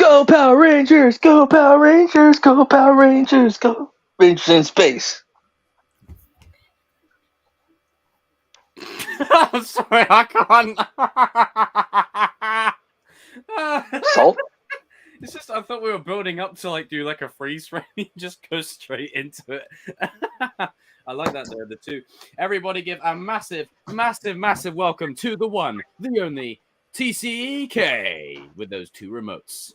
Go Power Rangers! Go Power Rangers! Go Power Rangers! Go Rangers in space. I'm sorry, I can't. Salt? It's just I thought we were building up to do like a freeze frame. Just go straight into it. I like that there, the two. Everybody give a massive, massive, massive welcome to the one, the only TCEK with those two remotes.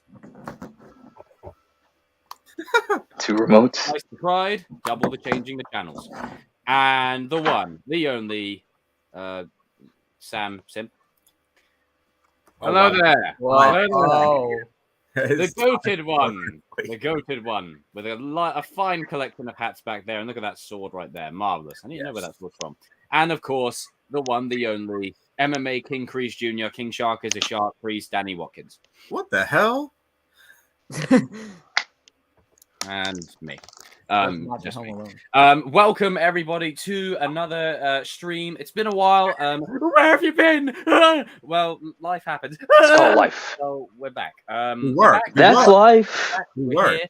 Two remotes. Nice and pride, double the changing the channels. And the one, the only Sam Sim. Hello there. Wow. Hello there. Oh. The goated one. The goated one. With a fine collection of hats back there. And look at that sword right there. Marvelous. I need to know where that sword's from. And of course, the one, the only MMA King Kreese Jr. King Shark is a shark priest, Danny Watkins. What the hell? And me. Welcome everybody to another stream. It's been a while. Where have you been? Well, life happens. It's called life. So we're back. That's life. We're here.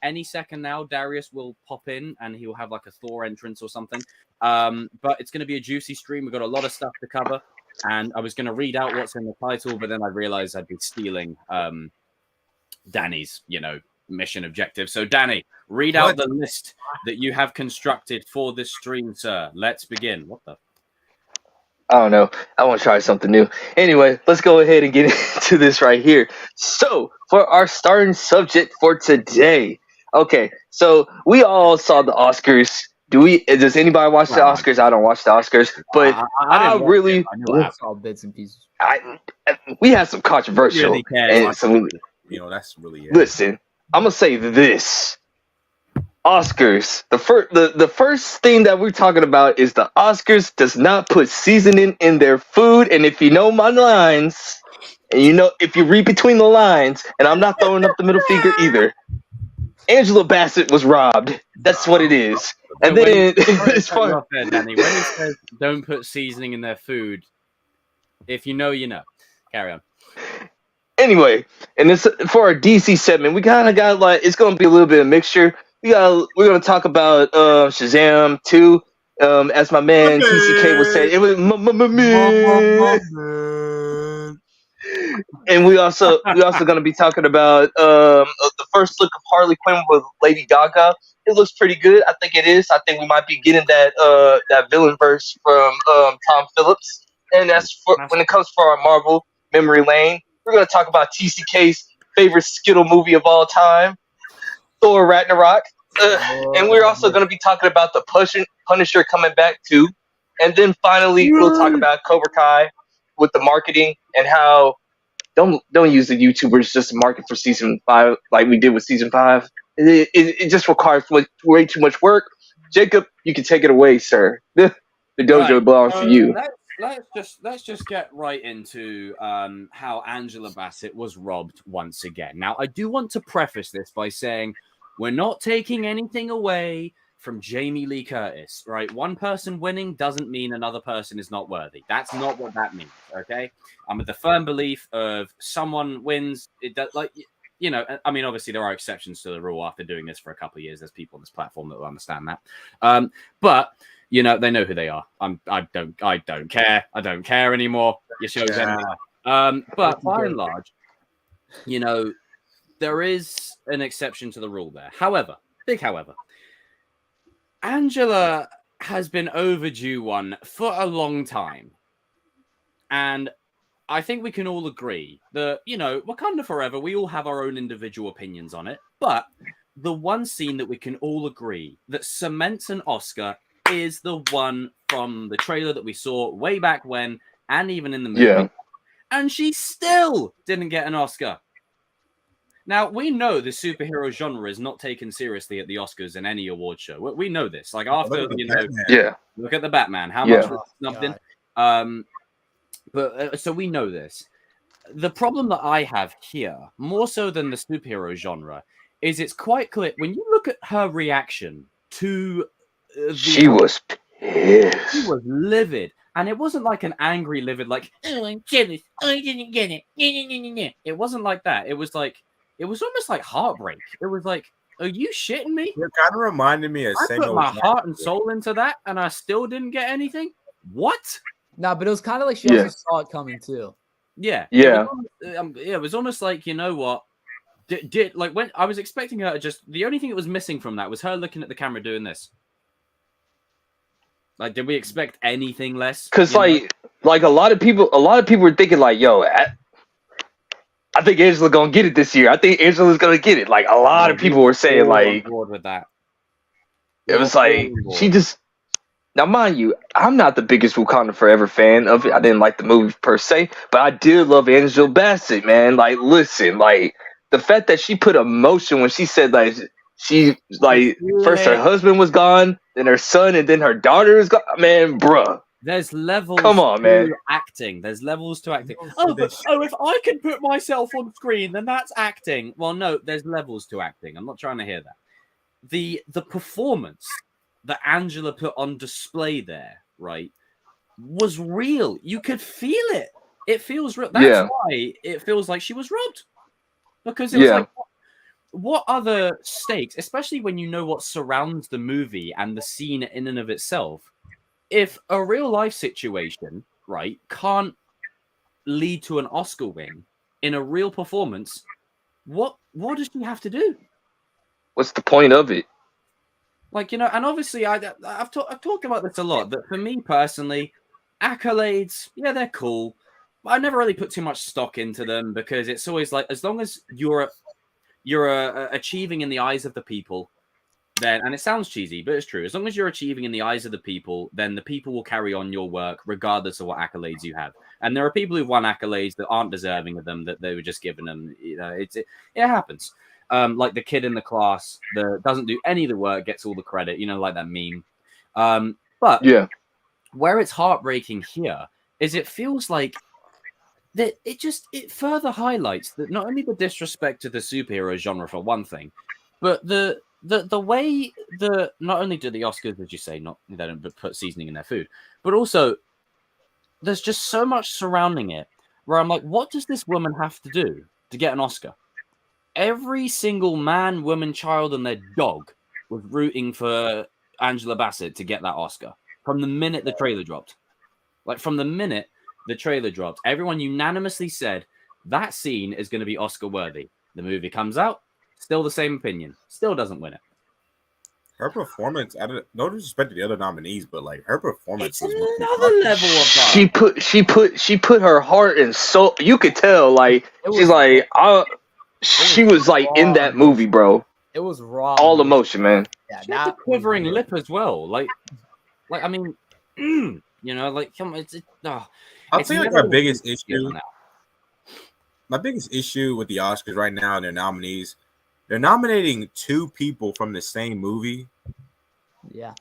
Any second now, Darius will pop in and he'll have like a Thor entrance or something. But it's going to be a juicy stream. We've got a lot of stuff to cover, and I was going to read out what's in the title, but then I realized I'd be stealing Danny's, mission objective. So Danny, read out the list that you have constructed for this stream, sir. Let's begin. What the? I don't know. I want to try something new. Anyway, let's go ahead and get into this right here. So, for our starting subject for today. Okay, so we all saw the Oscars. Does anybody watch the Oscars? I don't watch the Oscars, but I really saw bits and pieces. We had some controversial and some. That's really it. Listen, I'm gonna say this. Oscars. The first thing that we're talking about is the Oscars does not put seasoning in their food, and if you know my lines, and if you read between the lines, and I'm not throwing up the middle finger either. Angela Bassett was robbed. That's what it is. And then it's fun. Danny, when he says don't put seasoning in their food, if you know, you know. Carry on. Anyway, and this for our DC segment, we kind of got it's going to be a little bit of mixture. We're going to talk about Shazam 2, as my man TCK would say. It was and we also going to be talking about the first look of Harley Quinn with Lady Gaga. It looks pretty good. I think it is. I think we might be getting that villain verse from Tom Phillips. And that's when it comes for our Marvel memory lane. We're going to talk about TCK's favorite Skittle movie of all time, Thor Ragnarok. And we're also going to be talking about the Punisher coming back too. And then finally, we'll talk about Cobra Kai with the marketing and how don't use the YouTubers just to market for season 5 like we did with season 5. It just requires way too much work. Jacob, you can take it away, sir. The dojo belongs to you. Let's just get right into how Angela Bassett was robbed once again. Now, I do want to preface this by saying we're not taking anything away from Jamie Lee Curtis, right? One person winning doesn't mean another person is not worthy. That's not what that means, okay? I'm of the firm belief of someone wins. It does, I mean, obviously there are exceptions to the rule. After doing this for a couple of years, there's people on this platform that will understand that. But they know who they are. I don't care. I don't care anymore. Your show's ending. But by and large, there is an exception to the rule there. However, Angela has been overdue one for a long time. And I think we can all agree that, Wakanda Forever, we all have our own individual opinions on it. But the one scene that we can all agree that cements an Oscar is the one from the trailer that we saw way back when, and even in the movie. Yeah. And she still didn't get an Oscar. Now, we know the superhero genre is not taken seriously at the Oscars in any award show. We know this. Like, after, look at the Batman. How much was snubbed in? So we know this. The problem that I have here, more so than the superhero genre, is it's quite clear. When you look at her reaction to she was pissed. She was livid. And it wasn't like an angry livid, like, oh, I'm jealous. I didn't get it. It wasn't like that. It was like, it was almost like heartbreak. It was like, are you shitting me? It kind of reminded me of I Same put Old my Jack. heart and soul into that, and I still didn't get anything. What? No, but it was kind of like she Yeah. also saw it coming too. Yeah, Yeah. It was almost like, you know what? Did like when I was expecting her to just, the only thing that was missing from that was her looking at the camera doing this. Like, did we expect anything less? Because You know? like a lot of people were thinking like, yo, I think Angela gonna get it this year. I think Angela's gonna get it. Like a lot of people were saying all on like, board with that. it was We're all like on board. she just. Now, mind you, I'm not the biggest Wakanda Forever fan of it. I didn't like the movie per se, but I did love Angela Bassett, man. Like, listen, like the fact that she put emotion when she said like she like first her husband was gone, then her son, and then her daughter is gone. Man, bruh. There's levels. Come on, to man. acting. There's levels to acting. You don't Oh, see but this if I can put myself on screen, then that's acting. Well, no, there's levels to acting. I'm not trying to hear that. The performance that Angela put on display there, right, was real. You could feel it. It feels real. That's why it feels like she was robbed. Because it was like, what other stakes, especially when you know what surrounds the movie and the scene in and of itself, if a real life situation, right, can't lead to an Oscar win in a real performance, what does she have to do? What's the point of it? Like, you know, and obviously I've talked about this a lot, that for me personally, accolades, yeah, they're cool, but I never really put too much stock into them, because it's always like, as long as you're achieving in the eyes of the people, then, and it sounds cheesy, but it's true, as long as you're achieving in the eyes of the people, then the people will carry on your work regardless of what accolades you have. And there are people who've won accolades that aren't deserving of them, that they were just given them. You know, it happens. Like the kid in the class that doesn't do any of the work gets all the credit, you know, like that meme. But Yeah. where it's heartbreaking here is it feels like that it further highlights that not only the disrespect to the superhero genre for one thing, but the way that not only do the Oscars, as you say, they don't put seasoning in their food, but also there's just so much surrounding it where I'm like, what does this woman have to do to get an Oscar? Every single man, woman, child, and their dog was rooting for Angela Bassett to get that Oscar from the minute the trailer dropped. Like, from the minute the trailer dropped, everyone unanimously said that scene is going to be Oscar worthy. The movie comes out, still the same opinion, still doesn't win it. Her performance, no disrespect to the other nominees, but like her performance It's was another level above. She put her heart and soul. You could tell, like she's like, she was like in that movie, bro. It was raw. All emotion, man. Yeah, She had the quivering lip as well. Like I mean, you know, like come on, I'll tell you like my biggest issue. My biggest issue with the Oscars right now and their nominees, they're nominating two people from the same movie. Yeah.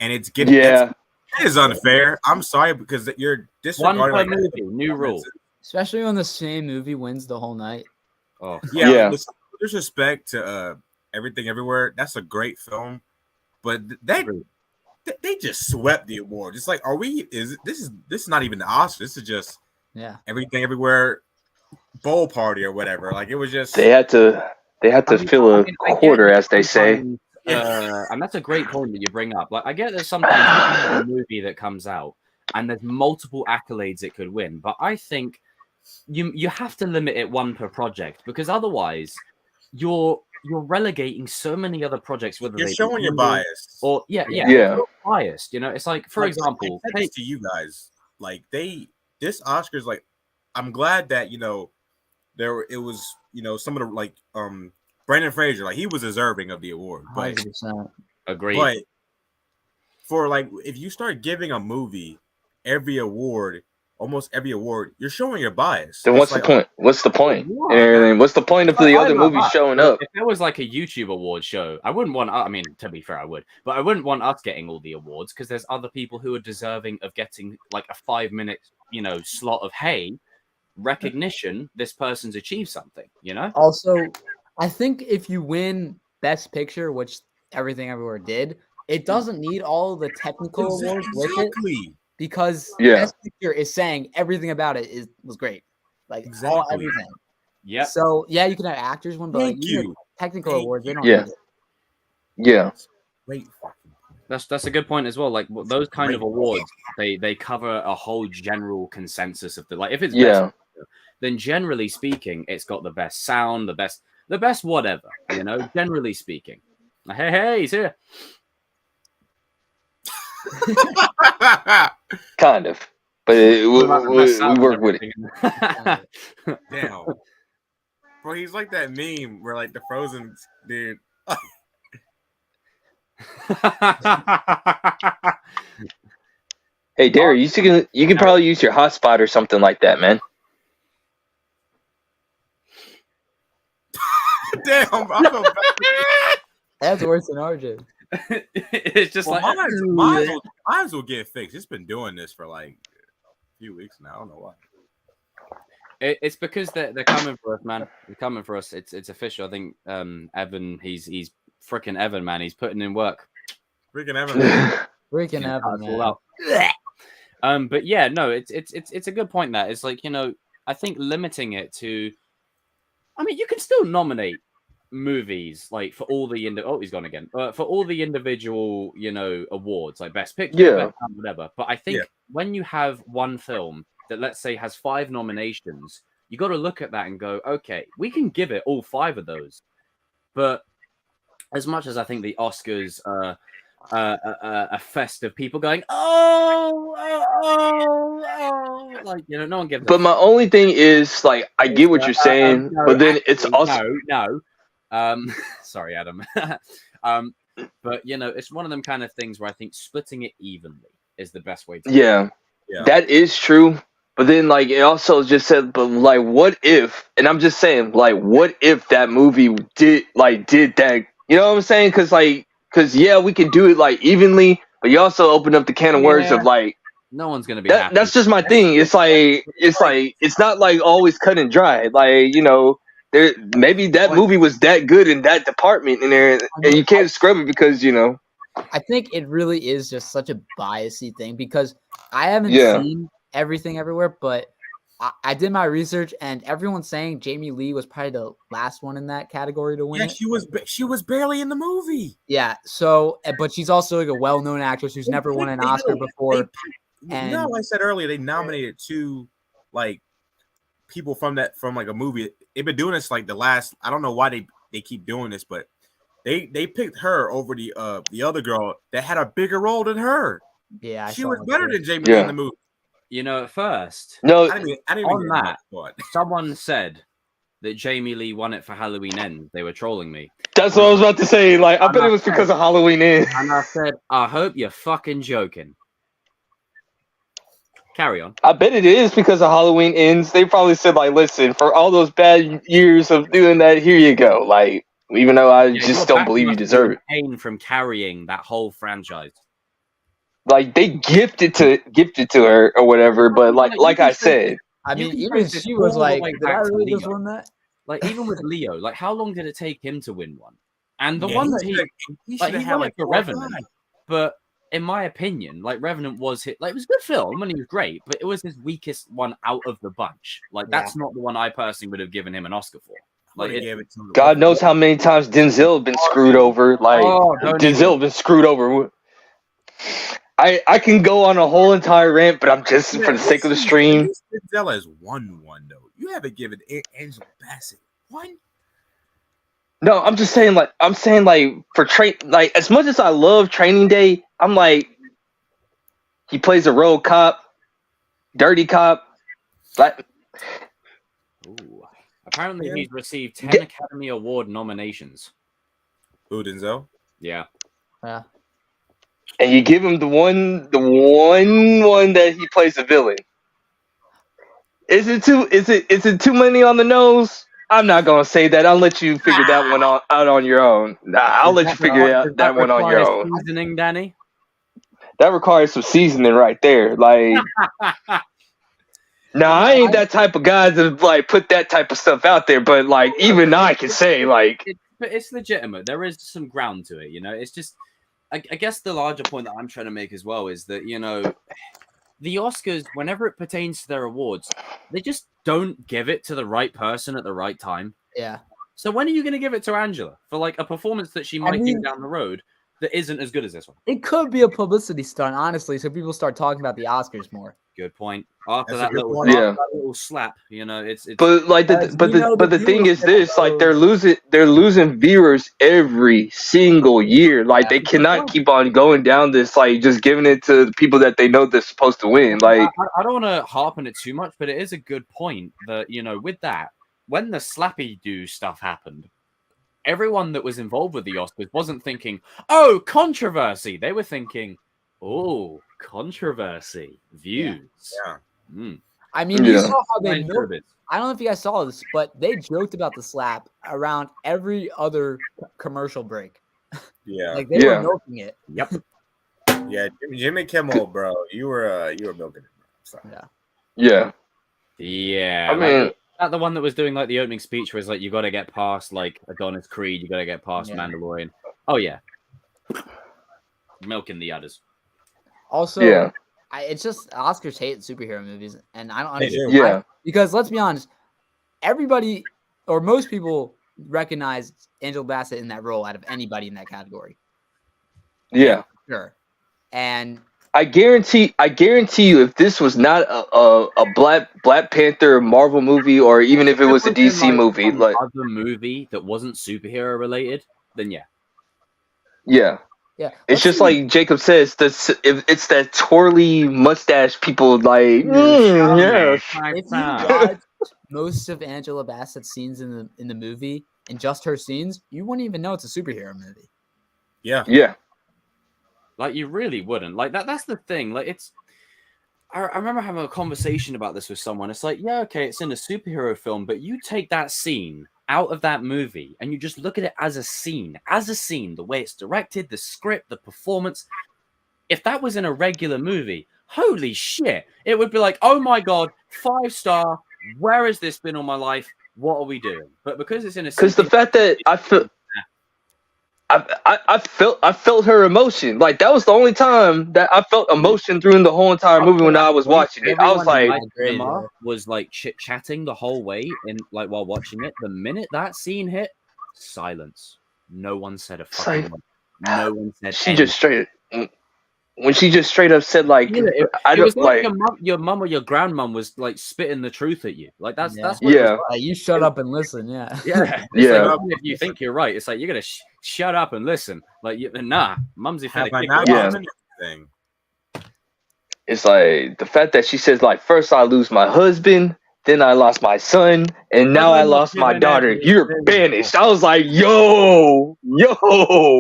And it's getting it is unfair. I'm sorry, because you're disregarding one per movie, new rule. Especially when the same movie wins the whole night. Oh yeah. Like, with disrespect to Everything Everywhere, that's a great film, but they just swept the award. It's like, this is not even the Oscars. This is just Everything Everywhere bowl party or whatever. Like, it was just they had to fill a quarter, as they say. And that's a great point that you bring up. Like, I get there's sometimes a movie that comes out and there's multiple accolades it could win, but I think you have to limit it one per project, because otherwise you're relegating so many other projects. Whether you're showing your bias, or you're biased. You know, it's like, for example, to you guys, like this Oscars, like, I'm glad that it was some of the like Brendan Fraser, like he was deserving of the award. 100%. Agreed. But for like, if you start giving a movie almost every award, you're showing your bias. Then what's the point? What's the point? And what's the point of the other movies showing up? If there was like a YouTube award show, I wouldn't want. I mean, to be fair, I would, but I wouldn't want us getting all the awards, because there's other people who are deserving of getting like a 5-minute, slot of recognition. This person's achieved something. Also, I think if you win Best Picture, which Everything Everywhere did, it doesn't need all the technical awards with it. Because Best Picture is saying everything about it was great, like everything. Yep. So yeah, you can have actors one, but like, Thank even you. technical Thank awards, they don't Yeah. need it. Yeah. Wait, fucking. That's a good point as well. Like those kind of Great. awards, they cover a whole general consensus of the like. If it's Yeah. best, then generally speaking, it's got the best sound, the best whatever. You know, generally speaking. Hey, he's here. Kind of. But What about the best we sound work and with it. everything? Damn. Bro, he's like that meme where like the Frozen dude. Hey, Derry, you can probably use your hotspot or something like that, man. Damn, I feel bad. That's worse than RJ. It's just Well, like mine's will get fixed. It's been doing this for like a few weeks now. I don't know why. it's because they're coming for us, man. They're coming for us. It's official. I think Evan, he's freaking Evan, man. He's putting in work. Freaking Evan. Freaking Yeah, Evan, it's all man. out. But yeah, no, it's a good point. That it's like, you know, I think limiting it to, I mean, you can still nominate movies like for all the he's gone again. For all the individual, you know, awards like best picture, Yeah. best sound, whatever. But I think when you have one film that, let's say, has 5 nominations, you got to look at that and go, okay, we can give it all 5 of those. But as much as I think the Oscars are a fest of people going, oh, like, you know, no one gives. But my only thing is, like, I get what you're saying, No, but then actually, it's also no. Sorry, Adam. But you know, it's one of them kind of things where I think splitting it evenly is the best way to. yeah, that is true. But then, like, it also just said, but like, what if? And I'm just saying, like, what if that movie did that? You know what I'm saying? Because yeah, we can do it like evenly, but you also open up the can of words of like, no one's gonna be happy. That's just my thing. It's like it's not like always cut and dry. Like, you know, there maybe that movie was that good in that department in there, and you can't scrub it because, you know. I think it really is just such a biasy thing because I haven't seen everything everywhere, but I did my research and everyone's saying Jamie Lee was probably the last one in that category to win. Yeah, she was barely in the movie. Yeah, so but she's also like a well-known actress who's never won an Oscar before. And I said earlier they nominated 2 like people from like a movie. They've been doing this like the last. I don't know why they keep doing this, but they picked her over the other girl that had a bigger role than her. Yeah, she was better than Jamie Lee in the movie. You know, at first, no, I didn't on that, someone said that Jamie Lee won it for Halloween Ends. They were trolling me. That's what I was about to say. Like, I bet it was because of Halloween Ends. And I said, I hope you're fucking joking. Carry on. I bet it is because of Halloween Ends. They probably said, like, listen, for all those bad years of doing that, here you go. Like, even though I just don't believe you deserve it. Pain from carrying that whole franchise. Like, they gifted to her or whatever, but like I said, I mean, even she was like, did I really just win that? Like, even with Leo, like, how long did it take him to win one? And the one that he won it for Revenant, but in my opinion, like, Revenant was it was a good film and he was great, but it was his weakest one out of the bunch. Like, that's not the one I personally would have given him an Oscar for. Like, God knows how many times Denzel has been screwed over. Like, Denzel been screwed over. I can go on a whole entire rant, but I'm just for the sake of the stream. Denzel has won one though. You haven't given Angela Bassett one. No, I'm just saying, like, for like, as much as I love Training Day, I'm like, he plays a road cop, dirty cop. Like, apparently he's received 10 Academy Award nominations. Who, Denzel? Yeah. Yeah. And you give him the one that he plays the villain. Is it too many on the nose? I'm not gonna say that. I'll let you figure that one out on your own. I'll let you figure out that one on your own. Seasoning, Danny? That requires some seasoning right there. Like, now I ain't that type of guy to like put that type of stuff out there. But like, even I can say like, but it's legitimate. There is some ground to it. You know, it's just. I guess the larger point that I'm trying to make as well is that, you know, the Oscars, whenever it pertains to their awards, they just don't give it to the right person at the right time. Yeah. So when are you going to give it to Angela for like a performance that she might give down the road that isn't as good as this one? It could be a publicity stunt, honestly, so people start talking about the Oscars more. Good point. After That's a that good little, point. Yeah. that little slap, you know, it's. But like the thing is this, like they're losing viewers every single year. Like they cannot keep on going down this, like just giving it to the people that they know they're supposed to win. Like I don't want to harp on it too much, but it is a good point that, you know, with that, when the slappy do stuff happened, everyone that was involved with the Oscars wasn't thinking, "Oh, controversy." They were thinking, "Oh, controversy, views." Yeah. I mean, you saw how they milked. I don't know if you guys saw this, but they joked about the slap around every other commercial break. Yeah. Like they were milking it. Yep. Yeah, Jimmy Kimmel, bro, you were milking it. Sorry. Yeah. Yeah. I mean, the one that was doing like the opening speech was like, you got to get past like Adonis Creed, you got to get past Mandalorian. Oh yeah, milking the others. Also, it's just Oscars hate superhero movies, and I don't understand. Yeah, because let's be honest, everybody or most people recognize Angela Bassett in that role out of anybody in that category. Yeah, sure. And I guarantee you, if this was not a Black Panther Marvel movie, or even if it was a DC movie, like other movie that wasn't superhero related, then yeah. It's just like Jacob says, it's that twirly mustache people like. If you watch most of Angela Bassett's scenes in the movie and just her scenes, you wouldn't even know it's a superhero movie. Yeah. Like you really wouldn't. Like that's the thing. Like it's. I remember having a conversation about this with someone. It's like, yeah, okay, it's in a superhero film, but you take that scene out of that movie and you just look at it as a scene, the way it's directed, the script, the performance. If that was in a regular movie, holy shit, it would be like, oh my god, 5-star. Where has this been all my life? What are we doing? But because it's in a, because the fact that I felt her emotion. Like that was the only time that I felt emotion through the whole entire movie when I was watching it. I was like, was like chit chatting the whole way in like while watching it. The minute that scene hit, silence. No one said a fucking word. No one said. She just straight. When she just straight up said like, I don't like your mum or your grandmum was like spitting the truth at you. Like that's what it was like. You shut up and listen. Yeah. Like, if you think you're right, it's like you're gonna shut up and listen. Like nah, mumsy thing. It's like the fact that she says like, first I lose my husband, then I lost my son, and now I lost my daughter. You're banished. I was like, yo, woo.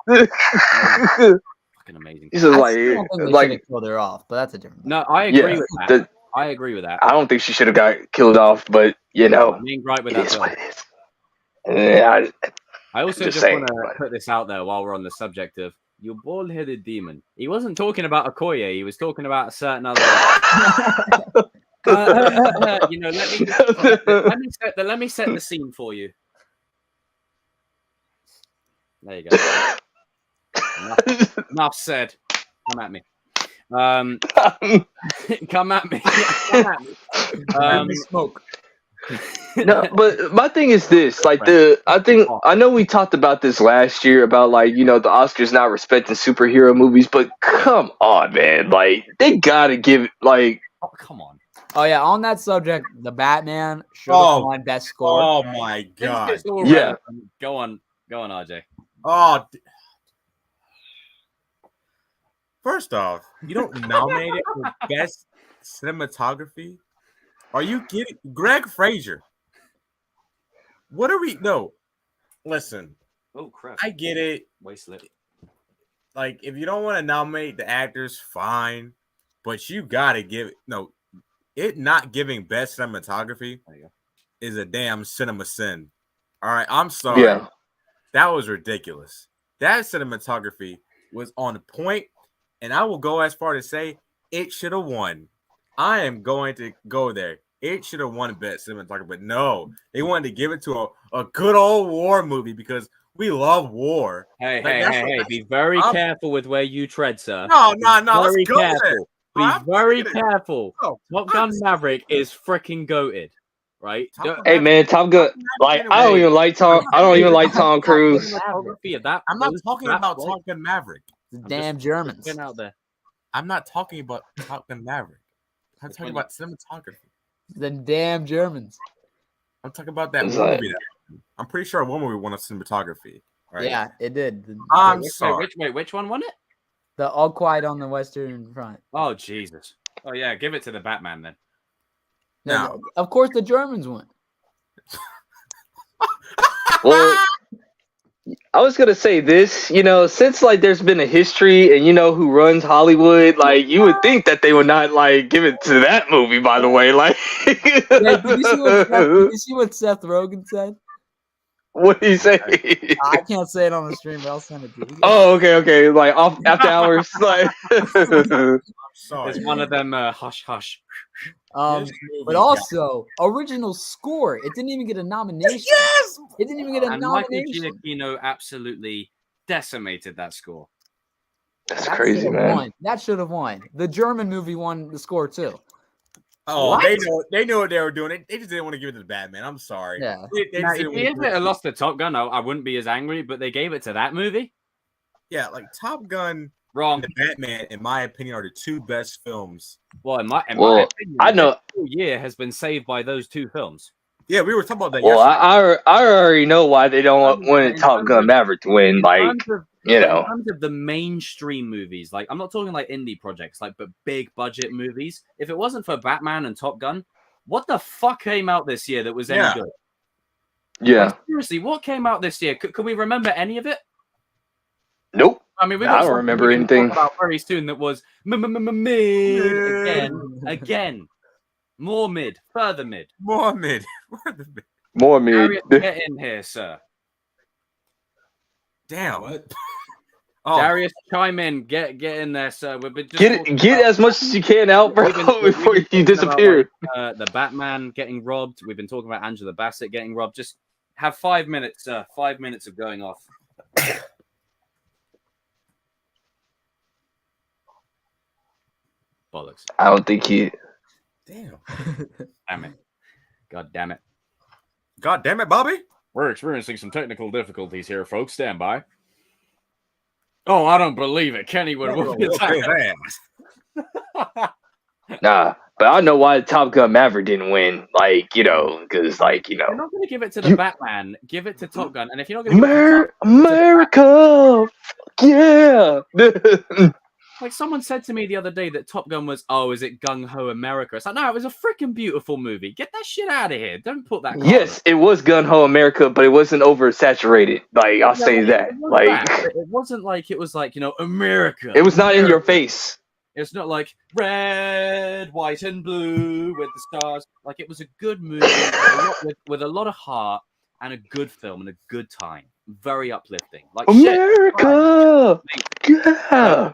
Fucking amazing. He's just like killed her off, but that's a different. No, I agree with that. I agree with that. I don't think she should have got killed off, but you know, I mean, right with that. Is what it is. Yeah, I also just want to put this out there while we're on the subject of you bald-headed demon. He wasn't talking about Okoye. He was talking about a certain other. You know, let me set the scene for you. There you go. Enough said. Come at me. Come at me. Smoke. No, but my thing is this: like I know we talked about this last year about like the Oscars not respecting superhero movies, but come on, man! Like they gotta give like. Oh, come on. Oh yeah, on that subject, the Batman should have won best score. Oh my god! Yeah. Go on, RJ. Oh. First off, you don't nominate it for best cinematography. Are you kidding? Greg Fraser. What are we? No. Listen. Oh crap! I get it. Wastelet. Like, if you don't want to nominate the actors, fine. But you gotta give it. No, it not giving best cinematography is a damn cinema sin. All right, I'm sorry. Yeah. That was ridiculous. That cinematography was on point, and I will go as far to say it should have won. I am going to go there. It should have won best cinematography, but no, they wanted to give it to a good old war movie because We love war. Hey, Like, hey! Be very careful with where you tread, sir. No. Very Let's go careful. there. Be very careful. No, Top Gun Maverick is freaking goated, right? Hey man, Top Gun. Like I don't even like Tom. I don't even like Tom Cruise. I'm not talking about Top Gun Maverick. The damn Germans. Get out there. I'm not talking about Top Gun Maverick. I'm talking about cinematography. The damn Germans. I'm talking about that movie. I'm pretty sure one movie won a cinematography. Right? Yeah, it did. I'm sorry. Which one won it? The All Quiet on the Western Front. Oh Jesus! Oh yeah, give it to the Batman then. No, of course the Germans won. Well, I was gonna say this. You know, since like there's been a history, and you know who runs Hollywood, like you would think that they would not like give it to that movie. By the way, like, did you see what Seth Rogen said? What did he say? I can't say it on the stream, but I'll send it to you. Oh, okay. Like off after hours. Like, Sorry. It's one of them hush hush. But also original score. It didn't even get a nomination. Yes, it didn't even get a nomination. Michael Giacchino absolutely decimated that score. That's crazy, man. That should have won. The German movie won the score too. Oh, what? They knew what they were doing. They just didn't want to give it to the Batman. I'm sorry. Yeah. If it had lost to Top Gun, I wouldn't be as angry. But they gave it to that movie. Yeah, like Top Gun. Wrong. And Batman, in my opinion, are the two best films. Well, in my opinion, I know. The whole year has been saved by those two films. Yeah, we were talking about that. Well, I already know why they don't want Top Gun Maverick to win. Like, you know, in terms of the mainstream movies, like I'm not talking like indie projects, like but big budget movies. If it wasn't for Batman and Top Gun, what the fuck came out this year that was any good? Yeah. Like, seriously, what came out this year? Can we remember any of it? Nope. I mean, I don't remember anything about very soon that was mid again, more mid, further mid, more mid. Darius, get in here, sir. Damn. What? Darius, chime in. Get in there, sir. We've been just get as much as you can out, bro, before you disappear. Like, the Batman getting robbed. We've been talking about Angela Bassett getting robbed. Just have 5 minutes, sir. 5 minutes of going off. Bollocks. I don't think he. Damn. Damn it. God damn it. God damn it, Bobby. We're experiencing some technical difficulties here, folks. Stand by. Oh, I don't believe it. Kenny would whoop his ass. Nah, but I know why Top Gun Maverick didn't win. Like, you know, because, like, you know. You're not going to give it to the Batman. Give it to Top Gun. And if you're not going to give it to America! Yeah! Like someone said to me the other day that Top Gun was, is it Gung Ho America? It's like, no, it was a freaking beautiful movie. Get that shit out of here. Don't put that. Yes, it was Gun Ho America, but it wasn't oversaturated. Like, I'll say that. It wasn't like it was like, you know, America. It was not in your face. It's not like red, white, and blue with the stars. Like it was a good movie with a lot of heart and a good film and a good time. Very uplifting. Like America. Yeah.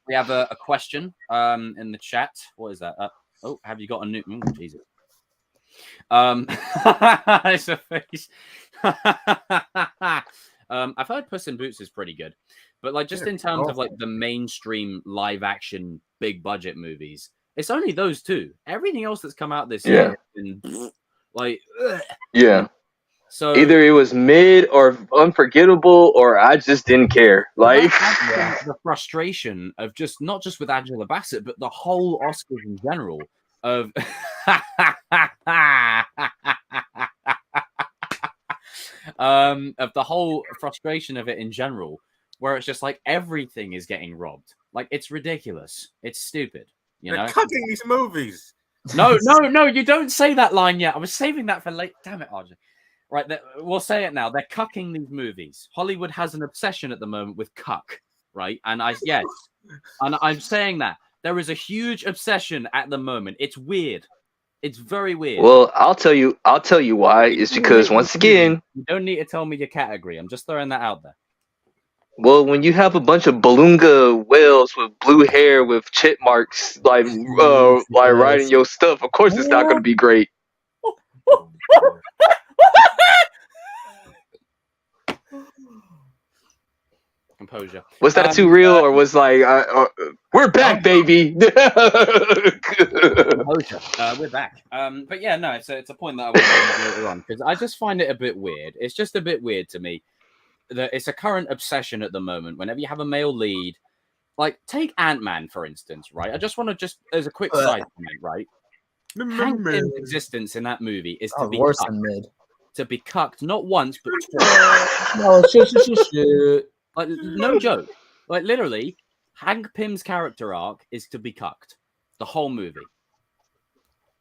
We have a question in the chat. What is that? Have you got a new? Jesus. It's a face. I've heard Puss in Boots is pretty good, but like just in terms of like the mainstream live action big budget movies, it's only those two. Everything else that's come out this year has been like yeah. So either it was mid or unforgettable, or I just didn't care. Like the frustration of just not just with Angela Bassett, but the whole Oscars in general of the whole frustration of it in general, where it's just like everything is getting robbed. Like it's ridiculous. It's stupid. They're cutting these movies. No, you don't say that line yet. I was saving that for late. Damn it, RJ. Right, we'll say it now. They're cucking these movies. Hollywood has an obsession at the moment with cuck, right? And I'm saying that there is a huge obsession at the moment. It's weird. It's very weird. Well, I'll tell you why. It's because once again, you don't need to tell me your category. I'm just throwing that out there. Well, when you have a bunch of beluga whales with blue hair with chip marks like riding your stuff, of course it's not going to be great. Composure. Was that too real, or was like, we're back, baby? Composure. We're back. But yeah, no, it's a point that I want to bring later on because I just find it a bit weird. It's just a bit weird to me that it's a current obsession at the moment. Whenever you have a male lead, like take Ant-Man for instance, right? I just want to as a quick side comment, right? Hank Pym's existence in that movie is to be worse cucked. than mid. To be cucked, not once but twice. No, shit. Like no joke. Like literally, Hank Pym's character arc is to be cucked. The whole movie.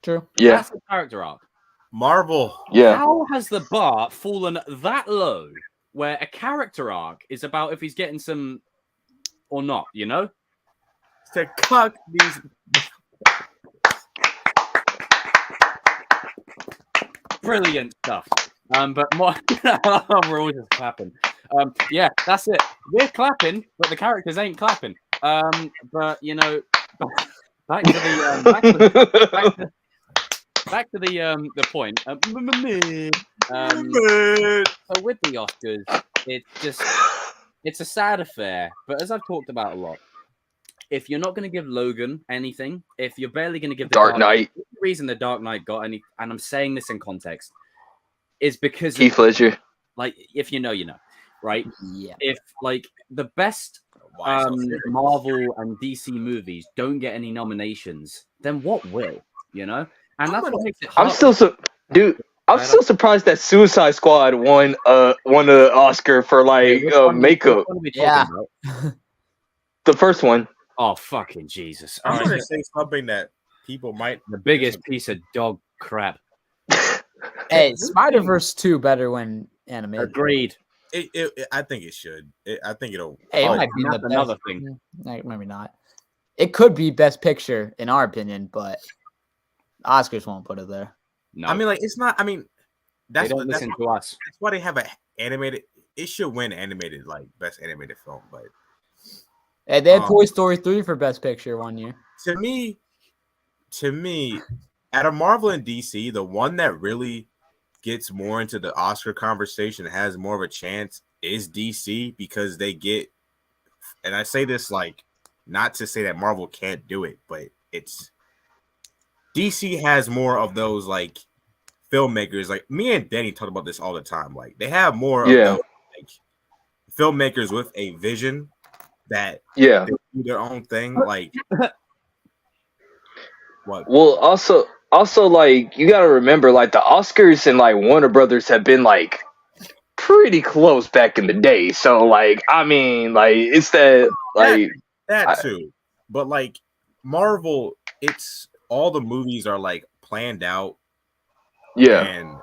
True. Yeah. That's the character arc. Marvel. Yeah. How has the bar fallen that low where a character arc is about if he's getting some or not, you know? To cuck these. Brilliant stuff. But more, we're all just clapping. Yeah, that's it. We're clapping, but the characters ain't clapping. But you know, back to the point. So with the Oscars, it's a sad affair. But as I've talked about a lot, if you're not going to give Logan anything, if you're barely going to give the Dark Knight, the reason the Dark Knight got any, and I'm saying this in context, is because Heath Ledger. like if you know, right? Yeah. If like the best Marvel and DC movies don't get any nominations, then what will? You know, and that's what makes it hard. I'm still surprised that Suicide Squad won an Oscar for like makeup. Yeah. The first one. Oh fucking Jesus! I'm gonna say something that people might. The biggest piece of dog crap. Hey, Spider-Verse 2 better when animated. Agreed. I think it should. I think it'll. Hey, it might be that's another thing. Maybe not. It could be Best Picture in our opinion, but Oscars won't put it there. No, I mean, like it's not. I mean, they don't listen to us. That's why they have an animated. It should win animated, like best animated film. But Hey, they had Toy Story 3 for Best Picture one year. To me, out of Marvel and DC, the one that really gets more into the Oscar conversation, has more of a chance, is DC because they get. And I say this like not to say that Marvel can't do it, but it's DC has more of those like filmmakers. Like me and Danny talk about this all the time. Like they have more of those like filmmakers with a vision that they do their own thing. Like what? Well, also like you gotta remember, like the Oscars and like Warner Brothers have been like pretty close back in the day. So like I mean like it's that like that too. But like Marvel, it's all the movies are like planned out. Yeah. And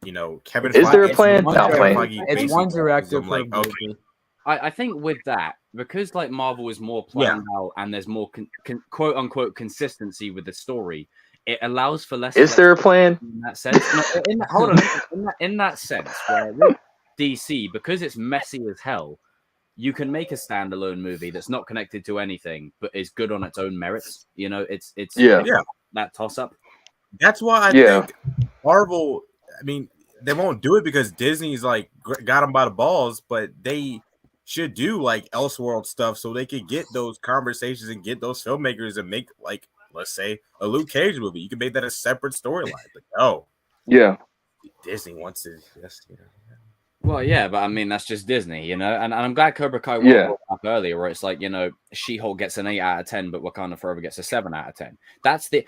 you know, Kevin Is Feige, there a plan? It's one director per movie. Okay. I think with that, because like Marvel is more planned out and there's more quote unquote consistency with the story, it allows for less. Is there a plan? In that sense? Hold on. In that sense, where with DC, because it's messy as hell, you can make a standalone movie that's not connected to anything, but is good on its own merits. You know, it's that toss up. That's why I think Marvel. I mean, they won't do it because Disney's like got them by the balls, but they should do like Elseworld stuff so they could get those conversations and get those filmmakers and make like, let's say, a Luke Cage movie. You can make that a separate storyline. Like, Disney wants to. Yes, you know. Well, yeah, but I mean that's just Disney, you know. And I'm glad Cobra Kai brought up earlier, where it's like, you know, She-Hulk gets an 8 out of 10, but Wakanda Forever gets a 7 out of 10. That's the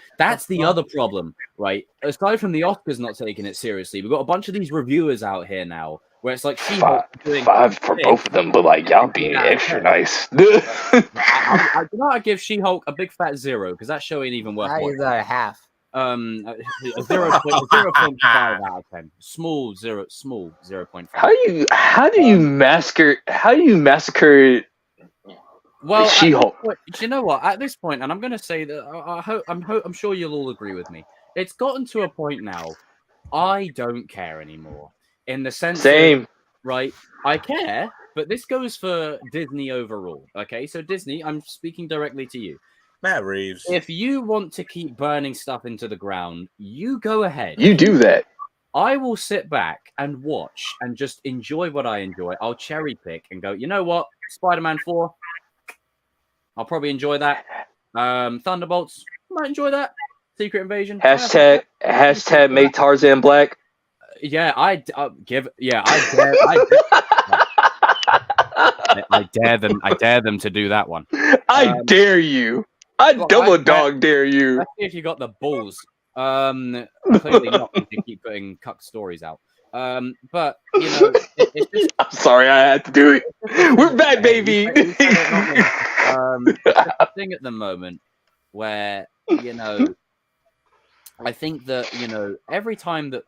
other problem, right? Aside from the Oscars not taking it seriously, we've got a bunch of these reviewers out here now, where it's like She-Hulk doing 5 for both of them, but like y'all being extra nice. I give She-Hulk a big fat 0 because that show ain't even worth I give that a half. A 0.5 out of 10. Small 0.5. How do you massacre well, She-Hulk? Do you know what? At this point, and I'm going to say that I'm sure you'll all agree with me. It's gotten to a point now. I don't care anymore. In the sense, same, right? I care, but this goes for Disney overall. Okay, so Disney, I'm speaking directly to you. Matt Reeves. If you want to keep burning stuff into the ground, you go ahead. You do that. I will sit back and watch and just enjoy what I enjoy. I'll cherry pick and go, you know what? Spider-Man 4, I'll probably enjoy that. Thunderbolts, might enjoy that. Secret Invasion. Hashtag make Tarzan black. Yeah, I dare them to do that one. I dare you. Double dog dare you. Let's see if you got the balls. Clearly not, because you keep putting cuck stories out. But you know, it's just. I'm sorry, I had to do it. We're back, baby. It's a thing at the moment where, you know, I think that, you know, every time that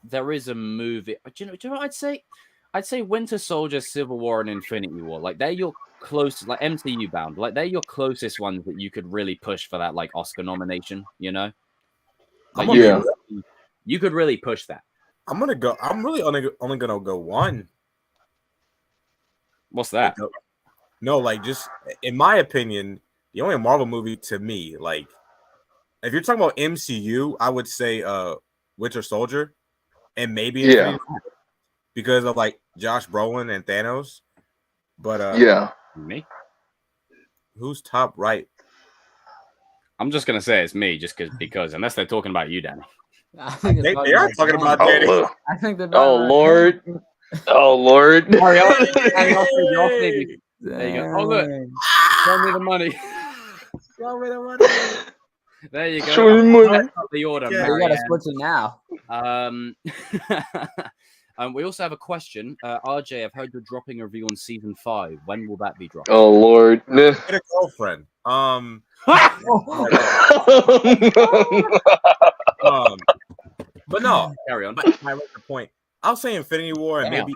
there is a movie, do you know what I'd say? I'd say Winter Soldier, Civil War, and Infinity War. Like, they're your closest, like MCU bound. Like, they're your closest ones that you could really push for that, like, Oscar nomination, you know? Like, you could really push that. I'm really only gonna go one. What's that? No, like, just in my opinion, the only Marvel movie to me, like, if you're talking about MCU, I would say Winter Soldier, and maybe Infinity War, because of like Josh Brolin and Thanos. But me, who's top right? I'm just gonna say it's me, just because unless they're talking about you, Danny. They are talking about Danny. I think they're. Oh Lord. Oh Lord. There you go. Oh look, show me the money. Show me the money. There you go. Show me the money. The order. Yeah, you gotta switch it now. We also have a question. RJ, I've heard you're dropping a review on season 5. When will that be dropped? Oh Lord. Get a girlfriend. But no, carry on. But my point. I'll say Infinity War and maybe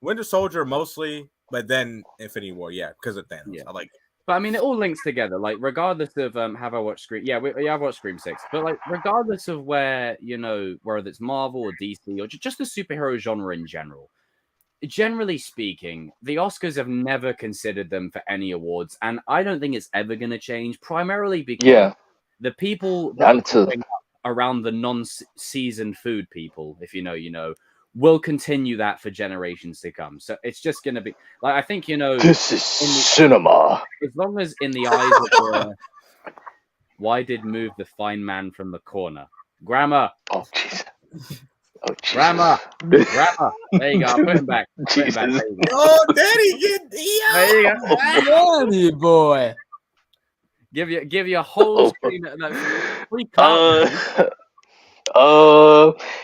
Winter Soldier mostly, but then Infinity War, because of Thanos. I like it. But I mean, it all links together. Like, regardless of have I watched Scream? Yeah, I've watched Scream 6. But like, regardless of where, you know, whether it's Marvel or DC or just the superhero genre in general, generally speaking, the Oscars have never considered them for any awards, and I don't think it's ever going to change. Primarily because the people that around the non-seasoned food people, if you know, you know, will continue that for generations to come. So it's just going to be like, I think, you know, this is cinema. As long as in the eyes of the why did move the fine man from the corner? Grammar. Oh Jesus. Oh Jesus. Grammar. There you go. I'll put him back. Jesus. Oh, Daddy, there you go. Daddy boy. Give you a whole screen of that free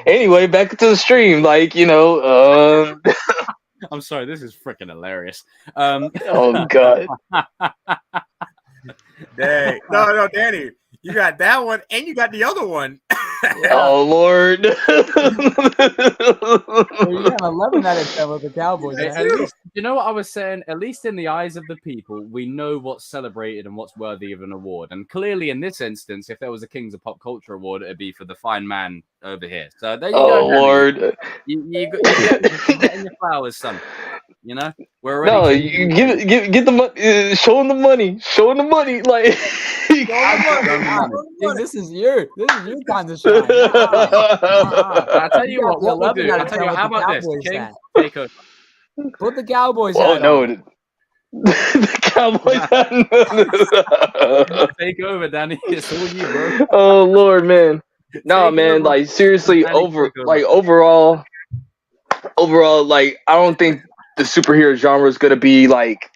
anyway, back to the stream. Like, you know, I'm sorry, this is freaking hilarious. Oh God. Dang. No, Danny. You got that one and you got the other one. Oh Lord. You have 11 out of 10 with the Cowboys. At least, you know what I was saying? At least in the eyes of the people, we know what's celebrated and what's worthy of an award. And clearly, in this instance, if there was a Kings of Pop Culture award, it'd be for the fine man over here. So there you go. Oh Lord. You getting your flowers, son. You know, we're already. No, you get the money. Show him the money. Show him the money. Like, this is your kind of shine. I'll tell you what we'll do. I'll tell you, how about this? King, take over. Put the Cowboys. Oh no, the Cowboys. Take over, Danny. It's all you, bro. Oh Lord, man. No, man. Like seriously, overall, like I don't think the superhero genre is gonna be like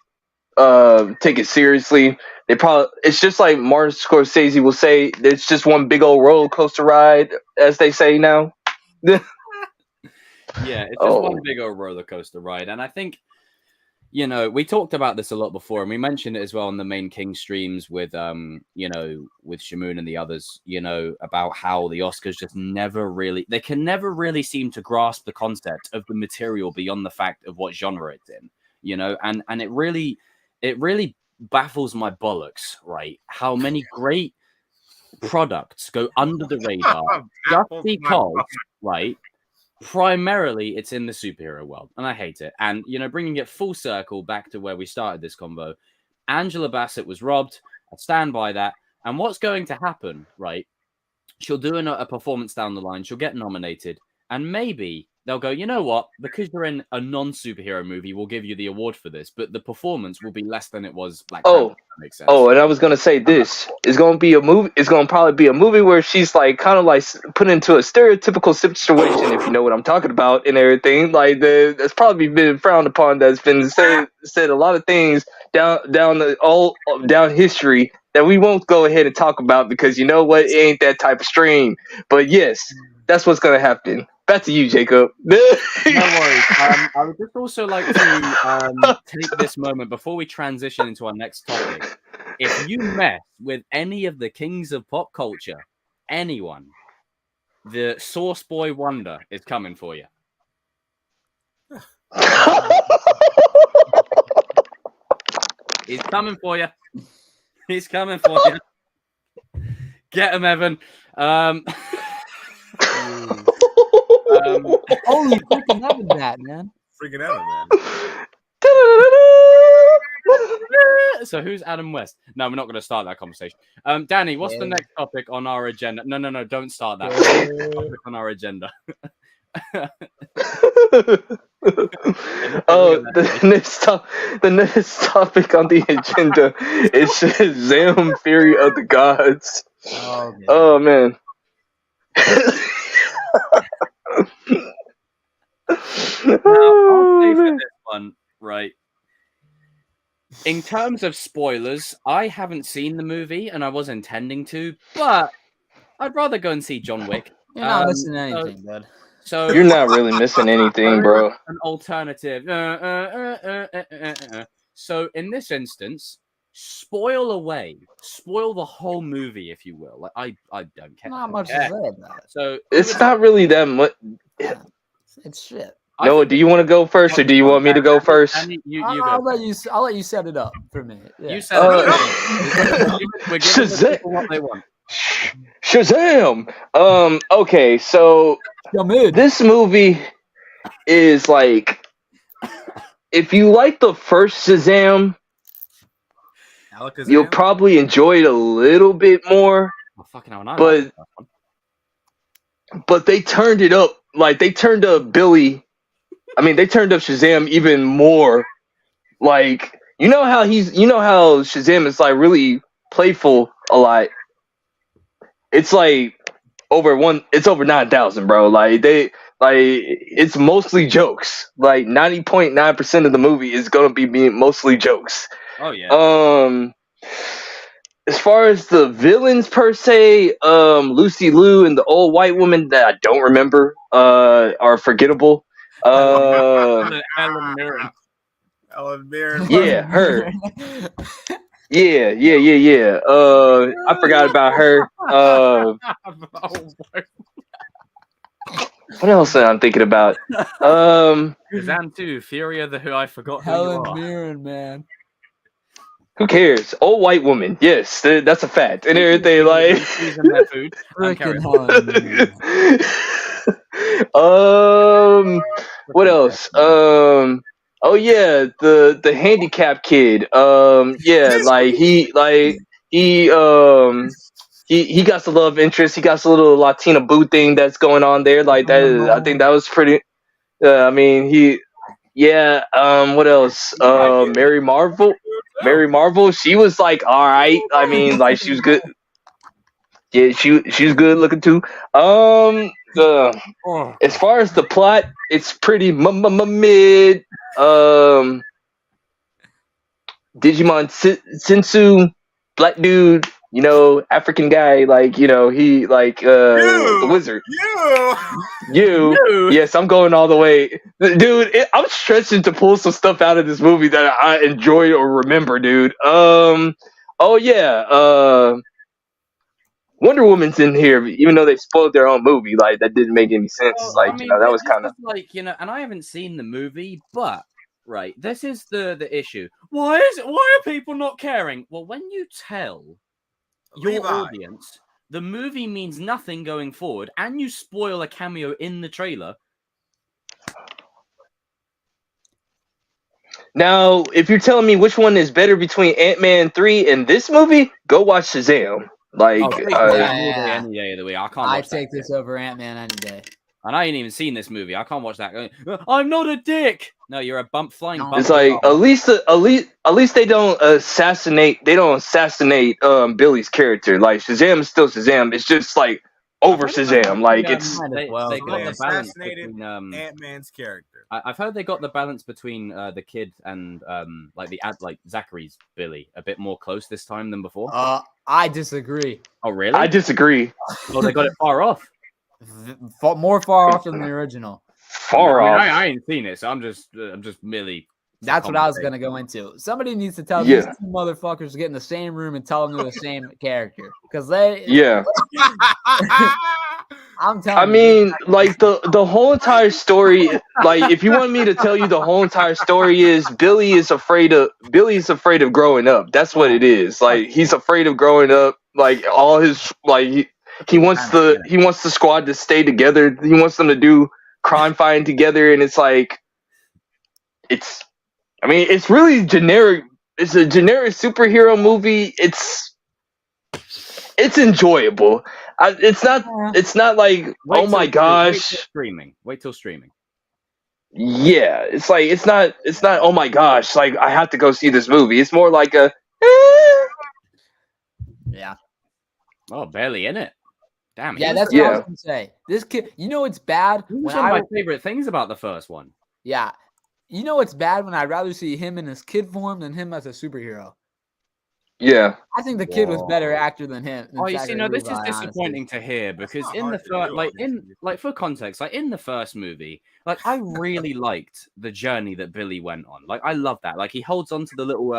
take it seriously. It's just like Martin Scorsese will say, it's just one big old roller coaster ride, as they say now. Yeah, it's just one big old roller coaster ride. And I think, you know, we talked about this a lot before, and we mentioned it as well on the main King streams with you know, with Shamoon and the others, you know, about how the Oscars just they can never really seem to grasp the concept of the material beyond the fact of what genre it's in, you know, and it really baffles my bollocks, right? How many great products go under the radar just because, right? Primarily, it's in the superhero world, and I hate it. And, you know, bringing it full circle back to where we started this convo, Angela Bassett was robbed. I stand by that. And what's going to happen, right? She'll do a performance down the line. She'll get nominated. and maybe they'll go, you know what? Because you're in a non-superhero movie, we'll give you the award for this, but the performance will be less than it was Black Panther. That makes sense. Oh, and I was gonna say this is gonna be a movie. It's gonna probably be a movie where she's like kind of like put into a stereotypical situation, if you know what I'm talking about, and everything. Like that's probably been frowned upon. That's been said a lot of things down history that we won't go ahead and talk about because you know what, it ain't that type of stream. But yes, that's what's gonna happen. Back to you, Jacob. No worries. I would just also like to take this moment before we transition into our next topic. If you mess with any of the kings of pop culture, anyone, the Source Boy Wonder is coming for you. He's coming for you. He's coming for you. Get him, Evan. Holy freaking heaven, that man! Freaking out, man. So who's Adam West? No, we're not going to start that conversation. Danny, what's the next topic on our agenda? No, don't start that. Topic on our agenda. The next topic on the agenda is Shazam: Fury of the Gods. Oh man. Now, I'll say for this one, right? In terms of spoilers, I haven't seen the movie and I was intending to, but I'd rather go and see John Wick. You're not missing anything, bud. So you're not really missing anything, bro. An alternative. So in this instance, spoil the whole movie, if you will. Like I don't care. Not much to say about it. So it's not really that much. It's shit. Noah, do you want to go first, or do you want me to go first? I'll let you set it up for a minute. Yeah. You set it up. We're giving the people what they want. Shazam! Okay, so this movie is like, if you like the first Shazam, you'll probably enjoy it a little bit more. Oh, fucking hell, no, but they turned it up. Like they turned up they turned up Shazam even more. Like you know how Shazam is like really playful a lot. It's like over 9,000, bro. It's mostly jokes. Like 90.9% of the movie is gonna be mostly jokes. Oh yeah. As far as the villains per se, Lucy Liu and the old white woman that I don't remember are forgettable. Ellen Mirren. Yeah, her. Yeah. I forgot about her. What else am I thinking about? Shazam 2, Fury of the Who I forgot who Helen you are. Mirren, man. Who cares? Old white woman. Yes, that's a fact. And everything like. Freaking Helen Mirren. What else? Oh yeah, the handicapped kid. Yeah, like he got the love interest. He got the little Latina boo thing that's going on there. Like that, I think that was pretty. What else? Mary Marvel. She was like all right. I mean, like she was good. Yeah, she's good looking too. As far as the plot, it's pretty mid. Digimon Sensu, black dude, African guy, he the wizard. You. Yes, I'm going all the way, dude. I'm stretching to pull some stuff out of this movie that I enjoy or remember, dude. Oh yeah. Wonder Woman's in here, even though they spoiled their own movie. Like that didn't make any sense. Well, that was kind of like and I haven't seen the movie, but right, this is the issue. Why are people not caring? Well, when you tell your audience the movie means nothing going forward, and you spoil a cameo in the trailer. Now, if you're telling me which one is better between Ant-Man 3 and this movie, go watch Shazam. Any day of the week. I can't. I take this over Ant-Man any day. And I ain't even seen this movie. I can't watch that. Going, I'm not a dick. No, you're a flying bump. It's like at least they don't assassinate. They don't assassinate Billy's character. Like Shazam is still Shazam. It's just like over Shazam. Like it's they got the balance between Ant-Man's character. I've heard they got the balance between the kid and like Zachary's Billy a bit more close this time than before. I disagree. Oh really? I disagree. Oh, they got it far off. More far off than the original. Far off. I ain't seen it, so I'm just merely. That's what I was gonna go into. Somebody needs to tell these two motherfuckers to get in the same room and tell them they're the same character, because they. Yeah. I'm telling. I mean, like the whole entire story. Like, if you want me to tell you the whhole entire story is Billy's afraid of growing up. That's what it is. Like, he's afraid of growing up. Like, all his he wants the squad to stay together. He wants them to do crime fighting together, and it's like it's really generic. It's a generic superhero movie. It's enjoyable. It's not like oh my gosh. Wait till streaming. Yeah, it's like it's not oh my gosh, like I have to go see this movie. It's more like a yeah. Oh, barely in it. Damn. Yeah, that's what I was gonna say. This kid, it's bad. One of my favorite things about the first one. Yeah, it's bad when I'd rather see him in his kid form than him as a superhero. Yeah, I think the kid was better actor than him. You see, no, this is disappointing to hear because in the first, for context, like in the first movie, like I really liked the journey that Billy went on. Like I love that. Like he holds on to the little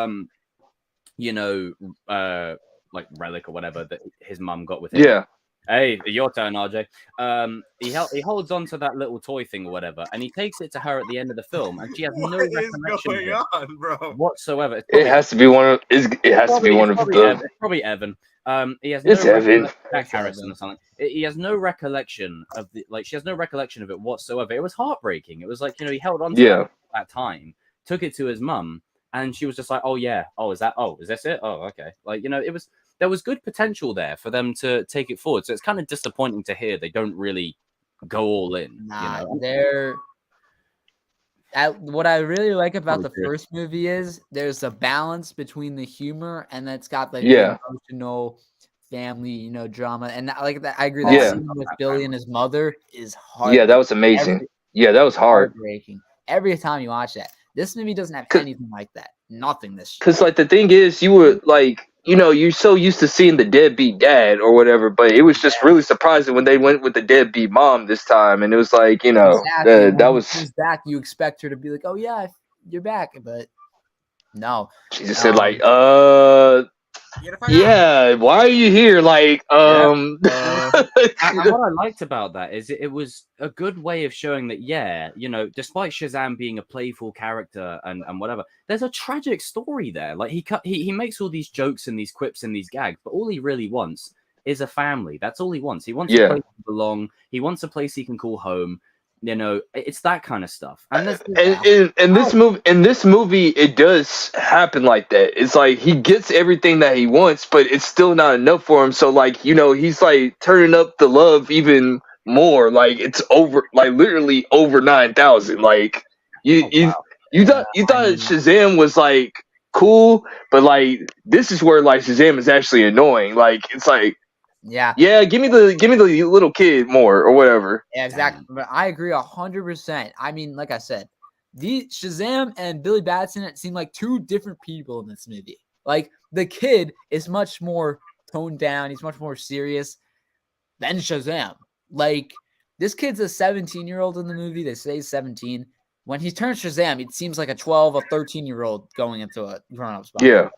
like relic or whatever that his mum got with him. Yeah. Hey, your turn, RJ. He holds on to that little toy thing or whatever, and he takes it to her at the end of the film, and she has no recollection whatsoever. It has to be one of. It has to be one of the. It's probably Evan. He has it's Evan. Harrison or something. He has no recollection of she has no recollection of it whatsoever. It was heartbreaking. It was like he held on to that time, took it to his mum, and she was just like, "Oh yeah, is this it? Oh okay." Like it was. There was good potential there for them to take it forward. So it's kind of disappointing to hear they don't really go all in. What I really like about the first movie is there's a balance between the humor and it's got the emotional family, drama. And like that, I agree. That scene with Billy and his mother is hard. Yeah, that was amazing. That was hard. Heartbreaking. Every time you watch that. This movie doesn't have anything like that. Nothing this. Because like the thing is, you were like. You're so used to seeing the deadbeat dad or whatever, but it was just really surprising when they went with the deadbeat mom this time, and it was like, that was. She's back. You expect her to be like, "Oh yeah, you're back," but no. She just said like, yeah, why are you here? Like, And what I liked about that is it was a good way of showing that, despite Shazam being a playful character and whatever, there's a tragic story there. Like he makes all these jokes and these quips and these gags, but all he really wants is a family. That's all he wants. He wants a place to belong. He wants a place he can call home. It's that kind of stuff. And in this movie, it does happen like that. It's like he gets everything that he wants, but it's still not enough for him. So like, he's like turning up the love even more. Like it's over, like literally over 9,000. Like you thought Shazam was like cool, but like this is where like Shazam is actually annoying. Like it's like. Yeah, give me the little kid more or whatever. Yeah, exactly. But I agree 100%. I mean, like I said, the Shazam and Billy Batson seem like two different people in this movie. Like the kid is much more toned down. He's much more serious than Shazam. Like this kid's a 17-year-old in the movie. They say he's 17. When he turns Shazam, it seems like a 12 or 13-year-old going into a grown-up spot. Yeah.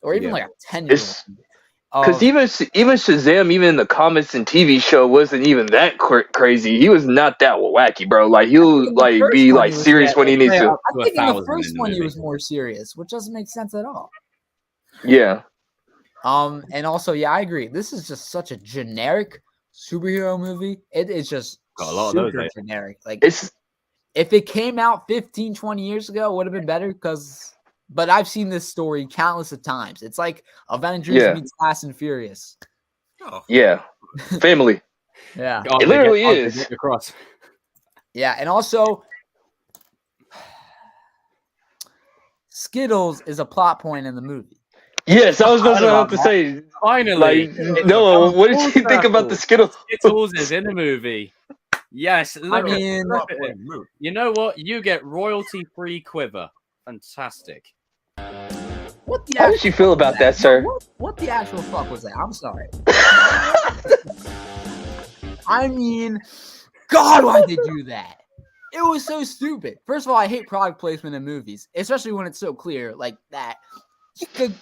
Or even like a 10-year-old. Because even Shazam, even in the comics and TV show, wasn't even that crazy. He was not that wacky, bro. Like he'll like be like serious when he needs to. I think in the first one he was more serious, which doesn't make sense at all. Yeah. And also, I agree. This is just such a generic superhero movie. It is just got a lot super of those, generic. Like if it came out 15, 20 years ago, it would have been better But I've seen this story countless of times. It's like Avengers meets Fast and Furious. Yeah. Family. Yeah. It literally is. Across. Yeah, and also Skittles is a plot point in the movie. Yes, I was about to say. Finally, Like, no, what did you think about the Skittles? Skittles is in a movie. Yes, look I mean, look at it. You know what? You get royalty-free quiver. Fantastic. What the How did you feel about that, sir? What the actual fuck was that? I'm sorry. I mean, God, why'd they do that? It was so stupid. First of all, I hate product placement in movies, especially when it's so clear like that. The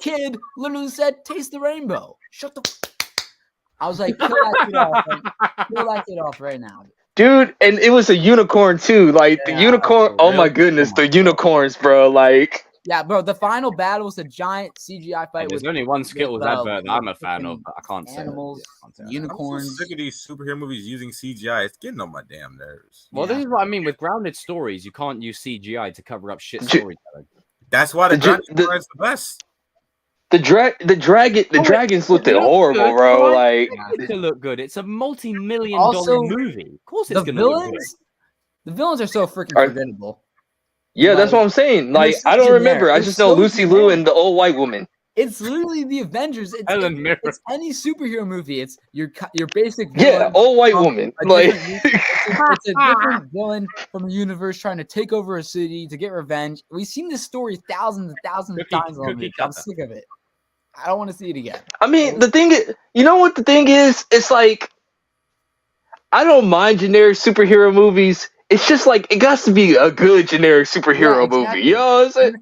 kid literally said, "Taste the rainbow." Shut the. I was like, kill that kid off right now. Dude, and it was a unicorn too. Like the unicorn. Oh my goodness, the unicorns, bro. Like. Yeah, bro. The final battle was a giant CGI fight. There's only one Skittles advert that I'm a fan of, but I can't say animals, unicorns. I'm so sick of these superhero movies using CGI. It's getting on my damn nerves. This is what I mean with grounded stories. You can't use CGI to cover up shit storytelling. That's why the grounded is the best. The dragons looked horrible, bro. Like to look good. It's a multi-million-dollar movie. Of course, it's gonna look good. The villains are so freaking forgettable. Yeah, that's what I'm saying. Like, I don't remember. I just know Lucy Liu and the old white woman. It's literally the Avengers. It's any superhero movie. It's your basic villain. Yeah, old white woman. Like, it's a different villain from the universe trying to take over a city to get revenge. We've seen this story thousands and thousands of times. I'm sick of it. I don't want to see it again. I mean, the thing is, you know what the thing is? It's like, I don't mind generic superhero movies. It's just like it got to be a good generic superhero movie. You know what I'm saying?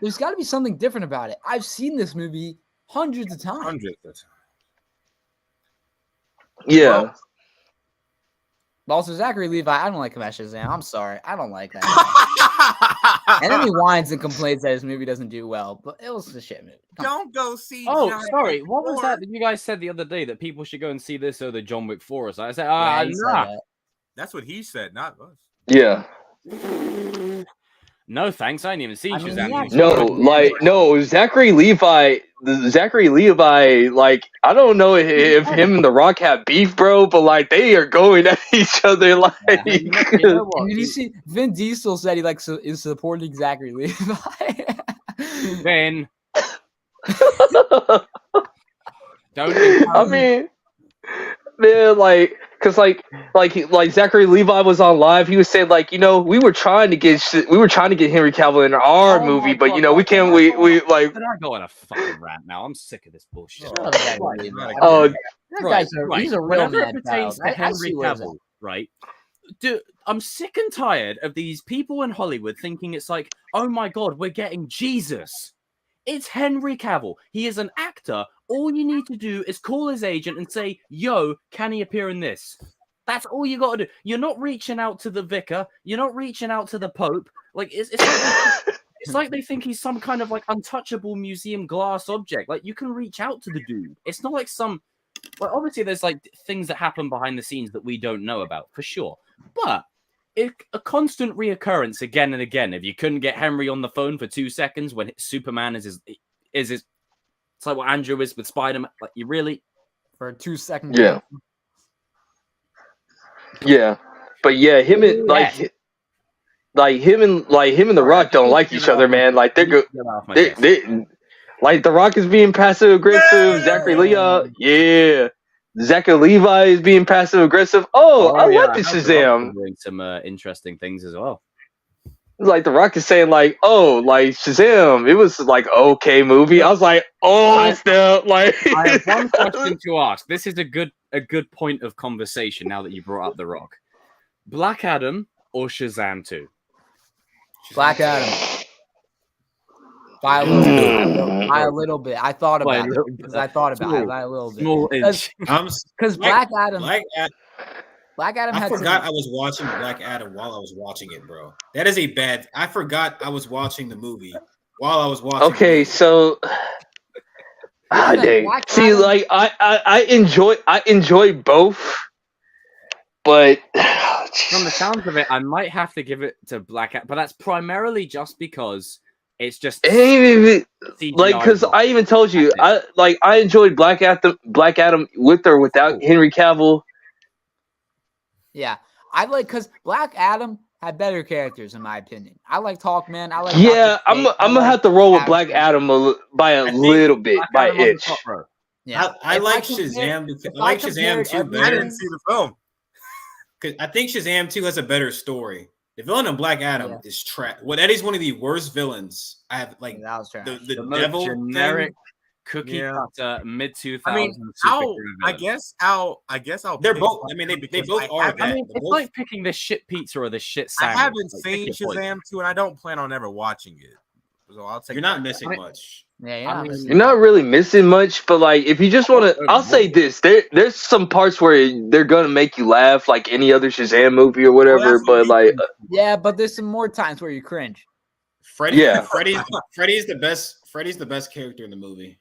There's got to be something different about it. I've seen this movie hundreds of times. Yeah. But also, Zachary Levi, I don't like him as Shazam. I'm sorry. I don't like that. And then he whines and complains that his movie doesn't do well. But it was a shit movie. Don't go see. Oh, sorry. What was that you guys said the other day that people should go and see this over John Wick 4 or something? I said, nah. That's what he said, not us. Yeah. No, thanks. I didn't even see Shazam. No, Zachary Levi, like, I don't know if him and The Rock have beef, bro, but, like, they are going at each other, like... You know what? Did you see, Vin Diesel said he, is supporting Zachary Levi. Vin. I mean, man, like... Cause like Zachary Levi was on live. He was saying like, you know, we were trying to get Henry Cavill in our movie, but you know, we can't. We like. Can I go on a fucking rant now? I'm sick of this bullshit. He's a real mad child. Henry Cavill, right? Dude, I'm sick and tired of these people in Hollywood thinking it's like, oh my god, we're getting Jesus. It's Henry Cavill. He is an actor. All you need to do is call his agent and say, yo, can he appear in this? That's all you got to do. You're not reaching out to the vicar. You're not reaching out to the Pope. Like, it's like they think he's some kind of, like, untouchable museum glass object. Like, you can reach out to the dude. It's not like well, obviously there's, like, things that happen behind the scenes that we don't know about, for sure. But a constant reoccurrence again and again. If you couldn't get Henry on the phone for 2 seconds when Superman is his, it's like what Andrew is with Spider-Man. Like, you really for 2 seconds. Yeah. Yeah, but yeah, him and him and The Rock don't like each other, man. Like they're good. They like The Rock is being passive aggressive. Zachary Levi, Zachary Levi is being passive aggressive. I like the Shazam. Doing some interesting things as well. Like The Rock is saying, like, like Shazam, it was like okay movie. I was like, snap! Like, I have one question to ask. This is a good point of conversation now that you brought up The Rock. Black Adam or Shazam 2? Black Adam. By a little bit. I thought about it because I thought about it by a little bit. Because Black Adam. I forgot I was watching Black Adam while I was watching it, bro. That is a bad. I forgot I was watching the movie while I was watching. Okay, so see, like I enjoy both, but from the sounds of it, I might have to give it to Black Adam, but that's primarily just because it's just like because I even told you I enjoyed Black Adam with or without Henry Cavill. Yeah, I like because Black Adam had better characters in my opinion. I like Hawkman. I like Yeah, Dr. Fate. I'm gonna have to roll with Black Adam by a little bit, Black by Adam on the itch. top row. Yeah, I If like compare- Shazam because if I like compared Shazam 2 everything- I better. didn't see the film. Because I think Shazam 2 has a better story. The villain of Black Adam Yeah. is trash. Well, that is one of the worst villains. I have like that was trash. the The most devil generic thing. cookie Yeah. cutter mid 2000s. I mean, I guess I'll. They're pick both. Black I mean, Adam they because both are haven't- that. I mean, They're it's both- like picking the shit pizza or the shit I sandwich. haven't Like, seen pick your poison. Shazam 2, and I don't plan on ever watching it. So I'll take. You're not Black missing I mean- much. Yeah, I yeah. mean, You're not really missing much, but like if you just want to, I'll say this: there's some parts where they're gonna make you laugh, like any other Shazam movie or Well, whatever. that's what But we like, cringe for. Yeah, but there's some more times where you cringe. Yeah. Freddy's the best. Freddy's the best character in the movie.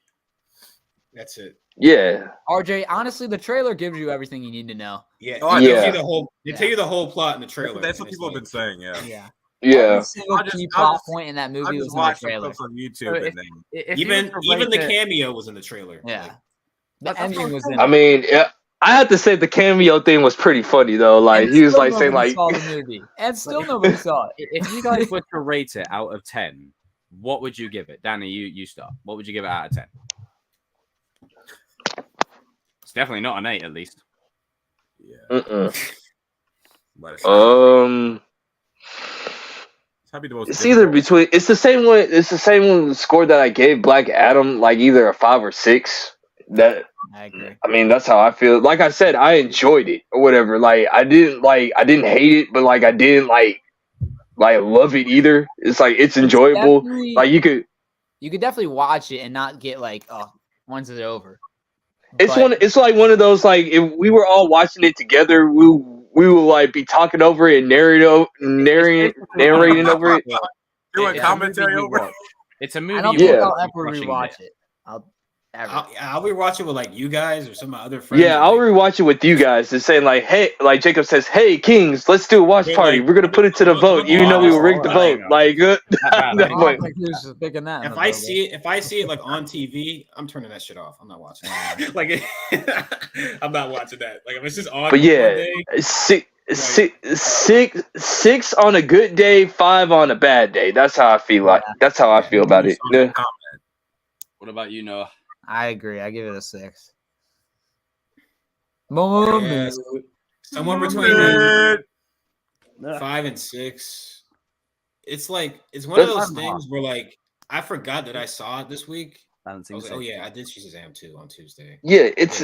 That's it. yeah, RJ, honestly, the trailer gives you everything you need to know. Yeah, Oh, it tells yeah. you the whole. They tell you the whole plot in the trailer. That's what and it's people have like- been saying. Yeah. Yeah. yeah. Every single I'll just- key I'll plot just- point in that I movie just was in the watched the trailer. clips on YouTube, So and then If you Even were to even the rate it- cameo was in the trailer. Yeah. Like, The That's ending what was I'm in I it. mean, yeah, I have to say the cameo thing was pretty funny though. Like And he was still like saying nobody like, saw the movie. And still nobody saw it. If you guys were to rate it out of 10, what would you give it? Danny, you start. What would you give it out of 10? It's definitely not an 8 at least. yeah. mm-mm. But it's probably the most. It's either between. It's the same one. It's the same one score that I gave Black Adam, like either a 5 or 6. That I agree. I mean, that's how I feel. Like I said, I enjoyed it or whatever. Like I didn't hate it, but like I didn't like love it either. It's like it's enjoyable. Definitely- Like you could. You could definitely watch it and not get like, oh, once it's over. It's But- one. It's like one of those. Like if we were all watching it together, we will like be talking over it and narrating over it. doing It's a commentary movie you over. watch. It's a I movie don't you think Yeah. I'll watch ever rushing rewatch it. it. Ever. I'll be watching with like you guys or some of my other friends. Yeah, I'll rewatch it with you guys and saying like, hey, like Jacob says, hey, Kings, let's do a watch But, party. like, We're gonna put it to the vote, even though we will rig the vote. Like, That I bad. don't think he was picking that. in If the I vote. see it like on TV, I'm turning that shit off. I'm not watching it. Like I'm not watching that. Like if it's just on. but one yeah, day, six on a good day, 5 on a bad day. That's how I feel. Like that's how I feel about it. Yeah. What about you, Noah? I agree. I give it a 6. yeah, Moment. somewhere between 5 and 6. It's like it's one of those things where like I forgot that I saw it this week. I was like, oh yeah, I did see Shazam 2 on Tuesday. Yeah, it's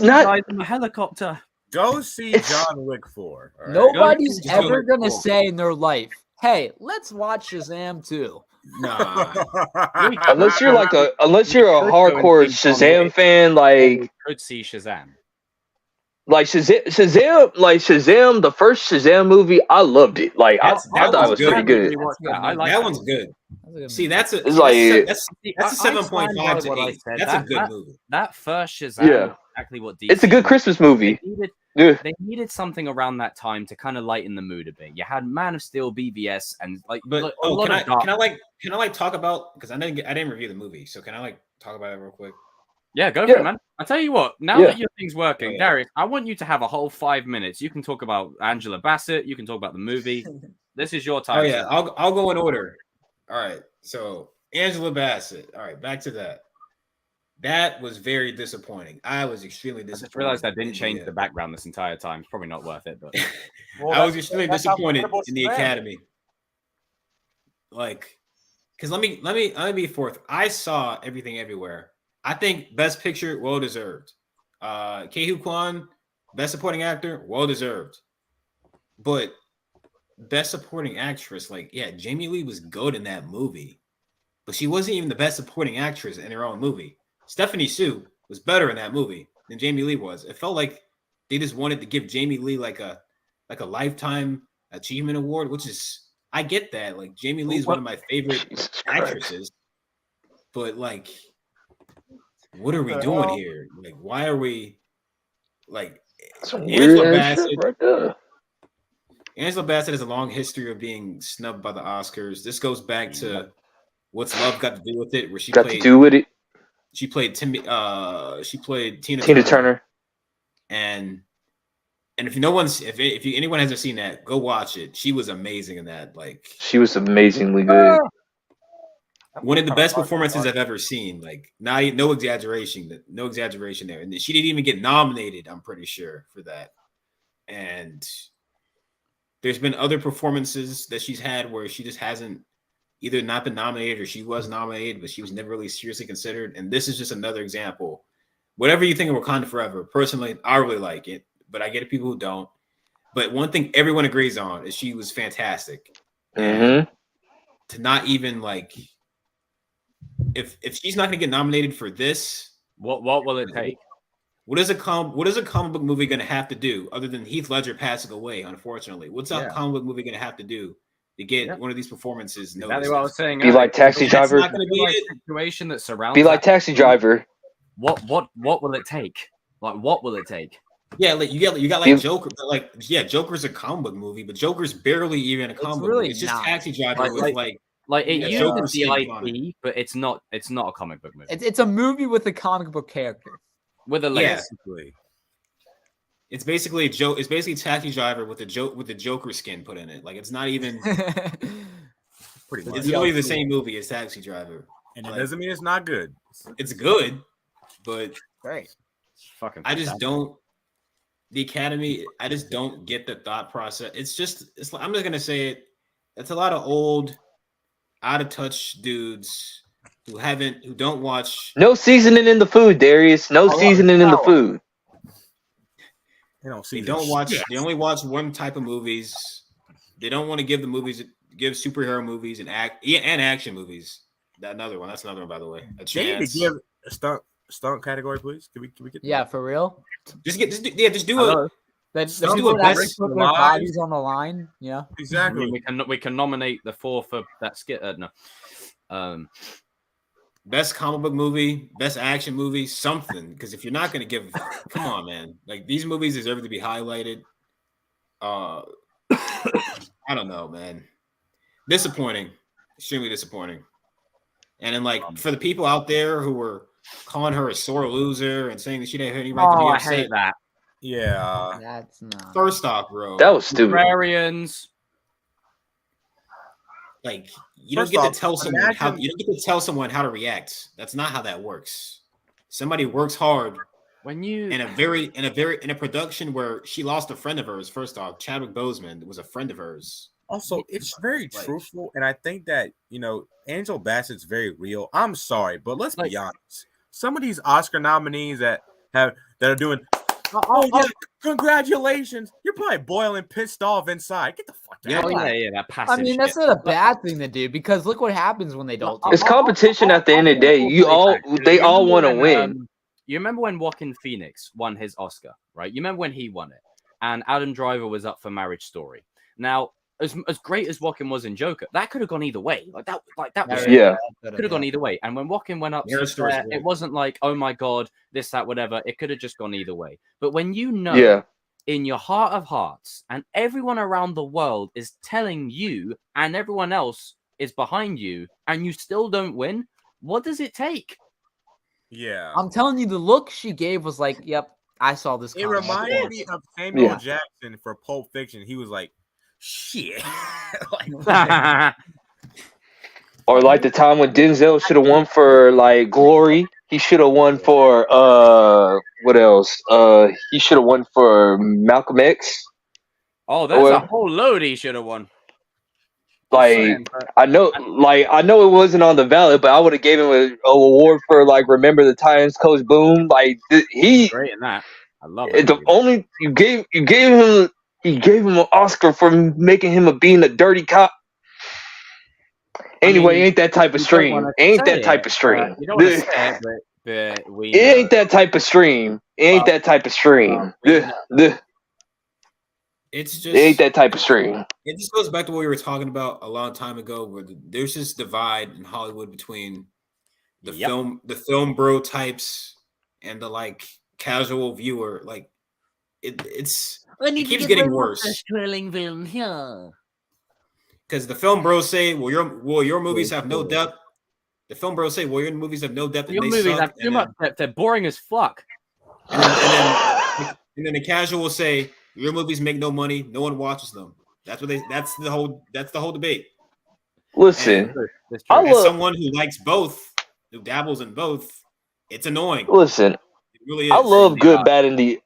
not. Guys in the helicopter. Go see John Wick 4. all right? Nobody's Just go ever like, gonna oh. say in their life, "Hey, let's watch Shazam 2." Nah, Unless you're a hardcore Shazam fan, You like could see Shazam. Shazam, the first Shazam movie, I loved it. Like I thought it was good. pretty good. I like that one's good. See, that's a It's like- that's a I 7.5 stand to by what I 8. said. That's a good movie. That first Shazam Yeah. is exactly what DC It's a good Christmas movie. Yeah. They needed something around that time to kind of lighten the mood a bit. You had Man of Steel, BVS, and like But a lot can of dark. I like talk about because I didn't review the movie, so can I like talk about it real quick? Yeah, go for Yeah. it, man. I'll tell you what, now Yeah. that your thing's working, Yeah. Darius, I want you to have a whole 5 minutes. You can talk about Angela Bassett, you can talk about the movie. This is your time. Oh yeah, I'll go in order. All right, so Angela Bassett. All right, back to that. That was very disappointing. I was extremely I disappointed. just realized I didn't in change the, the background this entire time. It's probably not worth it, but I was extremely disappointed in the Academy. Like, because let me be forth. I saw Everything Everywhere. I think Best Picture, well deserved. Ke-Huy Quan, Best Supporting Actor, well deserved. But Best Supporting Actress, like, yeah, Jamie Lee was good in that movie, but she wasn't even the Best Supporting Actress in her own movie. Stephanie Sue was better in that movie than Jamie Lee was. It felt like they just wanted to give Jamie Lee like a lifetime achievement award, which is, I get that. Like, Jamie Lee is one of my favorite Jesus Christ. actresses, but like, what are we doing here? Like, why are we like Some Angela weird ass Bassett? shit right there. Angela Bassett has a long history of being snubbed by the Oscars. This goes back to What's Love Got to Do with It, where she Got to played do with it. she played Tina Tina Turner. and And if anyone hasn't seen that, go watch it. She was amazing in that. Like, she was amazingly good. One of the best performances I've ever seen. Like, no exaggeration there. And she didn't even get nominated, I'm pretty sure, for that. And there's been other performances that she's had where she just hasn't either not been nominated or she was nominated, but she was never really seriously considered. And this is just another example. Whatever you think of Wakanda Forever, personally, I really like it, but I get people who don't. But one thing everyone agrees on is she was fantastic. And to not even like, if she's not going to get nominated for this, what will it take? What is a comic book movie going to have to do other than Heath Ledger passing away? Unfortunately, what's a comic book movie going to have to do to get one of these performances noticed? Exactly what I was saying. Be like Taxi Driver. Not going to be a situation that surrounds. Be like Taxi Driver. What will it take? Like, what will it take? Yeah, like you got like Joker, like Joker's a comic book movie, but Joker's barely even a comic book movie. It's just Taxi Driver with like it uses the IP, but it's not a comic book movie. It's a movie with a comic book character. With a basically. It's basically It's basically Taxi Driver with the Joker skin put in it. Like, it's not even pretty much. It's really the same movie as Taxi Driver. And it doesn't mean it's not good. It's good, but right. Fucking I just don't. The Academy, I just don't get the thought process. It's like, I'm just gonna say it. It's a lot of old, out of touch dudes who don't watch. No seasoning in the food, Darius. No seasoning in the food. They don't watch. They only watch one type of movies. They don't want to give superhero movies and action movies. That's another one, by the way. A chance. They need to give a stunt category, please. Can we get? Yeah, for real. Just do it. Let's do it. Let's put their bodies on the line. Yeah, exactly. I mean, we can nominate the 4 for that skit. Best comic book movie, best action movie, something. Because if you're not going to give, come on, man. Like, these movies deserve to be highlighted. I don't know, man. Disappointing, extremely disappointing. And then, like, for the people out there who were calling her a sore loser and saying that she didn't have any right to be upset. I hate that. Yeah, that's not. First off, bro, that was stupid. Librarians. Like, you don't get to tell someone how to react. That's not how that works. Somebody works hard when you in a production where she lost a friend of hers. First off, Chadwick Boseman was a friend of hers. Also, it's very truthful, and I think that Angel Bassett's very real. I'm sorry, but let's be honest. Some of these Oscar nominees that are doing, congratulations! You're probably boiling, pissed off inside. Get the fuck out! That passive. I mean, that's not a bad thing to do because look what happens when they don't. It's competition at the end of the day. They all want to win. You remember when Joaquin Phoenix won his Oscar, right? You remember when he won it, and Adam Driver was up for Marriage Story. Now, as great as Joaquin was in Joker, that could have gone either way. Like that was could have gone either way. And when Joaquin went up, it wasn't like, oh my god, this, that, whatever. It could have just gone either way. But when in your heart of hearts, and everyone around the world is telling you, and everyone else is behind you, and you still don't win, what does it take? Yeah, I'm telling you, the look she gave was like, yep, I saw this. It reminded me of Samuel Jackson for Pulp Fiction. He was like, shit. Or like the time when Denzel should have won for like Glory. He should have won for what else? He should have won for Malcolm X. Oh, there's a whole load he should have won. Like, I know it wasn't on the ballot, but I would have gave him an award for like Remember the Titans, Coach Boone. Like he great in that. I love it. He gave him an Oscar for making him being a dirty cop. Anyway, ain't that type of stream. Ain't that type of stream. You don't want to say it, but it ain't that type of stream. It ain't that type of stream. It's just it ain't that type of stream. It just goes back to what we were talking about a long time ago, where there's this divide in Hollywood between the film bro types and the like casual viewer. Like it keeps getting worse. Because the film bros say, well, your movies have no depth. The film bros say, well, your movies have no depth. Your movies have too much depth. They're boring as fuck. And then the casual will say, Real movies make no money. No one watches them. That's the whole debate. Listen, That's I true. As love. someone who likes both, who dabbles in both, it's annoying. Listen, It really I is. love good, bad, and the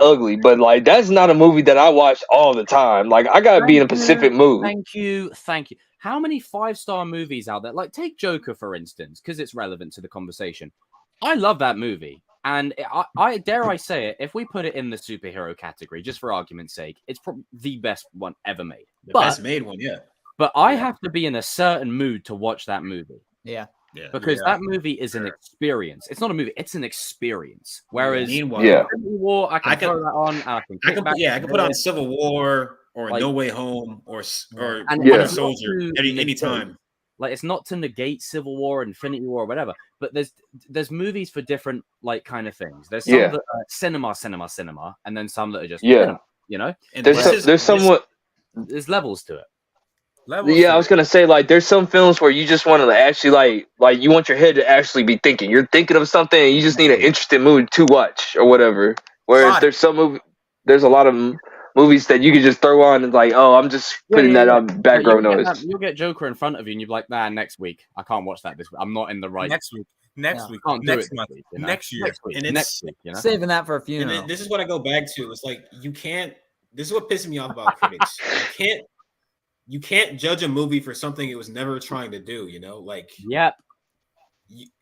ugly, but like that's not a movie that I watch all the time. Like I gotta be in a specific mood. Thank you. How many 5-star movies out there? Like take Joker for instance, because it's relevant to the conversation. I love that movie, and I dare I say it, if we put it in the superhero category, just for argument's sake, it's probably the best one ever made. The best made one, yeah. But I have to be in a certain mood to watch that movie. Yeah. Because that movie is an experience. It's not a movie; it's an experience. Whereas, Meanwhile, Civil War, I can throw that on. I can put on Civil War or Like- No Way Home or And Winter it's not Soldier to anytime. Like it's not to negate Civil War, Infinity War, or whatever. But there's movies for different like kind of things. There's some that are cinema, and then some that are just cinema, you know. And There's levels to it. I was gonna say like there's some films where you just want to actually like you want your head to actually be thinking. You're thinking of something, and you just need an interesting movie to watch or whatever. Whereas there's a lot of movies that you can just throw on and like, oh, I'm just putting that on background noise. You'll get Joker in front of you, and you're like, nah, next week I can't watch that. This week. I'm not in the right. Next week, next month, week, next year, next week, you know? Saving that for a funeral. And this is what I go back to. It's like you can't. This is what pisses me off about critics. You can't judge a movie for something it was never trying to do. You know, like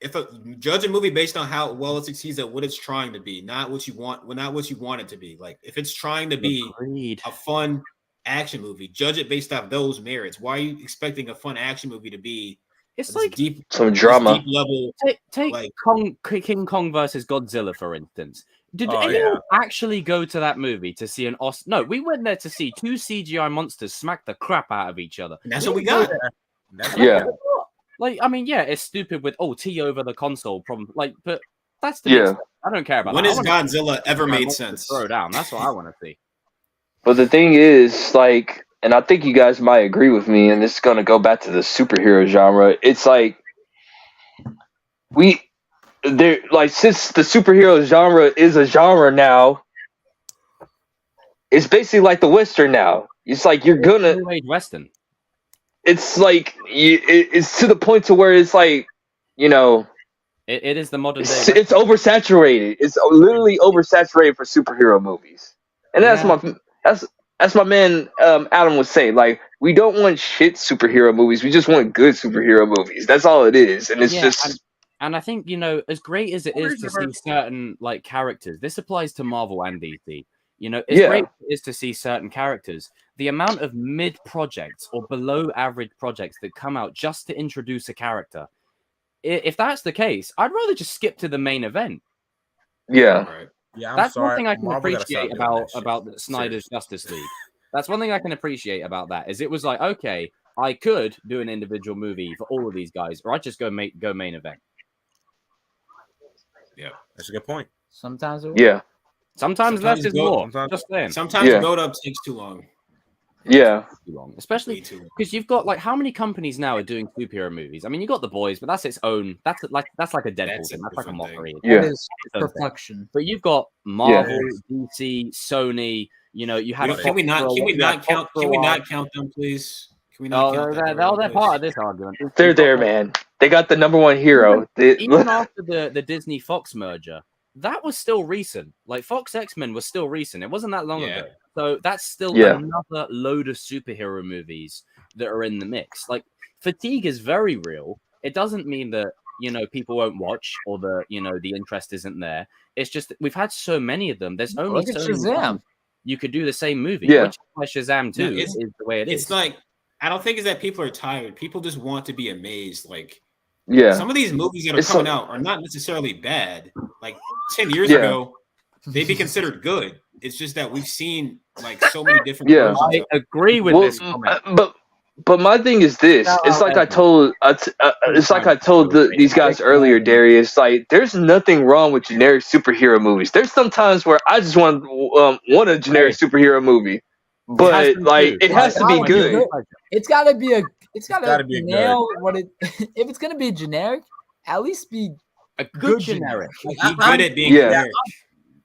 if judge a movie based on how well it succeeds at what it's trying to be, not what you want it to be. Like if it's trying to be a fun action movie, judge it based off those merits. Why are you expecting a fun action movie to be? It's like some drama. Deep level. Take like King Kong versus Godzilla, for instance. Did anyone actually go to that movie to see an Oscar? No, we went there to see two CGI monsters smack the crap out of each other. And that's what we got. Like, I mean, yeah, it's stupid with T over the console problem. Like, but that's the I don't care about when that. When has Godzilla ever made sense? Throw down. That's what I want to see. But the thing is, like, and I think you guys might agree with me, and this is gonna go back to the superhero genre. It's like since the superhero genre is a genre now, it's basically like the Western now. It's like you're gonna Western. It's like it's to the point to where it's like, you know, it is the modern day. It's oversaturated. It's literally oversaturated for superhero movies, and that's my man Adam would say. Like, we don't want shit superhero movies. We just want good superhero movies. That's all it is, and it's just. And I think, you know, as great as it is to see certain like characters, this applies to Marvel and DC. You know, as great as it is to see certain characters, the amount of mid projects or below average projects that come out just to introduce a character, if that's the case, I'd rather just skip to the main event. Yeah. Right. Yeah, that's one thing I can appreciate about Snyder's Justice League. That's one thing I can appreciate about that is it was like, okay, I could do an individual movie for all of these guys, or I'd just go main event. Yeah, that's a good point. Sometimes Sometimes less is more. Just saying. Sometimes build up takes too long. Yeah. Too long. Especially because you've got like how many companies now are doing superhero movies? I mean, you got The Boys, but that's its own. That's like a Deadpool thing. That's like a mockery. That is perfection. But you've got Marvel, DC, Sony. You know, you had. Can we not count them, please? Can we not count them? They're part of this argument. They're there, man. They got the number one hero. Even after the Disney Fox merger, that was still recent. Like Fox X-Men was still recent. It wasn't that long ago. So that's still another load of superhero movies that are in the mix. Like fatigue is very real. It doesn't mean that, you know, people won't watch or the interest isn't there. It's just that we've had so many of them. There's only so many times you could do the same movie. Yeah. Which is why Shazam 2 is the way it is. It's like, I don't think it's that people are tired. People just want to be amazed. Like, some of these movies that are coming out are not necessarily bad. Like 10 years ago, they'd be considered good. It's just that we've seen like so many different versions. I agree with this comment. But my thing is this. It's like I told these guys earlier, Darius. Like, there's nothing wrong with generic superhero movies. There's some times where I just want a generic superhero movie, but it has to be good. It's gotta be nail what it. If it's gonna be generic, at least be a good generic. Be good at being generic.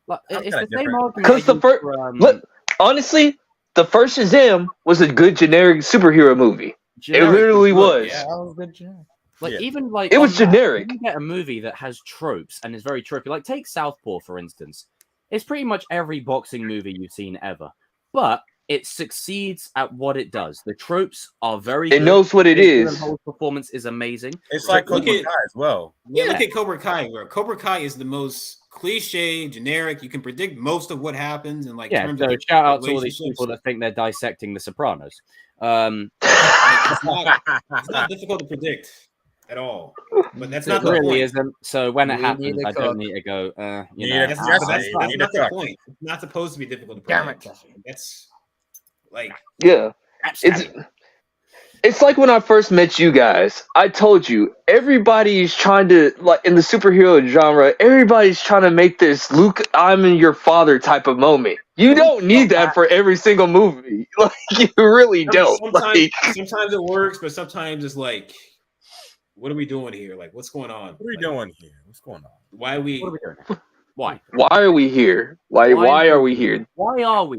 Like, That's it's the kinda same different. argument. Because the first, look, honestly, the first Shazam was a good generic superhero movie. It literally was. Yeah. That was good generic. Like Yeah. even like It was on that, generic. when you get a movie that has tropes and is very tropey. Like take Southpaw for instance. It's pretty much every boxing movie you've seen ever, but it succeeds at what it does. The tropes are very It good. knows what it Jake is. Gyllenhaal's performance is amazing. It's like Look Cobra at- Kai as well. Yeah, Yeah. look at Cobra Kai. Where Cobra Kai is the most cliche, generic. You can predict most of what happens in like Yeah, terms so of the shout out to all these relationships. people that think they're dissecting The Sopranos. Like, it's not difficult to predict at all. But that's not It the really point. isn't. So when it We happens, need to I don't cook. need to go. You Yeah, know, that's- But that's- that's you not need the to point. It's not supposed to be difficult to Damn predict. it. That's like Yeah. It's like when I first met you guys. I told you everybody's trying to like in the superhero genre. Everybody's trying to make this Luke, I'm your father type of moment. You don't need that for every single movie. Like you really don't. Sometimes it works, but sometimes it's like, what are we doing here? Like, what's going on? What are we Like, doing here? What's going on? Why are we? What are we doing? Why? Why are we here? Why are we here? Why are we?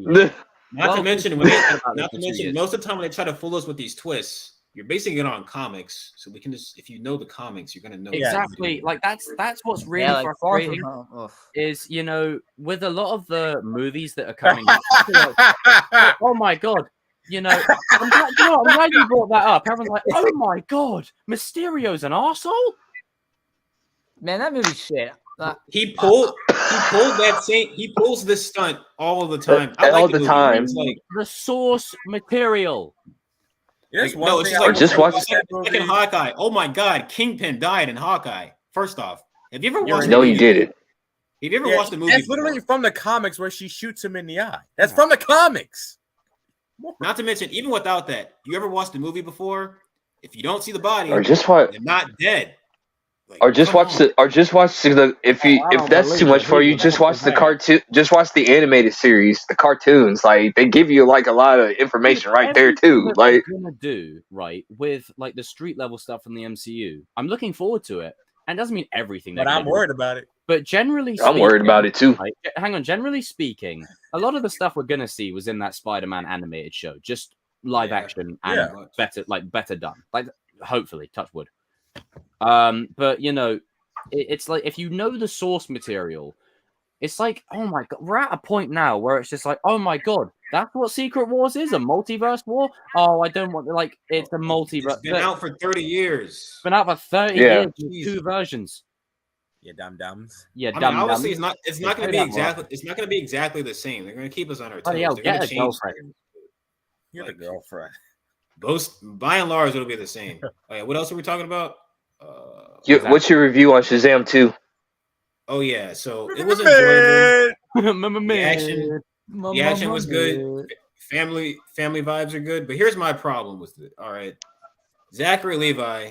Not Well, to mention, we when talked about not this to for 2 mention, years. most of the time when they try to fool us with these twists, you're basing it on comics. So we can just, if you know the comics, you're gonna know Exactly. Like that's what's really Yeah, like Far From frustrating. Home. Ugh. Is with a lot of the movies that are coming out, oh my god, I'm glad you brought that up. Everyone's like, oh my god, Mysterio's an arsehole? Man, that movie's shit. He pulls this stunt all of the time. I All like the movie. time. It's like, The source material. There's like, one no, it's thing just I like, just remember watch- about it's like, that it's like in movie. Hawkeye. Oh my god, Kingpin died in Hawkeye. First off, have you ever You're watched? an No, the he movie? didn't. Have you ever Yeah, watched the movie? That's literally before? from the comics where she shoots him in the eye. That's from the comics. Not to mention, even without that, you ever watched the movie before? If you don't see the body, Or just watch. they're not dead. Like, Or just come watch on. the. Or just watch the. If that's too much for you, just watch the cartoon. Just watch the animated series, the cartoons. Like they give you like a lot of information right there too. Like we're gonna do right with like the street level stuff from the MCU. I'm looking forward to it, and it doesn't mean everything. But I'm worried about it. But generally, I'm worried about it too. Right, hang on. Generally speaking, a lot of the stuff we're gonna see was in that Spider-Man animated show, just live Yeah. action and Yeah. better done. Like hopefully, touch wood. But it's like if you know the source material, it's like, oh my god, we're at a point now where it's just like, oh my god, that's what Secret Wars is, a multiverse war. Oh, I don't want it's a multiverse. It's been out for 30 years. Been out for 30 Yeah. years with 2 versions. Yeah, dums. Yeah, I mean, dumb obviously, dumb. it's not going to Say be that wrong. exactly. It's not going to be exactly the same. They're going to keep us on our toes. Bloody hell, They're going get to a change girlfriend. things. You're the girlfriend. Most, by and large, it'll be the same. Okay, what else are we talking about? what's your review on Shazam 2? Oh yeah, so it was enjoyable. Man. The action was good. Family vibes are good. But here's my problem with it. All right, Zachary Levi,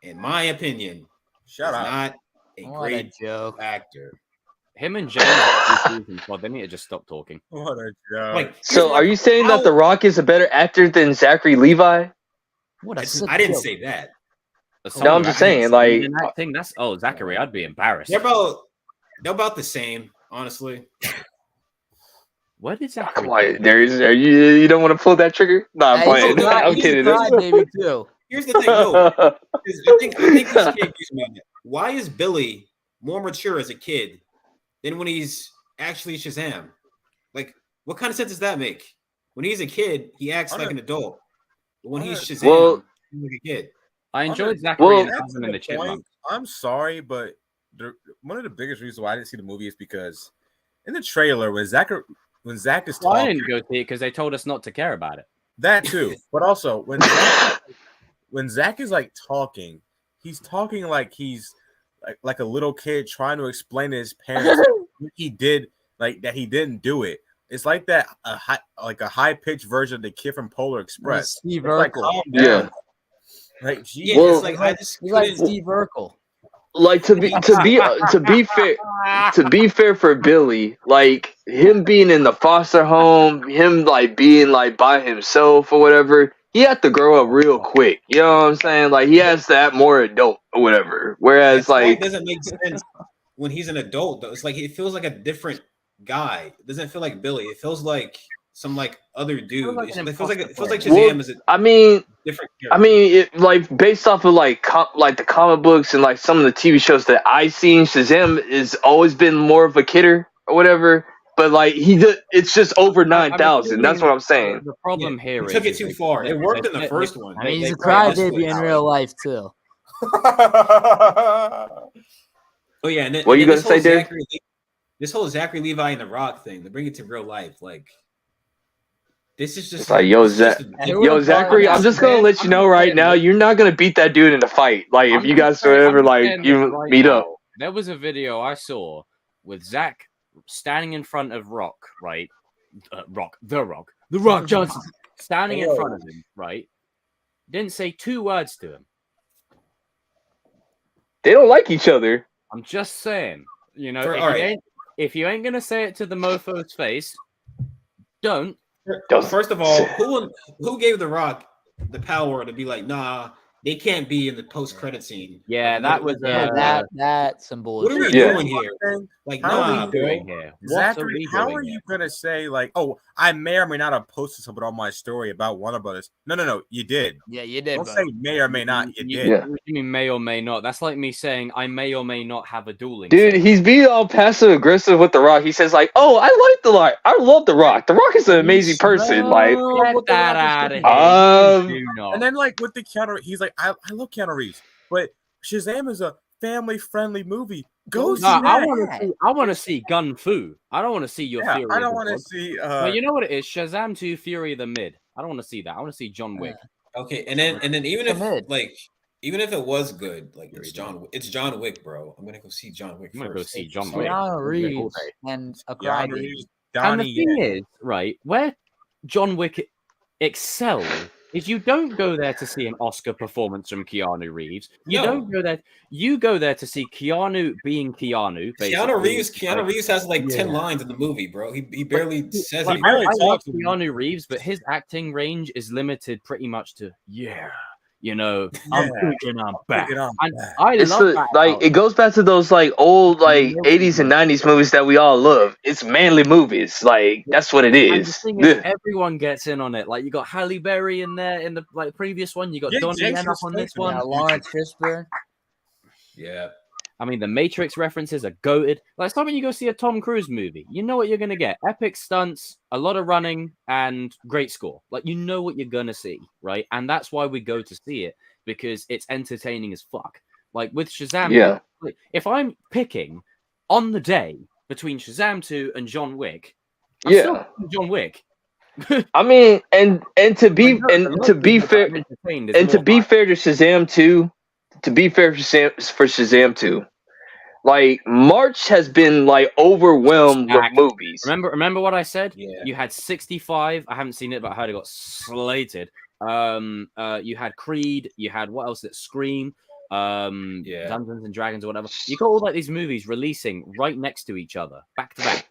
in my opinion, Shut is up. not a What a great joke. actor. Him and James, well, they need to just stop talking. What a joke. Like, So here's my- are you saying that how- The Rock is a better actor than Zachary Levi? What a I sick didn't joke. say that. No, I'm just saying, like, in acting, that's Zachary, I'd be embarrassed. They're about the same, honestly. Where did Zachary? come on, you don't want to pull that trigger? No, I'm Hey, playing. he's a I'm he's kidding. a crybaby too. Here's the thing, no. I think this can't use me on that. Why is Billy more mature as a kid than when he's actually Shazam? Like, what kind of sense does that make? When he's a kid, he acts like an adult. But when he's Shazam, Well- he's like a kid. I enjoyed Zachary Well, and That's Alvin and the the Chipmunk. point. I'm sorry, but one of the biggest reasons why I didn't see the movie is because in the trailer when Zach is Well, I talking, didn't go see it because they told us not to care about it. that too, but also when Zach is like talking, he's talking like he's like a little kid trying to explain to his parents what he did, like that he didn't do it. It's like that a high pitched version of the kid from Polar Express. Steve It's like, Urkel. calm down. Yeah. Like, geez. Yeah, Well- it's like I just He's like couldn't- Steve Urkel. Like to be fair for Billy, like him being in the foster home, him like being like by himself or whatever, he had to grow up real quick. You know what I'm saying? Like he has to act more adult or whatever. Whereas That's why it like doesn't make sense. when he's an adult, though. It's like it feels like a different guy. It doesn't feel like Billy. It feels like some like other dude. like It feels like Shazam Well, is a I mean, different I character. mean, it, like based off of like the comic books and like some of the TV shows that I've seen, Shazam has always been more of a kidder or whatever. But like it's just over 9,000. That's what I'm saying. The problem here He is took it too far. It worked in the first one. I mean, he's a That's crybaby what- in real life too. Oh yeah, and then, What and you then gonna say, Dave? This whole Zachary Levi and The Rock thing, to bring it to real life, like this is just It's like, yo, Zachary, I'm just gonna let you know right now, you're not gonna beat that dude in a fight. Like, if you guys ever like you meet up. There was a video I saw with Zach standing in front of Rock, right? The Rock Johnson, standing in front of him, right? Didn't say 2 words to him. They don't like each other. I'm just saying, you know, For- if you ain't gonna say it to the mofo's face, don't. First of all, who gave The Rock the power to be like, nah, they can't be in the post-credit scene? Yeah, that was That symbol. What are we Yeah. doing here? Like, How are nah, we bro. doing here? What are Zachary, we how doing are here? you gonna say like, oh, I may or may not have posted something on my story about Warner Brothers? No, you did. Yeah, you did. Don't Bro. say may or may not. You did. Yeah. What do you mean may or may not? That's like me saying I may or may not have a dueling. Dude, set. he's being all passive aggressive with The Rock. He says like, "Oh, I like The Rock. I love The Rock. The Rock is an amazing person." Like, Get that out of here. You do not. And then like with the Keanu, he's like, I love Keanu Reeves, but Shazam is a family-friendly movie. Go see No, that. I want to see gun fu. I don't want to see your Yeah, Fury. I of don't the want to Dog. see. Well, you know what it is? Shazam 2 Fury of the Mid. I don't want to see that. I want to see John Wick. Okay, and then even if Mid. even if it was good, like it's John Wick, bro. I'm gonna go see John Wick I'm gonna first. go see John Wick. Keanu Reeves Okay. and a Keanu crybaby. Reeves, And the Donnie thing Yen. is, right, where John Wick excels is you don't go there to see an Oscar performance from Keanu Reeves. You No. don't go there. You go there to see Keanu being Keanu. Basically. Keanu Reeves has like 10 Yeah. lines in the movie, bro. He barely says Like, it. I love Keanu Reeves, but his acting range is limited pretty much to I'm thinking I'm back. Thinking I'm And back. I it's love that. like it goes back to those like old like 80s and 90s movies that we all love. It's manly movies. Like that's what it And the is. thing is, everyone gets in on it. Like you got Halle Berry in there in the like previous one. You got Yeah, Donnie Jason Yen up on this Statham. one. Yeah, Lawrence Fishburne. Yeah. I mean, the Matrix references are goated. Like, it's like when you go see a Tom Cruise movie. You know what you're gonna get: epic stunts, a lot of running, and great score. Like, you know what you're gonna see, right? And that's why we go to see it, because it's entertaining as fuck. Like with Shazam, Yeah. like, if I'm picking on the day between Shazam 2 and John Wick, I'm still Yeah. picking John Wick. I mean, and to be I know and to be that fair I'm entertained is and to more be high. fair to Shazam 2, to be fair for Shazam 2, like March has been like overwhelmed with Stacked. movies. Remember what I said? Yeah. You had 65. I haven't seen it, but I heard it got slated. You had Creed. You had what else? That Scream. Dungeons and Dragons or whatever. You got all like these movies releasing right next to each other, back to back.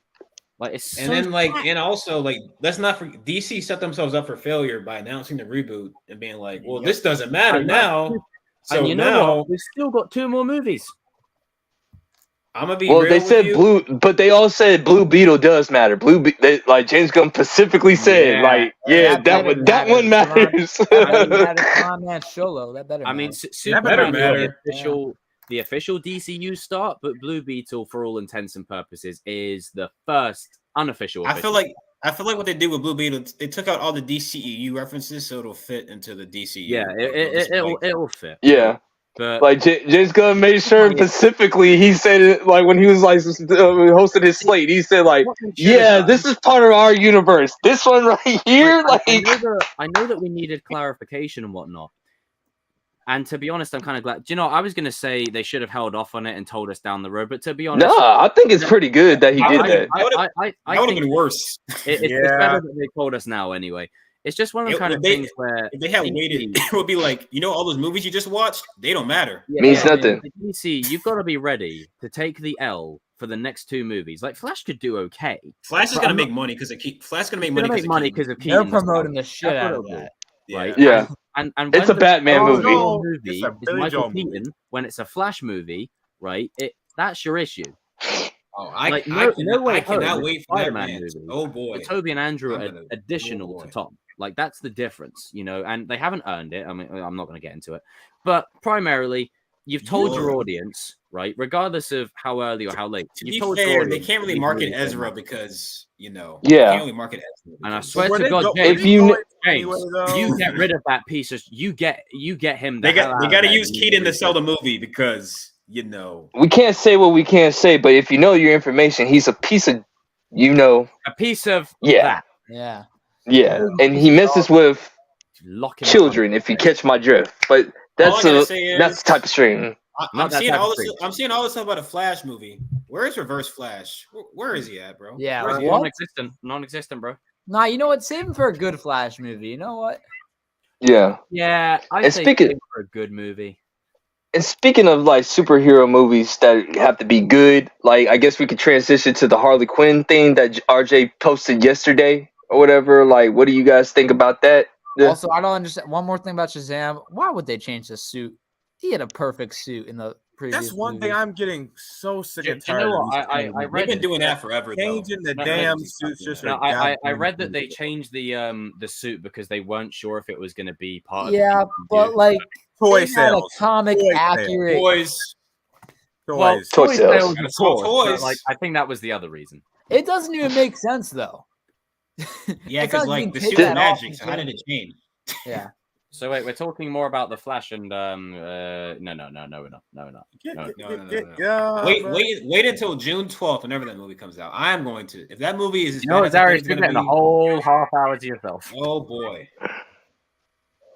Like it's And so then like stacked. and also like let's not forget DC set themselves up for failure by announcing the reboot and being like, well, this doesn't matter I know. now. So and you know now what? We've still got 2 more movies. I'm gonna be Well, real they with said you. Blue, but they all said Blue Beetle does matter. Like James Gunn specifically said, Yeah. like, that one matters. That better matter. Come on, man, Sholo. That better. I mean, matter. Superman matter. the official DCU start, but Blue Beetle, for all intents and purposes, is the first unofficial. I feel like what they did with Blue Beetle, they took out all the DCEU references so it'll fit into the DCU. yeah, it'll fit. Yeah. But Like James Gunn made sure Yeah. specifically, he said it like when he was like hosting his slate, he said like, what they should have yeah, done- this is part of our universe. This one right here, I like, know that we needed clarification and whatnot. And to be honest, I'm kind of glad. Do you know, I was going to say they should have held off on it and told us down the road. But to be honest, nah, I think it's pretty good that he did that. I That would have think been worse. it's better that they told us now anyway. It's just one of the kind of things where If they had waited, it would be like, all those movies you just watched, they don't matter. Means nothing. DC, you've got to be ready to take the L for the next 2 movies. Like Flash could do okay. Flash is But gonna I'm make money because Flash is gonna make It's gonna money make money because because of They're Keaton. promoting the shit That's out what of it'll that. do, right? Yeah. And It's when a Batman the movie. Joel movie It's a is Billy Michael Joel movie. Keaton, when it's a Flash movie, right? That's your issue. Oh, Like, I Way cannot Home is wait a for that Spider-Man man. movie. Oh boy, But Toby and Andrew I'm are gonna- additional oh boy. to Tom. Like, that's the difference, you know, and they haven't earned it. I mean, I'm not going to get into it, but primarily, you've told your audience, right, regardless of how early or how late. To You've be told your fair, they audience can't really these market movies are Ezra not. because they Yeah. can't really market Ezra. And I because- swear Were to they God, go- James, If you anyway, though? you get rid of that piece of you get him. they hell got out to of there use and you Keaton to reboot sell it. the movie because we can't say what we can't say, but if you know your information, he's a piece of, A piece of yeah, Yeah. and he messes with lock him children. If you catch my drift, but all I gotta say that's is the type of stream. I'm Not that seeing type all of this. thing. I'm seeing all this stuff about a Flash movie. Where is Reverse Flash? Where is he at, bro? Yeah, Where's he what? at? Non-existent, bro. Nah, you know what? Save him for a good Flash movie. You know what? Yeah. Yeah, I And say speaking- for a good movie. And speaking of like superhero movies that have to be good, like I guess we could transition to the Harley Quinn thing that RJ posted yesterday or whatever. Like, what do you guys think about that? Yeah. Also, I don't understand. One more thing about Shazam. Why would they change the suit? He had a perfect suit in the previous. That's one thing movie. I'm getting so sick Do and you know tired what? of. I They've read been doing that forever. Changing the No, damn no, suits just No, for I goddamn read that they movie. changed the suit because they weren't sure if it was going to be part of. Yeah, the but like toy they had a sales. comic Toy sales. accurate. Boys, Well, Toys. Toy toy sales. sales, Gotta of sell course, but, toys. like I think that was the other reason. It doesn't even make sense though. yeah, It's because not like being the taken suit's off magic. and So how did it changed. change? Yeah. So wait, we're talking more about the Flash and no, we're not. No, we're not. No. Wait, Wait until June 12th, whenever that movie comes out. I am going to. If that movie is as You know bad what, as I think Darius, it's you're going to getting be, a whole half hour to yourself. oh boy,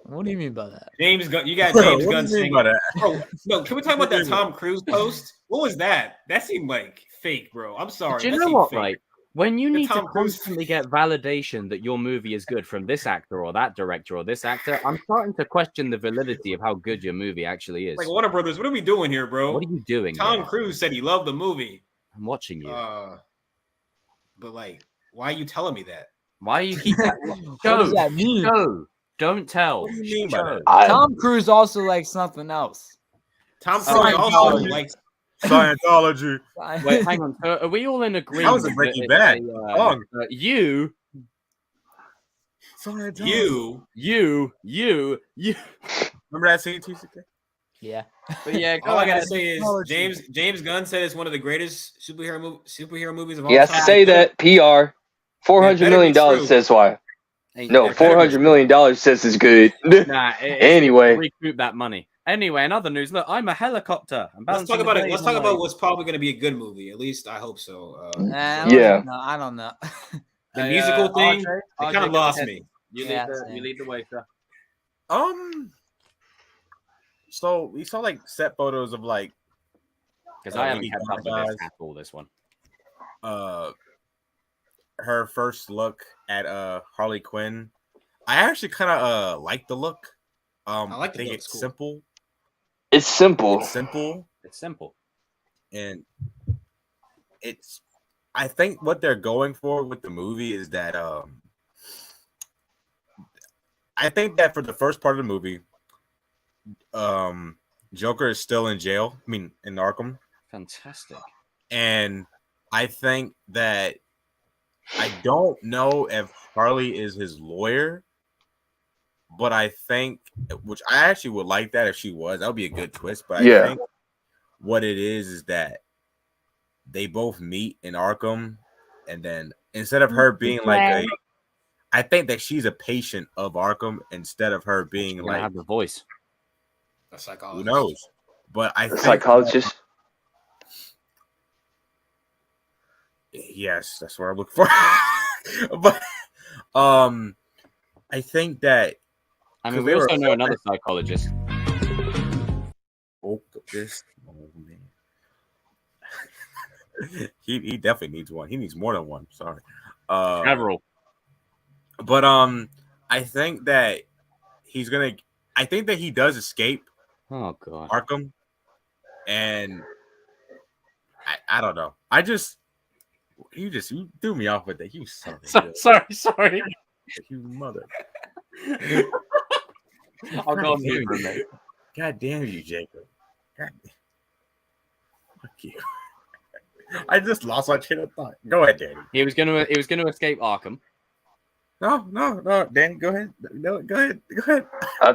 What do you mean by that? James Gunn, you got Bro, James what Gunn do you mean saying, by that? bro. No, can we talk about that What do you mean? Tom Cruise post? What was that? That seemed like fake, bro. I'm sorry. Do you that know seemed what, fake. right? When you The need to Tom Cruise- constantly get validation that your movie is good from this actor or that director or this actor, I'm starting to question the validity of how good your movie actually is. Like Warner Brothers, what are we doing here, bro? What are you doing? Tom here? Cruise said he loved the movie. I'm watching you. But like, why are you telling me that? Why you keep that? What Show, does that mean? show. Don't tell. What do you mean by Show. that? Tom Cruise also likes something else. Tom Cruise also Scientology. like Scientology. Wait, hang on. Are we all in agreement? That was a Breaking Bad song. You. Scientology. you. Remember that scene, TCK? Yeah. But yeah, go All I gotta ahead. say is Scientology. James Gunn said it's one of the greatest superhero movies of all He has time. to say that. PR. $400 better million be true. says why. No, It better be $400 million says it's good. Nah, Anyway. recoup that money. Anyway, in other news, look, I'm a helicopter. I'm Let's talk bouncing about the it. days Let's on talk my- about what's probably going to be a good movie. At least I hope so. Yeah. No, I don't know. The musical thing, RJ, it kind of go lost ahead. me. You Yeah, lead the same. you lead the way, sir. So we saw like set photos of like Because I haven't Lady kept up with this Gaga's- at all. This one. her first look at Harley Quinn. I actually kind of like the look. I like the think look, it's it's cool. simple. It's simple. It's simple, It's simple. and it's. I think what they're going for with the movie is that I think that for the first part of the movie, Joker is still in jail. I mean, in Arkham, Fantastic. and I think that I don't know if Harley is his lawyer, but I think, which I actually would like that if she was. That would be a good twist. But Yeah. I think what it is that they both meet in Arkham, and then instead of her being like I think that she's a patient of Arkham instead of her being You're gonna like, have the voice. A who psychologist. knows? But I A think psychologist. yes, that's what I'm looking for. But I think that I mean, 'cause we they also were- know another psychologist. this man. he definitely needs one. He needs more than one. Sorry. Several. But I think that he's gonna. I think that he does escape Oh god. Arkham, and I don't know. You threw me off with that. You son of a bitch. Sorry. You mother. I'll go on mute for a minute. God damn you, Jacob. God. Fuck you. I just lost my train of thought. Go ahead, Danny. He was gonna escape Arkham. No, Danny, go ahead. No, go ahead. I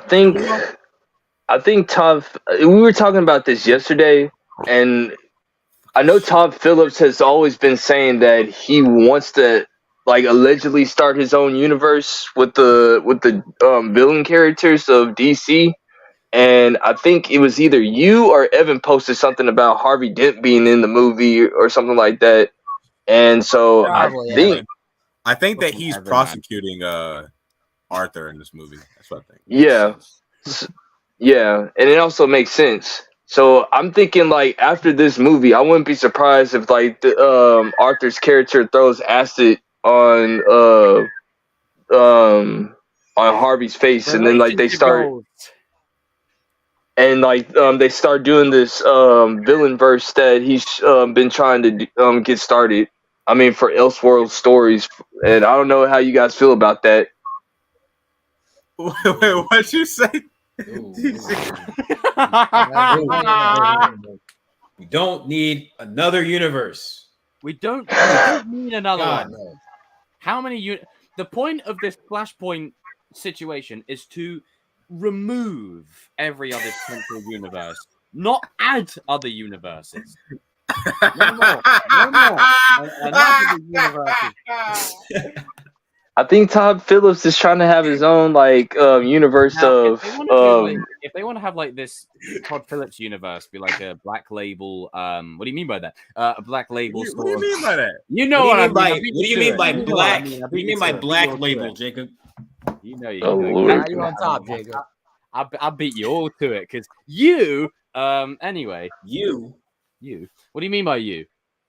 think Todd. We were talking about this yesterday, and I know Todd Phillips has always been saying that he wants to like allegedly start his own universe with the villain characters of DC. And I think it was either you or Evan posted something about Harvey Dent being in the movie or something like that. And so Probably, I think that he's prosecuting Arthur in this movie. That's what I think. Yeah. Yeah, and it also makes sense. So I'm thinking like after this movie, I wouldn't be surprised if like Arthur's character throws acid on Harvey's face, and then like they start they start doing this villain verse that he's been trying to get started. I mean, for Elseworld stories, and I don't know how you guys feel about that. Wait, what'd you say? We don't need another universe. We don't need another one. No. How many the point of this Flashpoint situation is to remove every other potential universe, not add other universes. No more. Another universe. I think Todd Phillips is trying to have his own like universe Now, of if they want to have like this Todd Phillips universe be like a Black Label what do you mean by that? A Black Label What store. do you mean by that? You know what I mean. What do you mean by black? What do you mean by black label, Jacob? You know you. Oh, know, Lord. Now you're on top, Jacob. I beat you all to it because you anyway. You. What do you mean by you?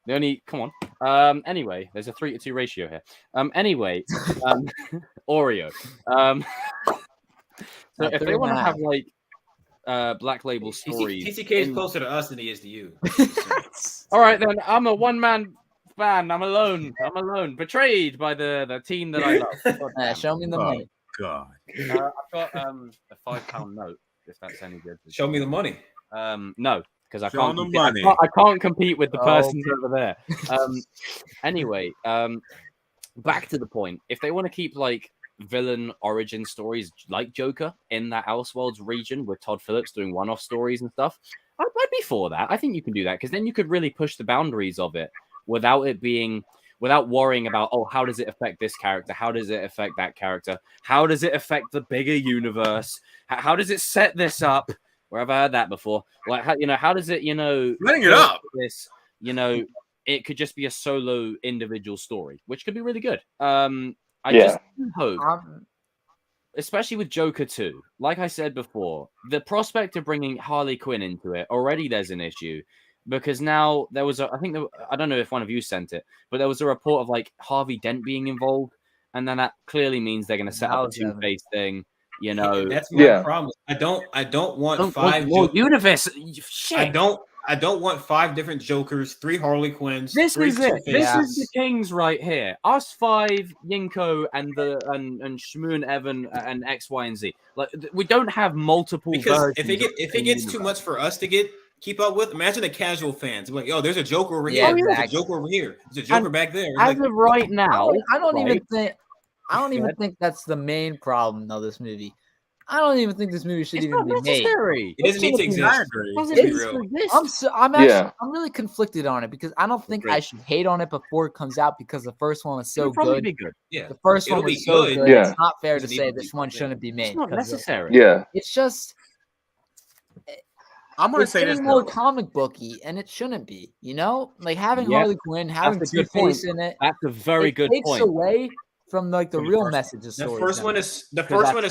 The only come on. Anyway, there's a 3-to-2 ratio here. Anyway, Oreo. So if they want to have like Black Label stories, TCK is closer to us than he is to you. all right, then I'm a one-man fan. I'm alone. Betrayed by the team that I love. Show me the money. God. I've got a £5 note. If that's any good. Show me the money. No. Because I can't compete with the persons over there. Anyway, back to the point. If they want to keep like villain origin stories like Joker in that Elseworlds region with Todd Phillips doing one-off stories and stuff, I'd be for that. I think you can do that because then you could really push the boundaries of it without worrying about, oh, how does it affect this character? How does it affect that character? How does it affect the bigger universe? How does it set this up? Where have I heard that before? Like, how does it, letting it up? This, it could just be a solo individual story, which could be really good. I just hope, especially with Joker 2, like I said before, the prospect of bringing Harley Quinn into it, already there's an issue because now there was I don't know if one of you sent it, but there was a report of like Harvey Dent being involved, and then that clearly means they're going to set up a Two-Face thing. That's my problem. I don't want five more universe. Shit. I don't want 5 different Jokers, 3 Harley Quinns. This is it. This is the Kings right here. Us 5, Yinko and Shmoo and Evan and X, Y, and Z. Like we don't have multiple. Because if it gets too much for us to keep up with, imagine the casual fans. Like, yo, there's a Joker over here. There's a Joker over here. There's a Joker back there. As of right now, I don't even think that's the main problem of this movie. I don't even think this movie should even be made. It doesn't need to exist. I'm really conflicted on it because I don't think I should hate on it before it comes out because the first one was so good. Yeah, the first one was so good. Yeah. It's not fair to say this one shouldn't be made. It's not necessary. Yeah, it's just. I'm gonna say this more comic booky, and it shouldn't be. Like having Harley Quinn, having Two-Face in it. That's a very good point. Takes away from like the real message of the first one is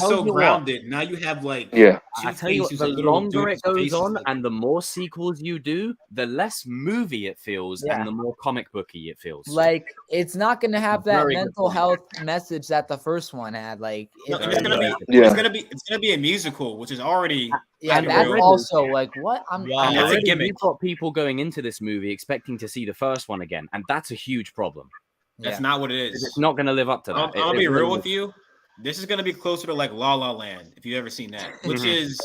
so grounded. Now you have like I tell you what, the longer it goes on and the more sequels you do, the less movie it feels and the more comic booky it feels. Like it's not going to have that mental health message that the first one had. Like it's gonna be a musical, which is already that's also like what we've got people going into this movie expecting to see the first one again, and that's a huge problem. That's not what it is. It's not going to live up to that. I'll be real with you. This is going to be closer to like La La Land, if you've ever seen that, which is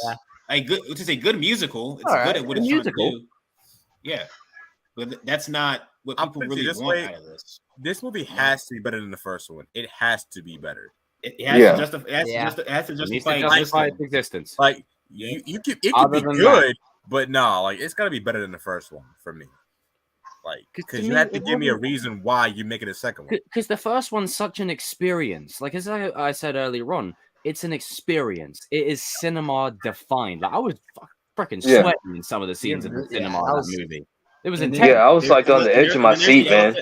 a good musical. It's good at what it's trying to do. Yeah. but that's not what I'll people put it really this want way. out of this. This movie has to be better than the first one. It has to be better. It has Yeah. to justify. It has to It needs justify to justify its existence. existence. Like Yeah. you could it could Other be than good, but no, like it's gotta be better than the first one for me. Like 'Cause because to you me, have to it give me a wasn't- reason why you make it a second one. Because the first one's such an experience. Like as I said earlier on, it's an experience. It is cinema defined. Like I was freaking Yeah. sweating in some of the scenes in the Yeah, cinema that of that was- movie. It was And then- intense. Yeah, I was like on the edge of my seat, man.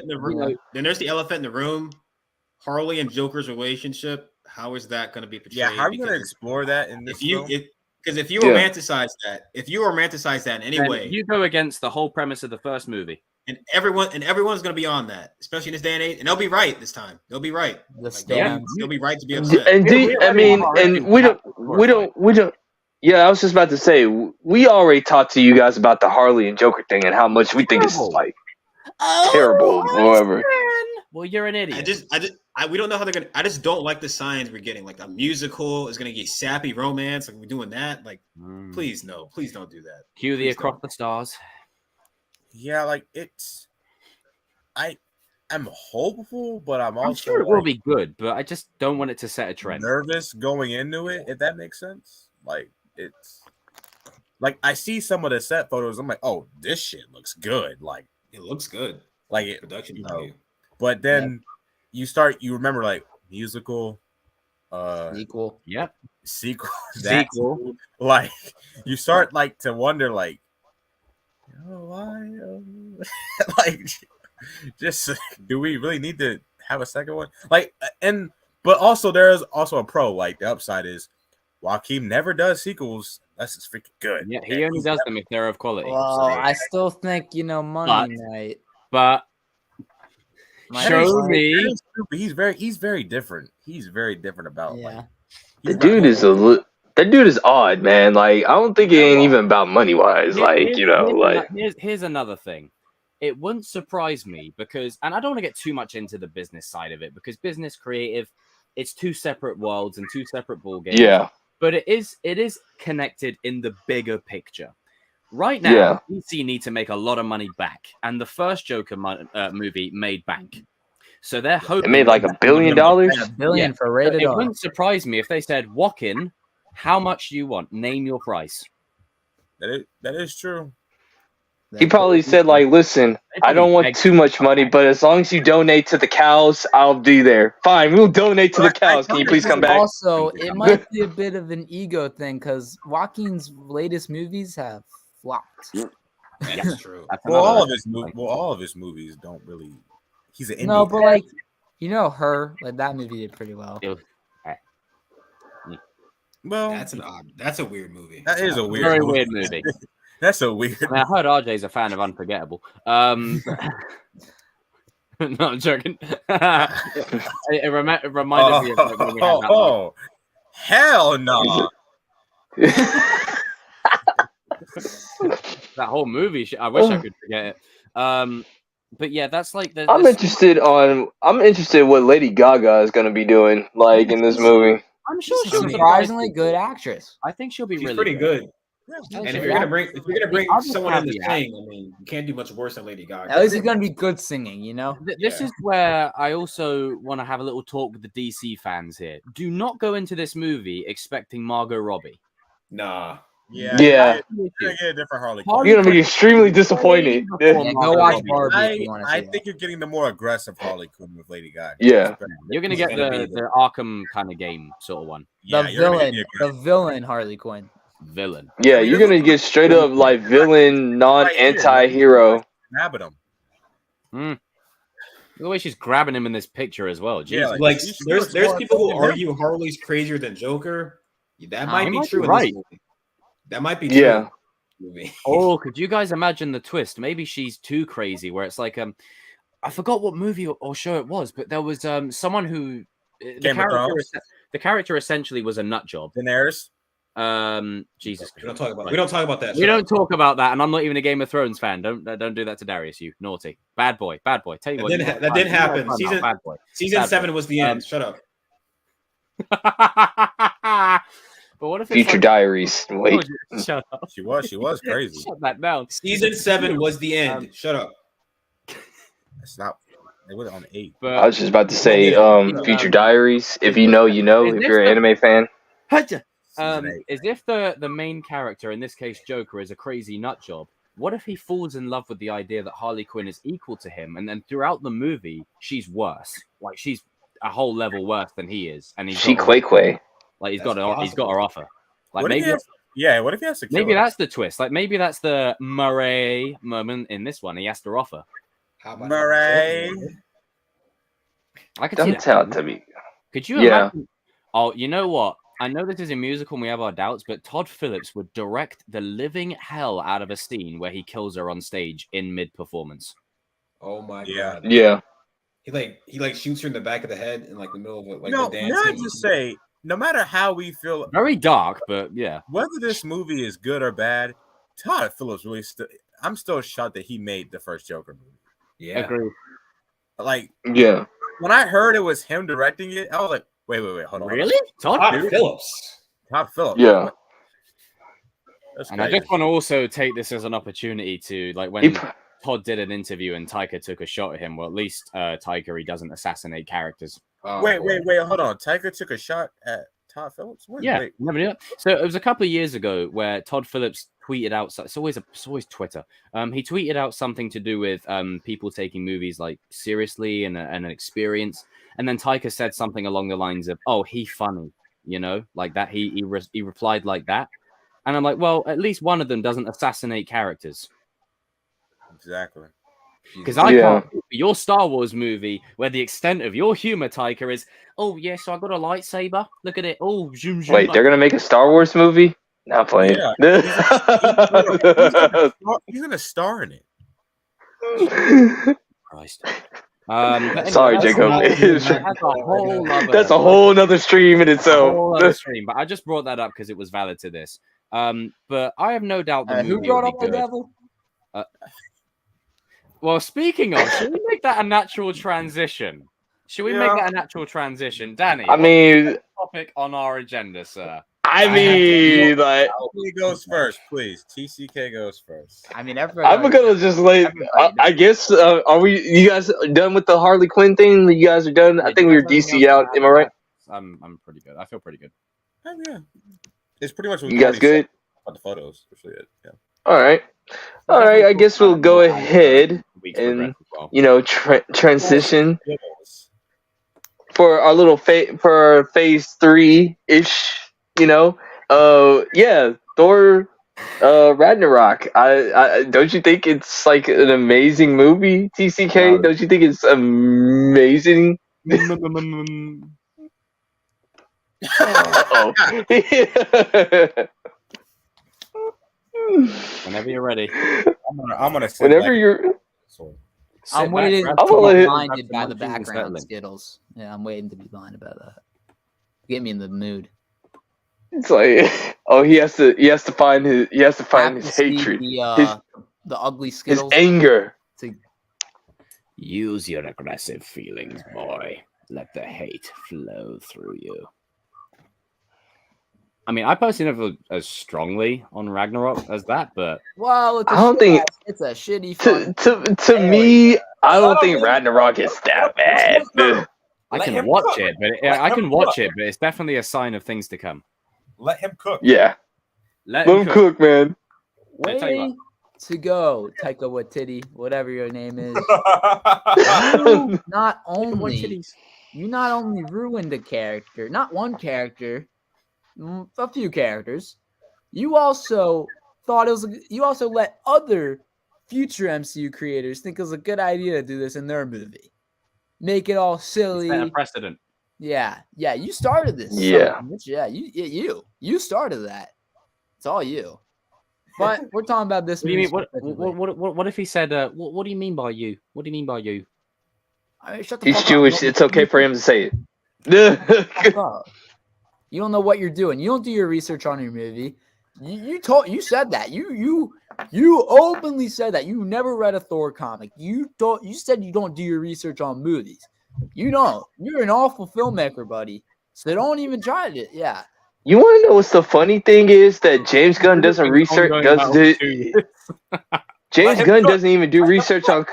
Then there's the elephant in the room. Harley and Joker's relationship. How is that going to be portrayed? Yeah, how are we gonna Because explore that in this if you film? because if you Yeah. romanticize that in any Then way, you go against the whole premise of the first movie. and everyone's going to be on that, especially in this day and age, and they'll be right this time. They'll be right. The Like, stands. they'll be right to be upset. And I mean, and we don't. Yeah, I was just about to say we already talked to you guys about the Harley and Joker thing and how much we think it's like terrible or whatever. Well, you're an idiot. We don't know how they're gonna. I just don't like the signs we're getting. Like a musical is gonna get sappy romance. Like we're doing that. Like, please no, please don't do that. Cue the Please Across don't. the Stars. Yeah, like it's I'm hopeful, but I'm also I'm sure it will be good, but I just don't want it to set a trend. nervous going into it, if that makes sense. Like it's like I see some of the set photos, I'm like, oh, this shit looks good. Like It looks good. like it, Production you value. know. But then you remember like musical Equal. Yep. sequel. Sequel. Like you start like to wonder like why like just do we really need to have a second one? Like but also there's also a pro, like the upside is Joaquin never does sequels. That's just freaking good. Yeah, he only does them if they're of quality. Well, So- I still think money night. but Might show be- me. That is true, but he's very different. He's very different about Yeah. like The dude is that dude is odd, man. Like I don't think it ain't even about money wise. Like Here's another thing. It wouldn't surprise me because, and I don't want to get too much into the business side of it because business creative, it's two separate worlds and two separate ball games. Yeah. But it is connected in the bigger picture. Right now, Yeah. DC need to make a lot of money back, and the first Joker movie made bank. So they're hoping It made like $1 billion. $1 billion for rated It R. wouldn't surprise me if they said, "Walk in, how much do you want? Name your price." that is true. He probably said like, "Listen, I don't want too much money, but as long as you donate to the cows, I'll be there. Fine, we'll donate to the cows. Can you please come back?" Also, it might be a bit of an ego thing because Joaquin's latest movies have flopped. That's true. That's Well, another- all of his movies don't really. He's an indie. No, but like her, like that movie did pretty well. well, That's a weird movie. that is a weird, very weird movie. That's a weird. I mean, I heard RJ's a fan of Unforgettable. No, I'm joking. it reminded me of like, when we had that hell no! that whole movie. I wish I could forget it. But yeah, that's like the. I'm interested what Lady Gaga is gonna be doing like in this movie. I'm sure She's she'll a be surprisingly good actress. I think she'll be She's really pretty good. Yeah, And she'll if be you're gonna good. bring I'll just someone in this caveat. thing, I mean, you can't do much worse than Lady Gaga. At least it's gonna be good singing, you know. This is where I also want to have a little talk with the DC fans here. Do not go into this movie expecting Margot Robbie. Nah. Yeah, Yeah. you're gonna get a different Harley. You're gonna be extremely disappointed. Yeah, go watch Barbie if you want to see I that. think you're getting the more aggressive Harley Quinn with Lady Gaga. Yeah. You're gonna get the Arkham kind of game sort of one. The Yeah, you're gonna get villain Harley Quinn. Villain. Yeah, you're gonna get straight up like villain, non-anti-hero. Nabbing him. The way she's grabbing him in this picture as well. Jesus. Yeah, Like she there's was more people who than him. argue Harley's crazier than Joker. That might he be might true. be in this right. movie. That might be true. Yeah. in this movie. Oh, could you guys imagine the twist? Maybe she's too crazy, where it's like I forgot what movie or show it was, but there was someone who the character essentially was a nut job. Daenerys. Jesus. We don't talk about. We don't talk about that. We don't talk about that, and I'm not even a Game of Thrones fan. Don't do that to Darius. You naughty bad boy. Tell you That what, didn't happen. Bad boy. Season Bad 7 boy. was the end. Shut up. But what if it's Future like, Diaries. Wait. Shut up. She was crazy. Shut that down. Season 7 was the end. Shut up. It's not. They were on the 8th. But I was just about to say, Future Diaries. If you know, you know. Is If this you're an the- anime fan, is if the main character, in this case Joker, is a crazy nut job, what if he falls in love with the idea that Harley Quinn is equal to him, and then throughout the movie she's worse, like she's a whole level worse than he is, and he's she got Quay. like he's That's got her offer. Like What if maybe he has, yeah, what if he has to kill maybe her? that's the twist. Like maybe that's the Murray moment in this one. He has to offer. How about Murray. I could see Don't that. tell it to me. Could you Yeah. imagine? Oh, you know what? I know this is a musical and we have our doubts, but Todd Phillips would direct the living hell out of a scene where he kills her on stage in mid-performance. Oh my Yeah. god. Yeah. He shoots her in the back of the head in like the middle of it, like No, the may dancing. I just say, no matter how we feel, Very dark, but yeah. whether this movie is good or bad, Todd Phillips really I'm still shocked that he made the first Joker movie. Yeah. Agree. Like Yeah. when I heard it was him directing it, I was like, wait, hold on. Really? Todd Todd Phillips. Todd Phillips. Yeah. That's And I crazy. just want to also take this as an opportunity to, like, He when pr- Todd did an interview and Taika took a shot at him, well, at least Taika, he doesn't assassinate characters. Oh, Wait, boy. hold on. Taika took a shot at Todd Phillips? Yeah, Wait. never knew it. So it was a couple of years ago where Todd Phillips tweeted out. It's always Twitter. He tweeted out something to do with people taking movies like seriously and an experience. And then Taika said something along the lines of, "Oh, he funny," you know, like that. He replied like that, and I'm like, well, at least one of them doesn't assassinate characters. Exactly. Because I Yeah. can't think of your Star Wars movie where the extent of your humor, Taika, is, oh, yes, I got a lightsaber. Look at it. Oh, zoom, zoom. Wait, they're gonna make a Star Wars movie? Not playing. Yeah. He's gonna star in it. Christ. But anyway, Sorry, that's Jacob. That's A whole nother stream in a whole other itself. stream. But I just brought that up because it was valid to this. But I have no doubt the Who movie brought will up be the good. devil? Well, speaking of, should we make that a natural transition? Should we make that a natural transition? Danny, I mean, what's the topic on our agenda, sir? like, TCK goes first, please. TCK goes first. I mean, everybody. I'm gonna just like, I guess, are you guys done with the Harley Quinn thing? You guys are done? I think we were DC out. Am I right? I'm pretty good. I feel pretty good. Oh, yeah. It's pretty much what You guys good? about the photos. That's really it. Yeah. All right. All right. I guess we'll go ahead Weeks and, progress as well. you know, transition for our little for phase 3-ish, you know. Yeah, Thor Ragnarok. I don't you think it's like an amazing movie, TCK? Don't you think it's amazing? Oh. Whenever you're ready. I'm gonna sit Whenever back. you're I'm waiting grab to I'm gonna be hit- blinded by the Something background unsettling. Skittles. Yeah, I'm waiting to be blinded by that. Get me in the mood. it's like, oh, he has to find his Have to see hatred, the ugly his Skittles. anger. Use your aggressive feelings, boy. Let the hate flow through you. I mean, I personally never feel as strongly on Ragnarok as that, but Well, I don't think- it's a shitty fun. To me, I don't think Ragnarok is that bad. I Let can him watch cook. it. But Let I him can watch cook. it, but it's definitely a sign of things to come. Let him cook. Yeah, Let let him cook, man. I tell you what. Way to go, Taika Waititi, whatever your name is. You not only ruined a character, not one character, a few characters. You also you also let other future MCU creators think it was a good idea to do this in their movie. Make it all silly. Set a precedent. Yeah, you started this. Yeah. son. Yeah, you started that. It's all you. But we're talking about this What do you movie. mean? specifically. What if he said? What do you mean by you? What do you mean by you? All right, shut the He's fuck Jewish. up. It's okay for him to say it. Fuck up. You don't know what you're doing. You don't do your research on your movie. You said that. You openly said that. You never read a Thor comic. You said you don't do your research on movies. You don't. You're an awful filmmaker, buddy. So don't even try it. Yeah. You want to know what's the funny thing is that James Gunn doesn't research. James Gunn doesn't even do research on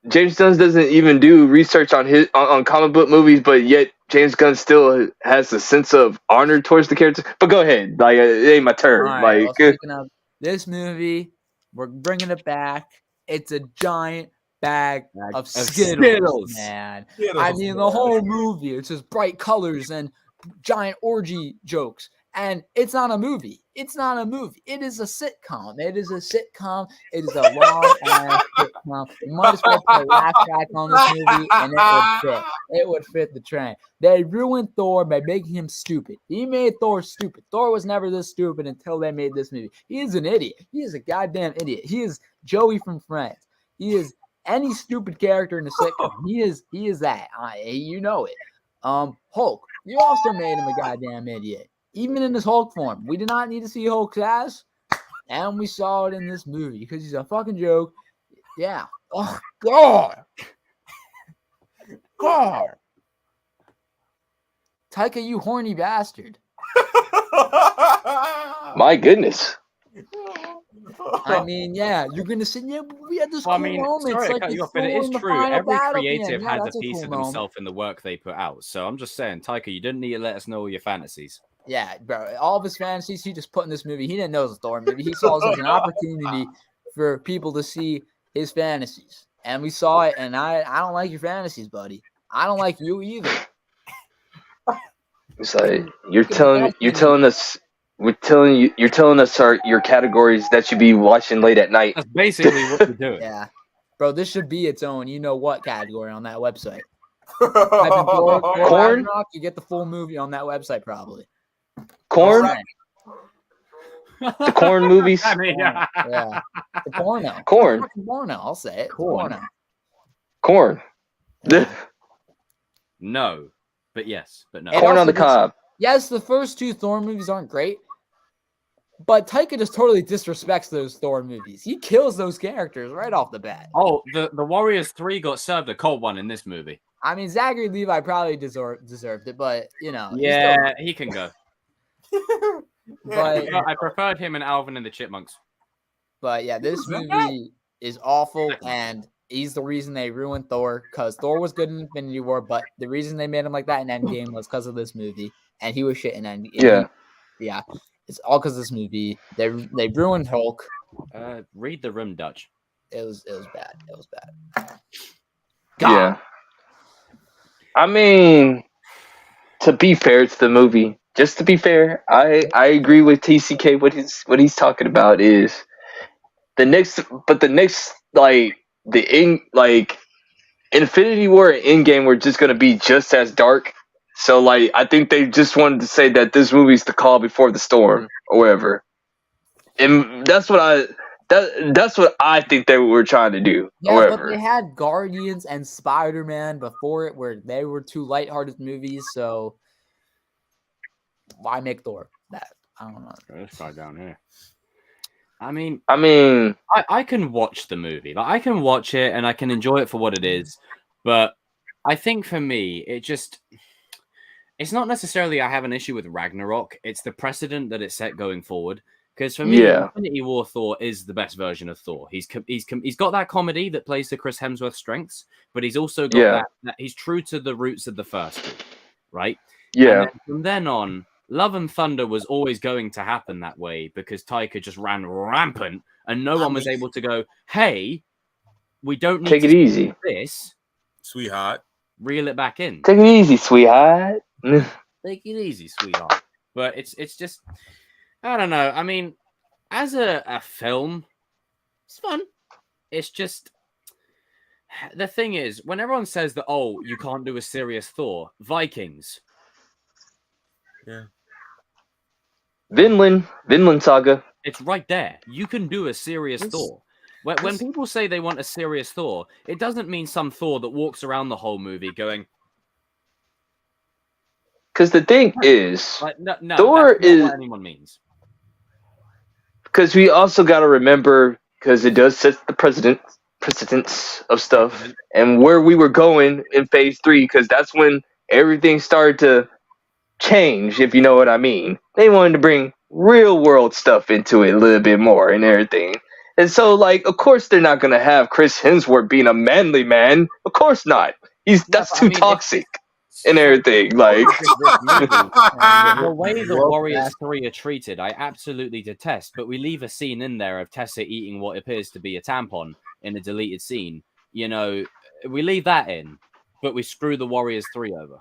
James Gunn doesn't even do research on comic book movies, but yet James Gunn still has a sense of honor towards the character. But go ahead, like it ain't my turn. All right, Like well, speaking of this movie, we're bringing it back. It's a giant bag of Skittles, man. I mean, the whole movie, it's just bright colors and giant orgy jokes. And it's not a movie. It's not a movie. It is a sitcom. It is a sitcom. It is a long-ass sitcom. You might as well put a laugh track on this movie, and it would fit. It would fit the trend. They ruined Thor by making him stupid. He made Thor stupid. Thor was never this stupid until they made this movie. He is an idiot. He is a goddamn idiot. He is Joey from Friends. He is any stupid character in a sitcom. He is that. You know it. Hulk. You also made him a goddamn idiot. Even in his Hulk form. We did not need to see Hulk's ass. And we saw it in this movie because he's a fucking joke. Yeah. Oh, God. God. Taika, you horny bastard. my goodness. I mean, yeah, you're gonna sit. Yeah, we had this cool moment. Sorry to like cut you off, but Thor it is in the true. final Every battle at the creative end. Yeah, has a that's piece cool of moment. themselves in the work they put out. So I'm just saying, Taika, you didn't need to let us know all your fantasies. Yeah, bro. All of his fantasies, he just put in this movie. He didn't know it was a Thor movie. He saw this as an opportunity for people to see his fantasies, and we saw it. And I don't like your fantasies, buddy. I don't like you either. It's like you're telling us your categories that you be watching late at night. That's basically what you're doing. Yeah, bro. This should be its own, you know what, category on that website. Thor Corn? Ragnarok, you get the full movie on that website, probably. Corn? Right. The corn movies? I mean, Yeah, the porno. Corn. Fucking porno. I'll say it. Corn. Porno. Corn. No, but yes, but no. And Corn on also the cob. Yes, the first two Thor movies aren't great, but Taika just totally disrespects those Thor movies. He kills those characters right off the bat. Oh, the Warriors 3 got served a cold one in this movie. I mean, Zachary Levi probably deserved it, but you know. Yeah, he can go. But I preferred him and Alvin and the Chipmunks. But yeah, this movie is awful, and he's the reason they ruined Thor, because Thor was good in Infinity War, but the reason they made him like that in Endgame was because of this movie, and he was shit in Endgame. Yeah, it's all because of this movie. They ruined Hulk. Read the room, Dutch. It was bad. It was bad. God. Yeah. I mean, to be fair to the movie, just to be fair, I agree with TCK. What he's talking about is the next Infinity War and Endgame were just gonna be just as dark. So like I think they just wanted to say that this movie's the call before the storm or whatever. And that's what I think they were trying to do. Yeah, but they had Guardians and Spider-Man before it, where they were two lighthearted movies. So why make Thor that? I don't know. This guy down here. I mean, I can watch the movie. Like I can watch it and I can enjoy it for what it is. But I think for me, it's not necessarily I have an issue with Ragnarok. It's the precedent that it set going forward. Because for me, Infinity War Thor is the best version of Thor. He's got that comedy that plays to Chris Hemsworth's strengths, but he's also got that he's true to the roots of the first two, right? Yeah. And then from then on, Love and Thunder was always going to happen that way because Taika just ran rampant, and no one was able to go, "Hey, we don't need take it easy, this, sweetheart. Reel it back in. Take it easy, sweetheart. Take it easy, sweetheart." But it's just. I don't know. I mean, as a film, it's fun. It's just the thing is, when everyone says that, oh, you can't do a serious Thor, Vikings. Yeah. Vinland Saga. It's right there. You can do a serious Thor. When people say they want a serious Thor, it doesn't mean some Thor that walks around the whole movie going. Because the thing is, no, Thor that's not what anyone means. Because we also got to remember, because it does set the precedence of stuff and where we were going in phase 3, because that's when everything started to change, if you know what I mean. They wanted to bring real world stuff into it a little bit more and everything. And so, like, of course, they're not gonna have Chris Hemsworth being a manly man. Of course not. That's too toxic and everything. Like, the way the Woke Warriors ass. 3 are treated, I absolutely detest. But we leave a scene in there of Tessa eating what appears to be a tampon in a deleted scene. You know, we leave that in, but we screw the Warriors 3 over.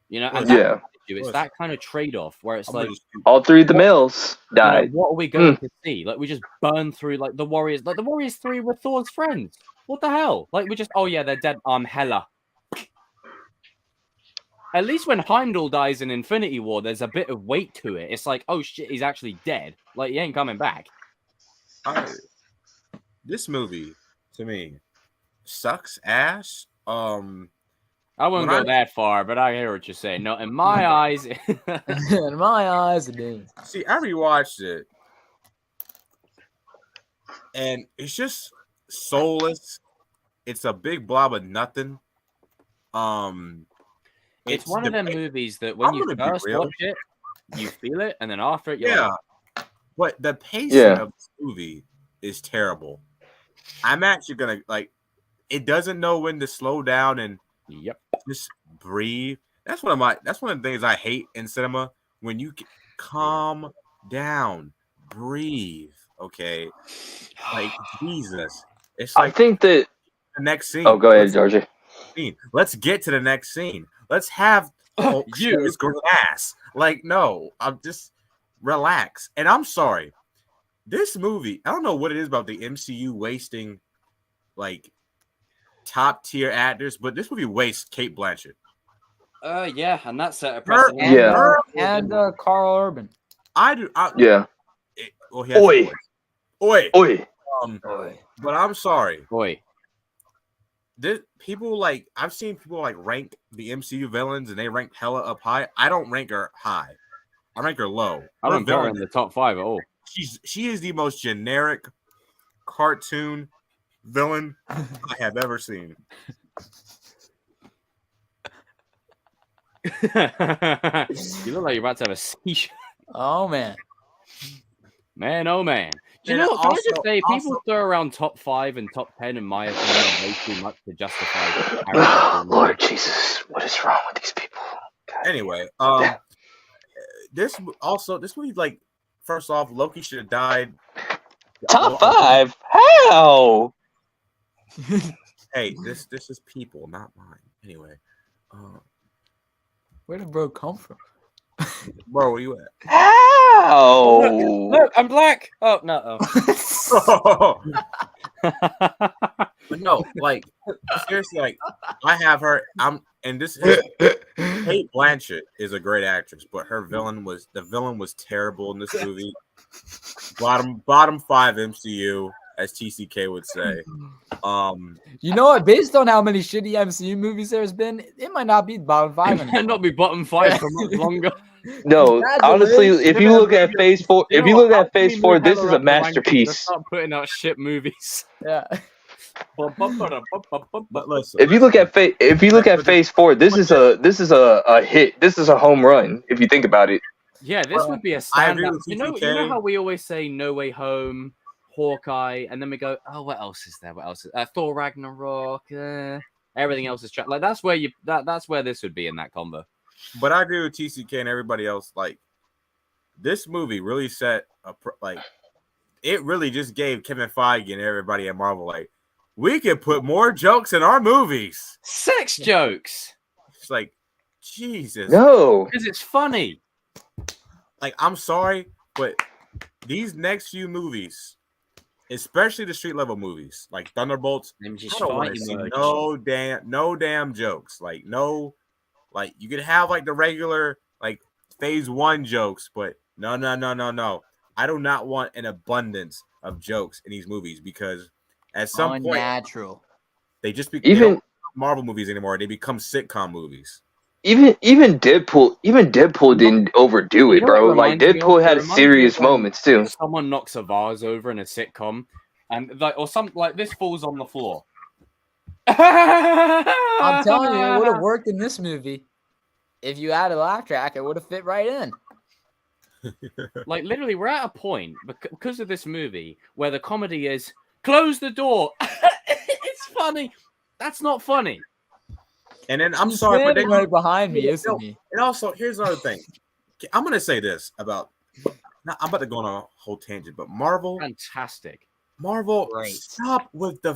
You know, and yeah, it's that kind of trade-off where it's like all three of the males died. what are we going to see? Like, we just burn through like the Warriors. Like the Warriors 3 were Thor's friends. What the hell? Like, we just they're dead. Hela. At least when Heimdall dies in Infinity War, there's a bit of weight to it. It's like, oh shit, he's actually dead. Like, he ain't coming back. This movie, to me, sucks ass. I wouldn't go that far, but I hear what you're saying. No, in my eyes, In my eyes, it is. See, I rewatched it, and it's just soulless. It's a big blob of nothing. It's one of them movies that when you first watch it, you feel it, and then after it, you're like, but the pacing of this movie is terrible. I'm actually gonna it doesn't know when to slow down and just breathe. That's one of the things I hate in cinema, when you calm down, breathe. Okay, like Jesus. It's like, I think that the next scene. Oh, go ahead, Georgie. Let's get to the next scene. Let's have this girl's ass. Like, no, I'm just relax. And I'm sorry, this movie, I don't know what it is about the MCU wasting like top tier actors, but this movie wastes Kate Blanchett. Yeah, and that's set a precedent. And Carl Urban. Yeah. Oi. Oi. But I'm sorry. Oi. I've seen people like rank the MCU villains and they rank Hela up high. I don't rank her high. I rank her low. I don't put her in the top 5 at all. She is the most generic cartoon villain I have ever seen. You look like you're about to have a seizure. Oh man. Man, oh man. Do you know what? Can I just say, people throw around top 5 and top 10, in my opinion, way too much to justify. Lord Jesus, what is wrong with these people? God. Anyway, this movie, like, first off, Loki should have died. Top 5? How? Hey, this is people, not mine. Anyway, where did bro come from? Bro, where you at? How? Look, I'm black. Oh no. But no, like, seriously, like, I have her. Kate Blanchett is a great actress, but the villain was terrible in this movie. Bottom 5 MCU, as TCK would say. You know what? Based on how many shitty MCU movies there's been, it might not be bottom 5 anymore. It might not be bottom 5 for much longer. No, honestly, if you look at Phase 4, this is a masterpiece. Start putting out shit movies. Yeah. But listen, if you look at Phase 4, this is a hit. This is a home run if you think about it. Yeah, this would be a standout. You know how we always say No Way Home, Hawkeye, and then we go, oh, what else is there? Thor Ragnarok. Everything else is like that's where that's where this would be in that combo. But I agree with TCK and everybody else. Like, this movie really set it really just gave Kevin Feige and everybody at Marvel, like, we can put more jokes in our movies. Sex jokes. It's like, Jesus. No, because it's funny. Like, I'm sorry, but these next few movies, especially the street level movies, like Thunderbolts, I don't want to see no damn jokes. Like, no, like, you could have like the regular like Phase 1 jokes, but no. I do not want an abundance of jokes in these movies, because at some point they just they don't Marvel movies anymore. They become sitcom movies. Even Deadpool didn't overdo it, bro. Like, Deadpool had serious moments too. Someone knocks a vase over in a sitcom, and this falls on the floor. I'm telling you, it would have worked in this movie. If you had a laugh track, it would have fit right in. Like literally, we're at a point because of this movie where the comedy is close the door. It's funny. That's not funny. And then I'm He's sorry, but standing right behind me, isn't he? And also, here's another thing. I'm gonna say this about. Now, I'm about to go on a whole tangent, but Marvel, Fantastic. Great. stop with the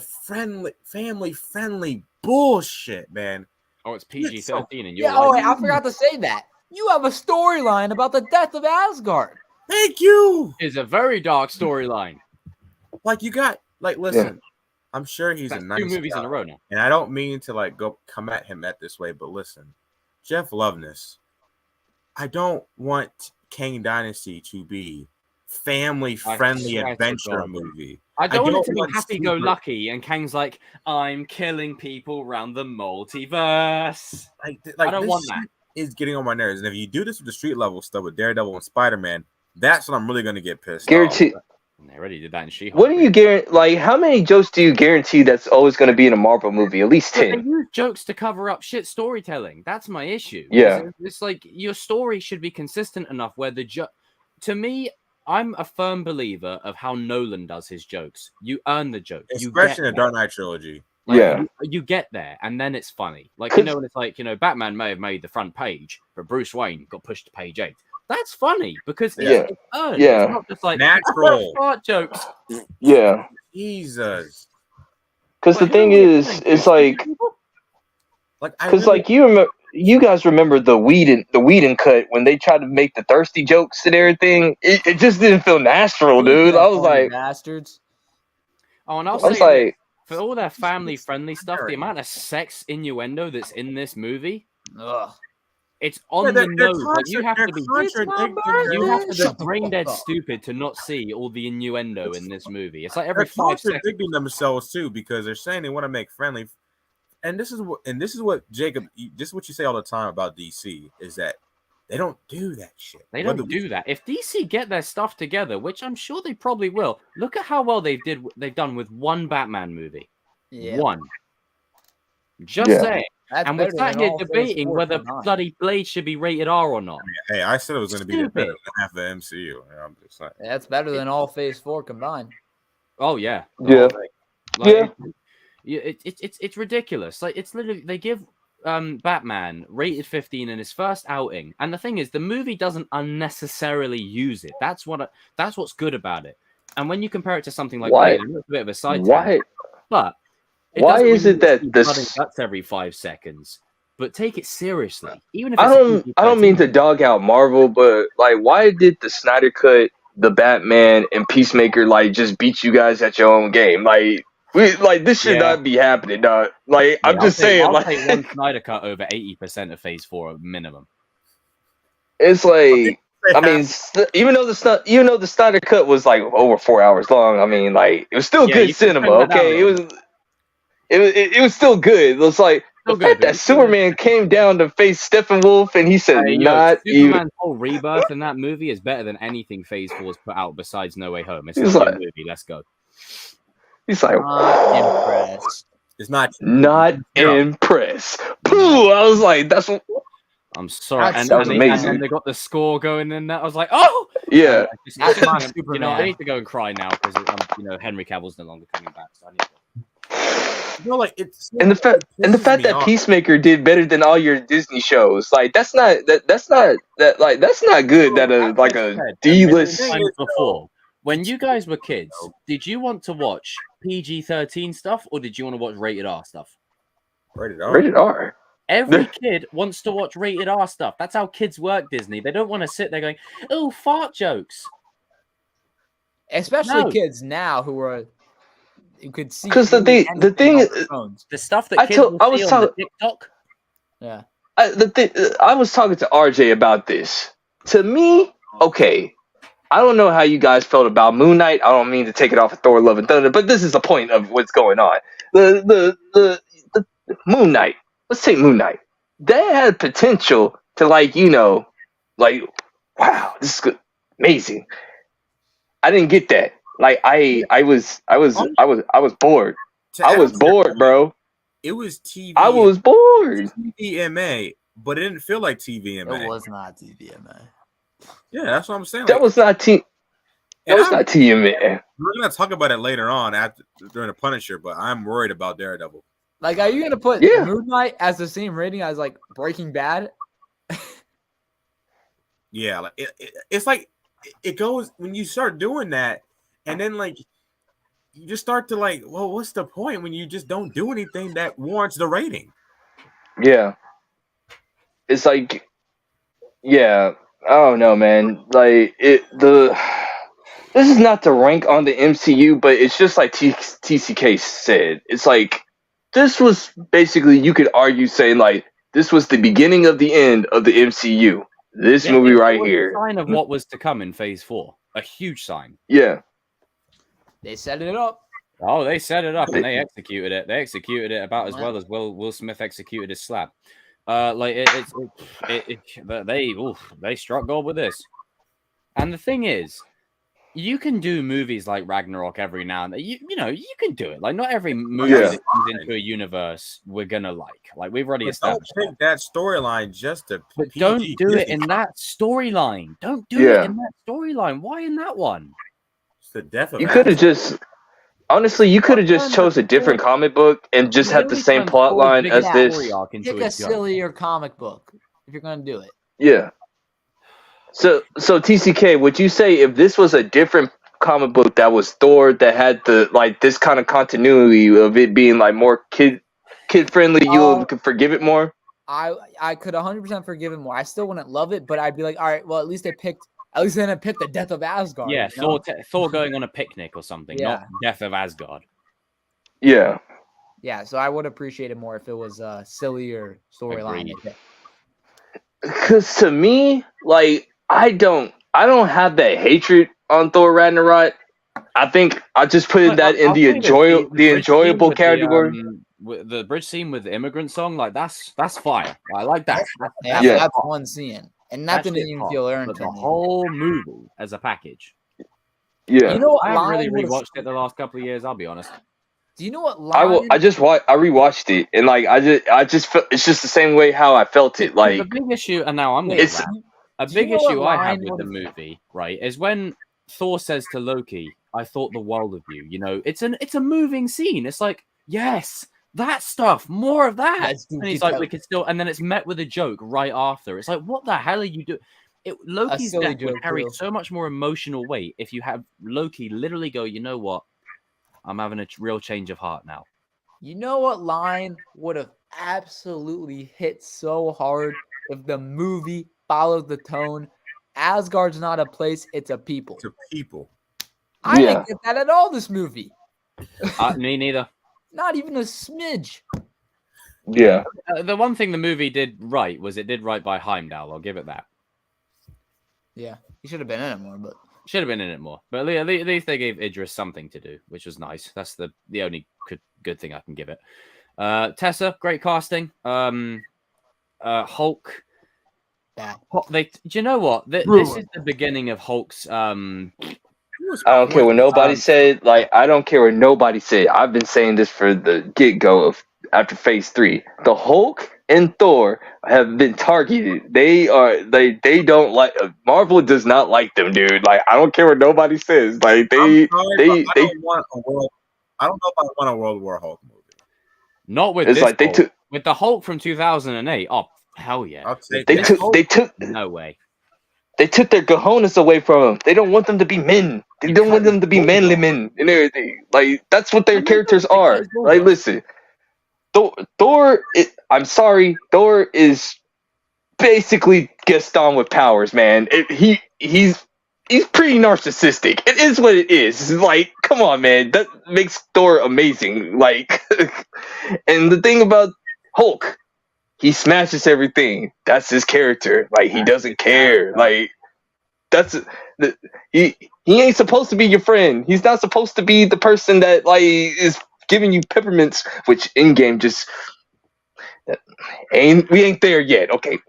family-friendly bullshit, man. Oh, it's PG-13 and you're Yeah, oh, like, wait, I forgot to say that. You have a storyline about the death of Asgard. Thank you. it's a very dark storyline. Like you got, like, listen. I'm sure he's That's a nice two movies guy, in a row now. and I don't mean to like go come at him at this way, but listen, Jeff Loveness. I don't want Kang Dynasty to be family-friendly adventure movie. I don't want it to be happy-go-lucky, and Kang's like, I'm killing people around the multiverse. Like I don't want that. Is getting on my nerves, and if you do this with the street level stuff with Daredevil and Spider-Man, that's when I'm really gonna get pissed Guarantee. off. They already did that in She-Hulk. What do you guarantee? Like, how many jokes do you guarantee that's always going to be in a Marvel movie? At least But they 10. use jokes to cover up shit storytelling. That's my issue. Yeah. It's like your story should be consistent enough where the joke. To me, I'm a firm believer of how Nolan does his jokes. You earn the joke. Especially in the Dark Knight trilogy. Like, you get there, and then it's funny. Like, you know, when it's like, you know, Batman may have made the front page, but Bruce Wayne got pushed to page 8. That's funny because it's earned. It's not just like natural fart jokes. Yeah. Jesus. Because the thing is, it's like, because like you guys remember the Whedon cut when they tried to make the thirsty jokes and everything. It just didn't feel natural, dude. I was like, bastards. Oh, and I was say like, for all their family-friendly stuff, the amount of sex innuendo that's in this movie, it's on the nose. Like, you have to be brain dead stupid to not see all the innuendo in this movie. It's like every 5 seconds. They're contradicting themselves too because they're saying they want to make friendly. And this is what Jacob. This is what you say all the time about DC is that they don't do that shit. They don't do that. If DC get their stuff together, which I'm sure they probably will, look at how well they've done with one Batman movie. Yeah. One. Just saying. That's And we're better sat than here all debating Phase 4 whether combined. bloody Blade should be rated R or not. Hey, I said it was going to be better than half the MCU. I'm just saying. That's better than all Phase 4 combined. Oh yeah. Yeah. It's ridiculous. Like, it's literally, they give Batman rated 15 in his first outing, and the thing is, the movie doesn't unnecessarily use it. That's what's good about it. And when you compare it to something like Blade, it's a bit of a side tangent, but why is it that this cuts every 5 seconds? But take it seriously, even if I don't mean to dog out Marvel, but like, why did the Snyder cut, the Batman, and Peacemaker like just beat you guys at your own game? Like, this should not be happening, dog. Like, I'm just saying, I'll like, take one Snyder cut over 80% of Phase 4 minimum. it's like, I mean, even though the Snyder cut was like over 4 hours long, I mean, like, it was still good cinema. Okay, it was still good. It was like the fact that Superman came down to face Steppenwolf and he said, Superman's whole rebirth in that movie is better than anything Phase 4's put out besides No Way Home. It's a movie. Let's go. He's like, impressed. It's not impressed. Pooh! I was like, that's what. I'm sorry, that was amazing. And they got the score going in there. I was like, oh yeah. You know, I need to go and cry now because Henry Cavill's no longer coming back. So I need to. And the fact that Peacemaker did better than all your Disney shows, like that's not good. That a D-list. Before, when you guys were kids, did you want to watch PG-13 stuff or did you want to watch rated R stuff? Rated R. Rated R. Every kid wants to watch rated R stuff. That's how kids work, Disney. They don't want to sit there going, "Oh, fart jokes." Especially kids now who are. You could see because the thing is the stuff that kids will see on TikTok. Yeah, I was talking to RJ about this. To me, okay, I don't know how you guys felt about Moon Knight. I don't mean to take it off of Thor: Love and Thunder, but this is the point of what's going on. The Moon Knight. Let's take Moon Knight. That had potential to wow, this is good, amazing. I didn't get that. Like I was bored. I was bored, bro. It was TV. I was bored. TVMA, but it didn't feel like TVMA. It was not TVMA. Yeah, that's what I'm saying. That was not team. That was not TMA. We're gonna talk about it later on during the Punisher, but I'm worried about Daredevil. Like, are you gonna put Moon Knight as the same rating as like Breaking Bad? Yeah, like it's like it goes when you start doing that, and then like you just start to like, well, what's the point when you just don't do anything that warrants the rating? Yeah, it's like, yeah, I don't know, man. Like this is not to rank on the MCU, but it's just like TCK said. It's like this was basically, you could argue, saying like this was the beginning of the end of the MCU. This movie right here, a sign of what was to come in Phase 4. A huge sign. Yeah, they set it up. Oh, they set it up and they executed it. They executed it about as well as Will Smith executed his slap. They struck gold with this. And the thing is, you can do movies like Ragnarok every now and then. You can do it. Like, not every movie that comes into a universe we're gonna like. Like, we've already established. Don't pick that storyline just to. But don't do it in that storyline. Don't do it in that storyline. Why in that one? It's the death of. You could have just. Honestly, you could have just chose a different comic book and just had the same plot line as this. Pick a sillier comic book if you're going to do it. Yeah. So TCK, would you say if this was a different comic book that was Thor, that had the like this kind of continuity of it being like more kid friendly, you could forgive it more? I could 100% forgive it more. I still wouldn't love it, but I'd be like, all right, well, at least they didn't pick the death of Asgard. Yeah, Thor going on a picnic or something, not death of Asgard. Yeah. Yeah, so I would appreciate it more if it was a sillier storyline. Because to me, like, I don't have that hatred on Thor Ragnarok. I think I just put that in the enjoyable category. The bridge scene with the immigrant song, like that's fire. I like that. That's one scene. And that didn't even feel earned. But the whole movie as a package. Yeah. You know what? I haven't really rewatched it the last couple of years, I'll be honest. Do you know what line? I rewatched it, and like I just felt it's just the same way how I felt it. Like the big issue, and now I'm gonna laugh. A big issue I have with the movie, right, is when Thor says to Loki, "I thought the world of you." You know, it's a moving scene. It's like, yes, that stuff, more of that. And he's like, we could still, and then it's met with a joke right after. It's like, what the hell are you doing? Loki's death would carry so much more emotional weight if you have Loki literally go, you know what? I'm having a real change of heart now. You know what line would have absolutely hit so hard if the movie followed the tone? Asgard's not a place, it's a people. It's a people. I didn't get that at all, this movie. Me neither. Not even a smidge. Yeah. The one thing the movie did right was it did right by Heimdall. I'll give it that. Yeah. He should have been in it more, but... Should have been in it more. But at least they gave Idris something to do, which was nice. That's the only good thing I can give it. Tessa, great casting. Hulk. Do you know what? This is the beginning of Hulk's... I don't care what nobody said. Like, I don't care what nobody said. I've been saying this for the get-go of after Phase 3. The Hulk and Thor have been targeted. They don't like Marvel does not like them, dude. Like, I don't care what nobody says. Like I don't know if I want a World War Hulk movie. Not with this like Hulk. With the Hulk from 2008. Oh, hell yeah. They took no way. They took their cojones away from them. They don't want them to be men. They don't want them to be manly men and everything. Like, that's what their characters are. Like, listen. Thor, I'm sorry, Thor is basically Gaston with powers, man. He's pretty narcissistic. It is what it is. It's like, come on, man. That makes Thor amazing. Like, and the thing about Hulk, he smashes everything. That's his character. Like, he doesn't care. Like, he ain't supposed to be your friend. He's not supposed to be the person that like is giving you peppermints, which in game just we ain't there yet. Okay,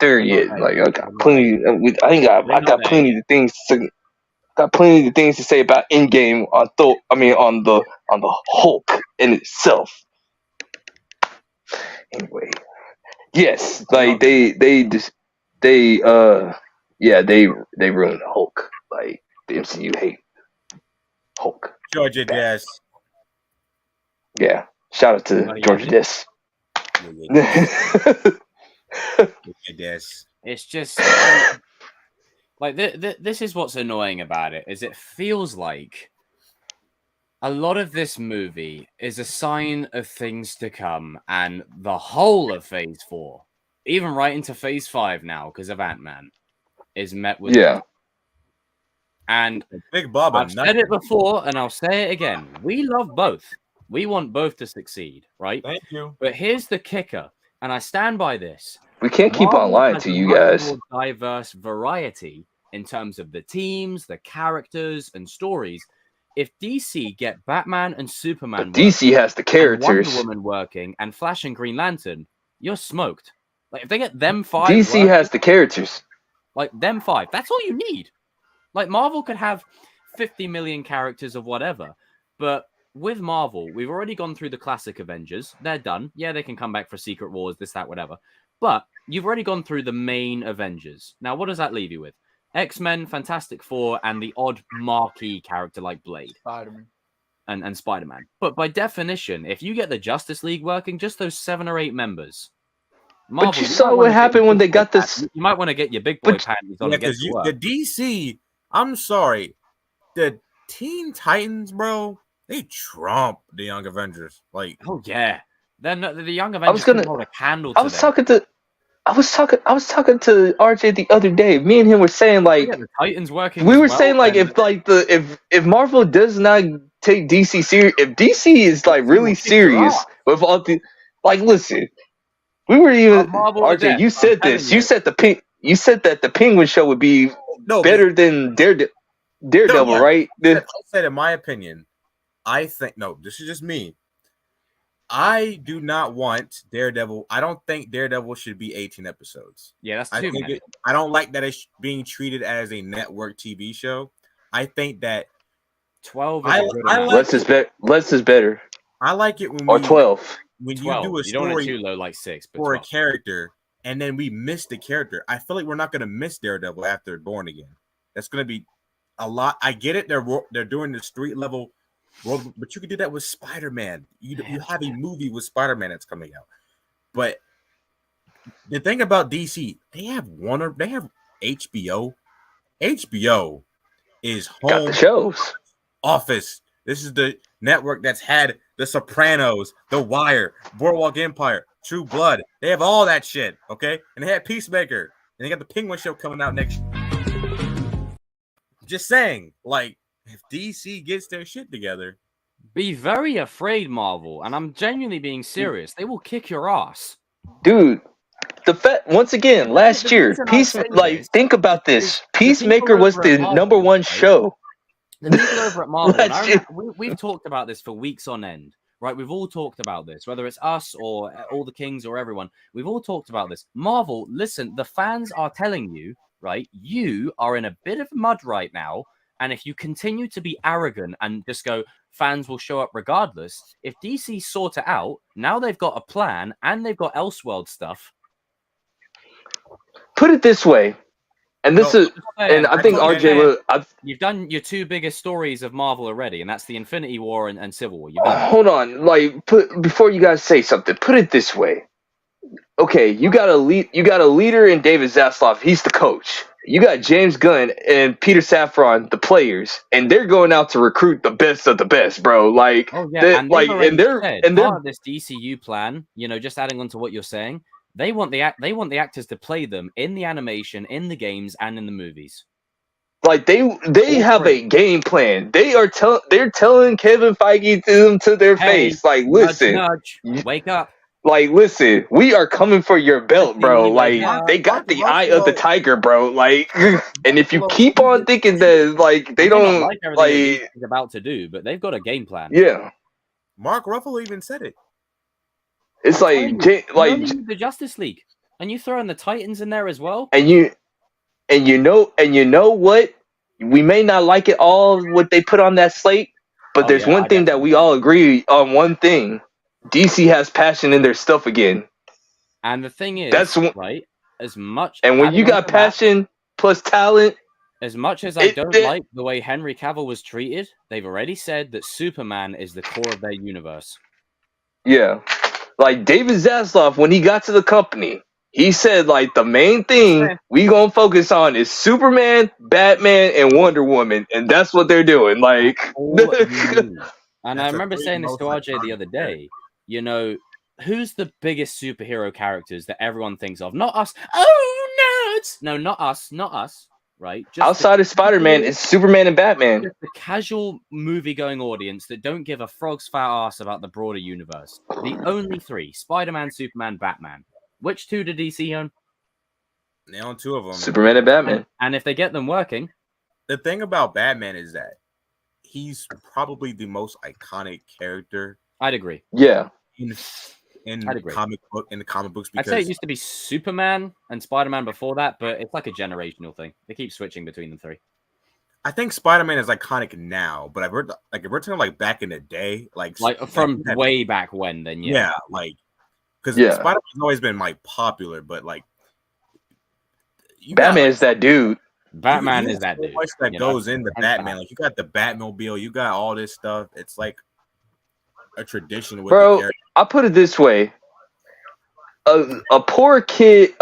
there yet. Like, I got plenty. I got plenty of things. Got plenty of things to say about in game on Thor. I mean, on the Hulk in itself. Anyway, yes, like they Yeah, they ruined Hulk. Like the MCU hate Hulk. Georgia Des. Yeah. Shout out to Well, Georgia yeah. Des. Des. It's just like this is what's annoying about it. Is it feels like a lot of this movie is a sign of things to come, and the whole of Phase 4, even right into Phase 5 now, because of Ant-Man, is met with Yeah. And Big Bob, I've said it before, and I'll say it again. We love both. We want both to succeed, right? Thank you. But here's the kicker, and I stand by this. We can't keep on lying has to a you much guys. more diverse variety in terms of the teams, the characters, and stories. If DC get Batman and Superman, But DC has the and characters. Wonder Woman working, and Flash and Green Lantern, you're smoked. Like if they get them 5, DC working, has the characters. like them 5. That's all you need. Like Marvel could have 50 million characters of whatever, but with Marvel, we've already gone through the classic Avengers. They're done. Yeah, they can come back for Secret Wars, this, that, whatever. But you've already gone through the main Avengers. Now, what does that leave you with? X-Men, Fantastic Four, and the odd marquee character like Blade. Spider-Man. And Spider-Man. But by definition, if you get the Justice League working, just those 7 or 8 members. Marvel, But you saw what happened when they got this. You might want to get your big boy panties on. Yeah, and get because to work. the DC, I'm sorry, the Teen Titans, bro, they trump the Young Avengers. Like, oh yeah, then the Young Avengers can hold a candle to I was talking to RJ the other day. Me and him were saying like the Titans working. We were saying like if Marvel does not take DC serious, if DC is like really serious with all the like, listen, we were even RJ. You said this. You said that the Penguin show would be better than Daredevil, right? I said, in my opinion, I think this is just me. I do not want Daredevil. I don't think Daredevil should be 18 episodes. Yeah, that's too many. I don't like that it's being treated as a network TV show. I think that 12 less is better. I like it when 12. When 12. You do a you don't want story it too low, like 6, but for 12. a character, and then we miss the character. I feel like we're not going to miss Daredevil after Born Again. That's going to be a lot. I get it. They're doing the street level world, but you could do that with Spider-Man. You have a movie with Spider-Man that's coming out. But the thing about DC, they have HBO. HBO is home. Got the shows. Office. This is the network that's had The Sopranos, The Wire, Boardwalk Empire, True Blood. They have all that shit, okay? And they had Peacemaker. And they got the Penguin show coming out next year. Just saying, like, if DC gets their shit together. Be very afraid, Marvel. And I'm genuinely being serious. They will kick your ass. Dude, once again, last year, think about this. Peacemaker was the number one show. The people over at Marvel, we've talked about this for weeks on end, right? We've all talked about this, whether it's us or all the Kings or everyone. We've all talked about this. Marvel, listen, the fans are telling you, right? You are in a bit of mud right now. And if you continue to be arrogant and just go, fans will show up regardless. If DC sort it out, now they've got a plan and they've got Elseworld stuff. Put it this way. And I think RJ will. You've done your 2 biggest stories of Marvel already, and that's the Infinity War and Civil War. Hold on, before you guys say something, put it this way. Okay, you got a leader in David Zaslav. He's the coach. You got James Gunn and Peter Safran, the players, and they're going out to recruit the best of the best, bro. Like, part of this DCU plan. Just adding on to what you're saying. They want the actors to play them in the animation, in the games, and in the movies. Like they have a game plan. They're telling Kevin Feige to their face, like, listen, nudge, wake up. Like, listen, we are coming for your belt, bro. Like, they got the eye of the tiger, bro. Like, and if you keep on thinking that, like, they don't like everything he's about to do, but they've got a game plan. Yeah, Mark Ruffalo even said it. It's the Justice League, and you throw in the Titans in there as well. And you know what? We may not like it all what they put on that slate, but there's one thing that we all agree on. One thing, DC has passion in their stuff again. And the thing is, right? As much, and when you got passion, plus talent. As much as I don't like the way Henry Cavill was treated, they've already said that Superman is the core of their universe. Yeah. Like David Zaslav, when he got to the company, he said like the main thing we gonna focus on is Superman, Batman, and Wonder Woman, and that's what they're doing. Like, and I remember saying this to RJ the other day. You know, who's the biggest superhero characters that everyone thinks of? Not us. Oh, nerds! No, not us. Right? Just outside of Spider-Man, it's Superman and Batman. Just the casual movie-going audience that don't give a frog's fat ass about the broader universe. The only three: Spider-Man, Superman, Batman. Which two did DC own? They own two of them. Superman and Batman. And if they get them working, the thing about Batman is that he's probably the most iconic character. I'd agree. Yeah. In the comic books, because I'd say it used to be Superman and Spider-Man before that, but it's like a generational thing. They keep switching between the three. I think Spider-Man is iconic now, but if we're talking like back in the day, like from way back when, then yeah, like because Spider-Man's always been like popular, but like Batman is that dude. Batman is that dude. Much that goes into Batman, like you got the Batmobile, you got all this stuff. It's like a tradition with bro. I'll put it this way: a poor kid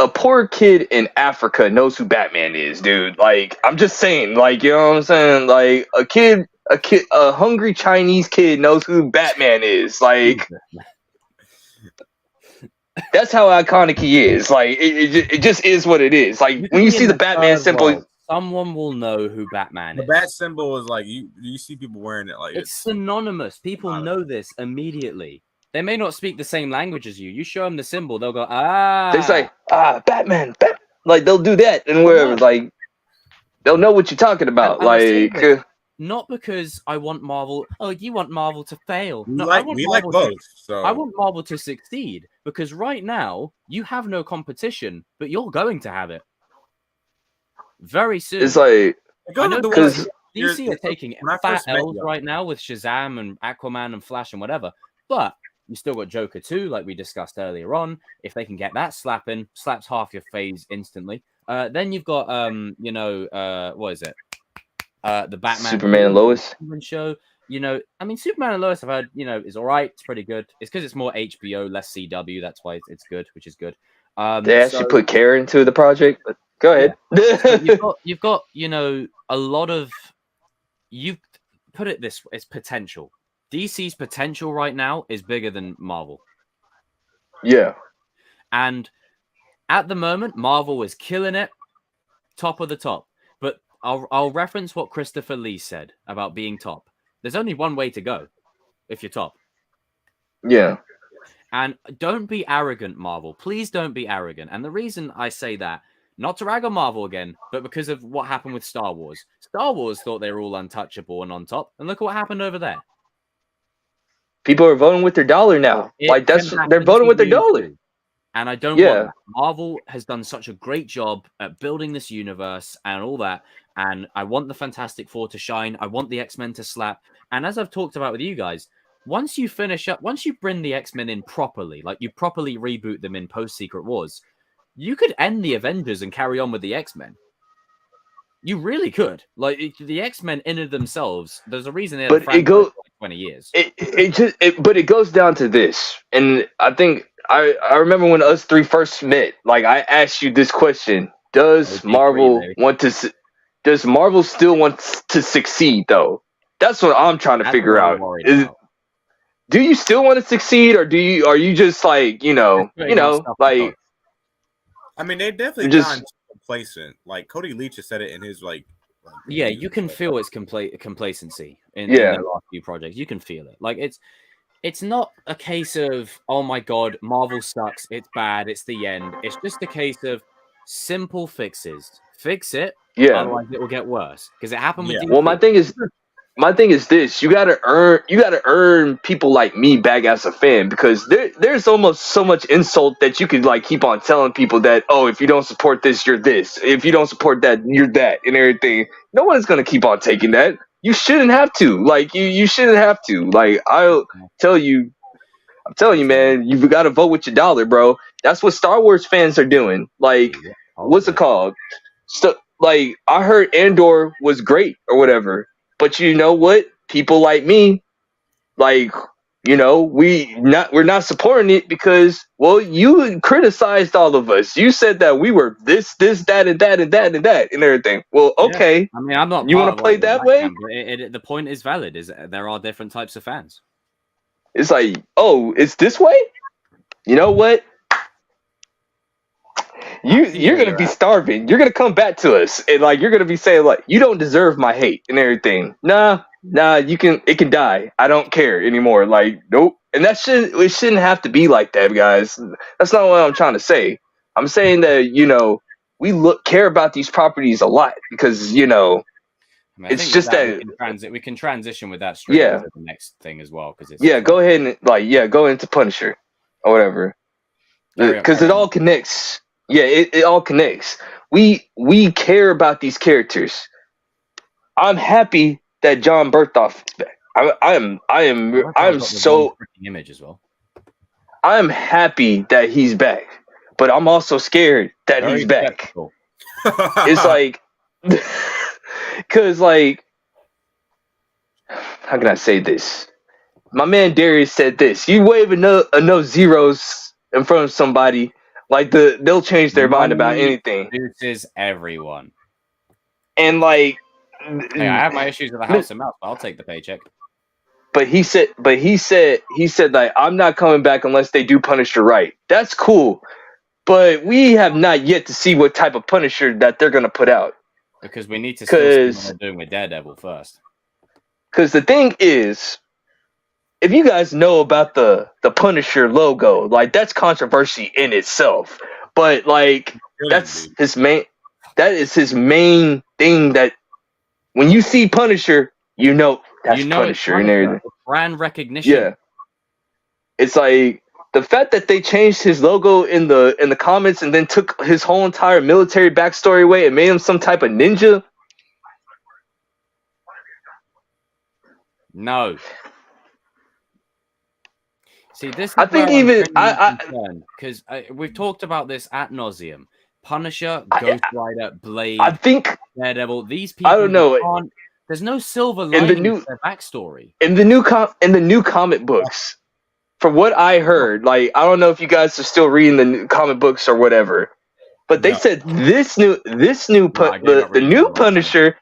in Africa knows who Batman is, dude. Like, I'm just saying, like, you know what I'm saying? Like, a hungry Chinese kid knows who Batman is. Like, that's how iconic he is. Like, it just is what it is. Like, when you see the Batman symbol. Someone will know who Batman is. The bat symbol is like you see people wearing it. Like it's synonymous. People know this immediately. They may not speak the same language as you. You show them the symbol, they'll go, They say, Batman. Like they'll do that and wherever. Like they'll know what you're talking about. Like not because I want Marvel. Oh, you want Marvel to fail? We like both. So I want Marvel to succeed because right now you have no competition, but you're going to have it. Very soon. It's like I know because DC are taking fat L's right now with Shazam and Aquaman and Flash and whatever, but you still got Joker 2, like we discussed earlier on. If they can get that slaps half your phase instantly. Then you've got what is it? The Batman Superman and Lois show. You know, I mean Superman and Lois I've heard, is all right, it's pretty good. It's because it's more HBO, less CW, that's why it's good, which is good. They actually put care into the project, but go ahead. Yeah. So you've got a lot of, you've put it this way, it's potential. DC's potential right now is bigger than Marvel. Yeah. And at the moment, Marvel is killing it, top of the top. But I'll reference what Christopher Lee said about being top. There's only one way to go if you're top. Yeah. And don't be arrogant, Marvel. Please don't be arrogant. And the reason I say that, not to rag on Marvel again, but because of what happened with Star Wars. Star Wars thought they were all untouchable and on top. And look what happened over there. People are voting with their dollar now. They're voting with their dollar. And I don't want that. Marvel has done such a great job at building this universe and all that. And I want the Fantastic Four to shine. I want the X-Men to slap. And as I've talked about with you guys, once you bring the X-Men in properly, like you properly reboot them in post-Secret Wars, you could end the Avengers and carry on with the X-Men. You really could. Like the X-Men in and themselves, there's a reason they're for 20 years. But it goes down to this, and I think I remember when us three first met. Like I asked you this question: Does Marvel still want to succeed? Though that's what I'm trying to figure out. Do you still want to succeed, or are you just like like? I mean, they definitely gotten complacent. Like Cody Leach has said it in his yeah, you can feel its complacency in the last few projects. You can feel it. Like it's not a case of, oh my god, Marvel sucks, it's bad, it's the end. It's just a case of simple fixes. Fix it, otherwise it will get worse. Because it happened with DC. Well, my thing is this: you gotta earn people like me back as a fan, because there's almost so much insult that you could like keep on telling people that, oh, if you don't support this, you're this. If you don't support that, you're that, and everything. No one is gonna keep on taking that. You shouldn't have to. Like you shouldn't have to. Like I'm telling you, man, you've got to vote with your dollar, bro. That's what Star Wars fans are doing. Like, what's it called? like I heard Andor was great or whatever, but you know what? People like me, like we're not supporting it because well, you criticized all of us. You said that we were this, that, and that, and that, and that, and everything. Well, okay. I mean, I'm not. You want to play that way? Camp, but the point is valid. Is there are different types of fans. It's like, oh, it's this way. You know what? You're gonna be starving. You're gonna come back to us, and like you're gonna be saying like you don't deserve my hate and everything. Nah, it can die. I don't care anymore. Like nope. And it shouldn't have to be like that, guys. That's not what I'm trying to say. I'm saying that we care about these properties a lot because it's just that we can transition with that straight into the next thing as well because go ahead and go into Punisher or whatever because it all connects. Yeah, it all connects. We care about these characters. I'm happy that John Berthoff is back. I'm so image as well. I'm happy that he's back, but I'm also scared that he's back. It's like, because like, how can I say this? My man Darius said this: you wave no zeros in front of somebody. Like they'll change their mind about anything. Produces everyone. And like, hey, I have my issues with the house and mouth, but I'll take the paycheck. But he said like I'm not coming back unless they do Punisher right. That's cool, but we have not yet to see what type of Punisher that they're gonna put out. Because we need to see what they're doing with Daredevil first. Because the thing is, if you guys know about the Punisher logo, like that's controversy in itself. But like that's his main. That is his main thing. That when you see Punisher, that's Punisher and everything. Brand recognition. Yeah, it's like the fact that they changed his logo in the comments and then took his whole entire military backstory away and made him some type of ninja. No. See, this is I think even because we've talked about this ad nauseum. Punisher, Ghost Rider, Blade, I think Daredevil. These people, I don't know. There's no silver lining in their backstory in the new comic books. From what I heard, like I don't know if you guys are still reading the new comic books or whatever, but they said this new Punisher.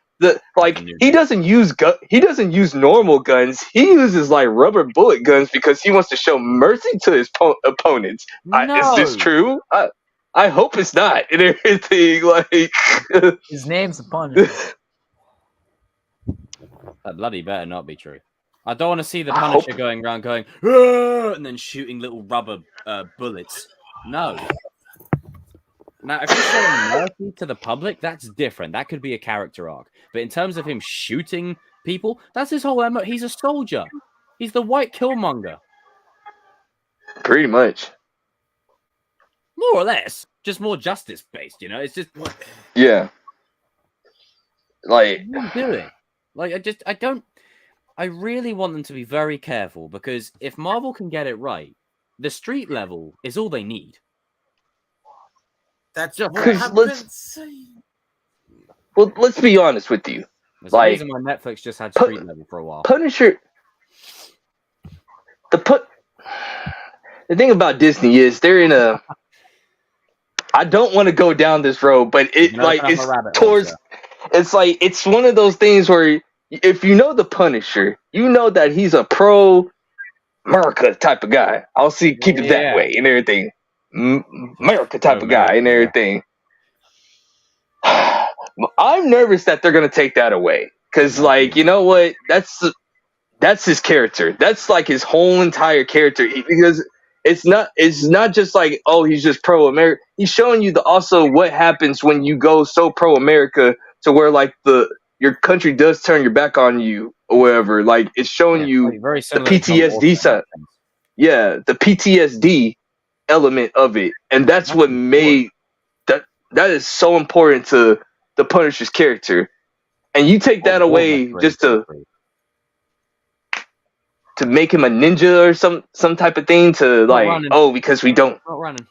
He doesn't use normal guns. He uses like rubber bullet guns because he wants to show mercy to his opponents. Is this true? I hope it's not. And everything like his name's Punisher. That bloody better not be true. I don't want to see the Punisher going around going and then shooting little rubber bullets. No. Now, if he's showing mercy to the public, that's different. That could be a character arc. But in terms of him shooting people, that's his whole MO. He's a soldier. He's the white Killmonger. Pretty much. More or less. Just more justice-based, It's just... Yeah. Like... What are you doing? Like, I really want them to be very careful because if Marvel can get it right, the street level is all they need. That's just well, let's be honest with you. There's a reason why Netflix just had street level for a while. Punisher. The thing about Disney is they're in a. I don't want to go down this road, but it's towards. It's like it's one of those things where if you know the Punisher, you know that he's a pro America type of guy. Keep it that way and everything. America type of guy and everything. I'm nervous that they're gonna take that away because, like, you know what? That's his character. That's like his whole entire character. Because it's not just like he's just pro America. He's showing you also what happens when you go so pro America to where like your country does turn your back on you or whatever. Like it's showing you the PTSD side. Yeah, the PTSD element of it, and that's what made that is so important to the Punisher's character. And you take that away just to make him a ninja or some type of thing to like because we don't. Not running.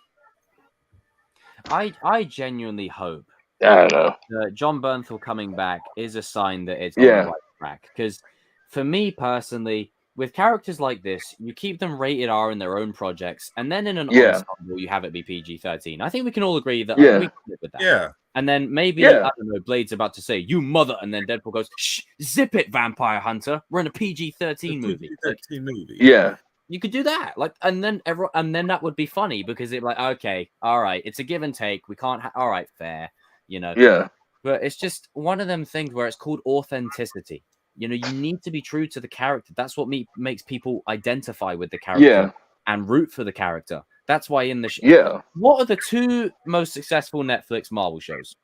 I genuinely hope I don't know. John Bernthal coming back is a sign that it's on the right track. Because for me personally, with characters like this, you keep them rated R in their own projects, and then in an ensemble, you have it be PG-13. I think we can all agree that we can live with that. Yeah. And then maybe, I don't know, Blade's about to say, "You mother," and then Deadpool goes, "Shh, zip it, Vampire Hunter. We're in a PG-13 movie." PG-13 movie. Yeah. You could do that, like, and then that would be funny because it's like, okay, all right, it's a give and take. We can't, all right, fair, you know. Yeah. But it's just one of them things where it's called authenticity. You know, you need to be true to the character. That's what makes people identify with the character and root for the character. That's why in the what are the two most successful Netflix Marvel shows?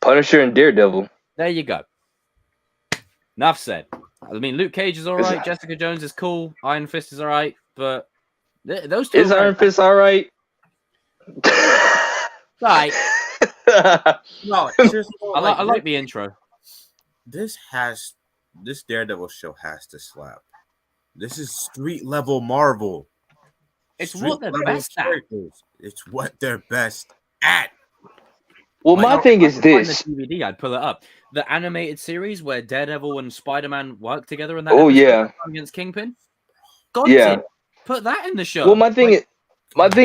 Punisher and Daredevil. There you go. Enough said. I mean, Luke Cage is all right. Jessica Jones is cool. Iron Fist is all right. But those two... Is Iron Fist all right? Right. No, I like the intro. This Daredevil show has to slap. This is street level Marvel. It's what they're best at. It's what they're best at. Well, my thing is this. The DVD, I'd pull it up. The animated series where Daredevil and Spider-Man work together in that against Kingpin. Put that in the show. Well, my thing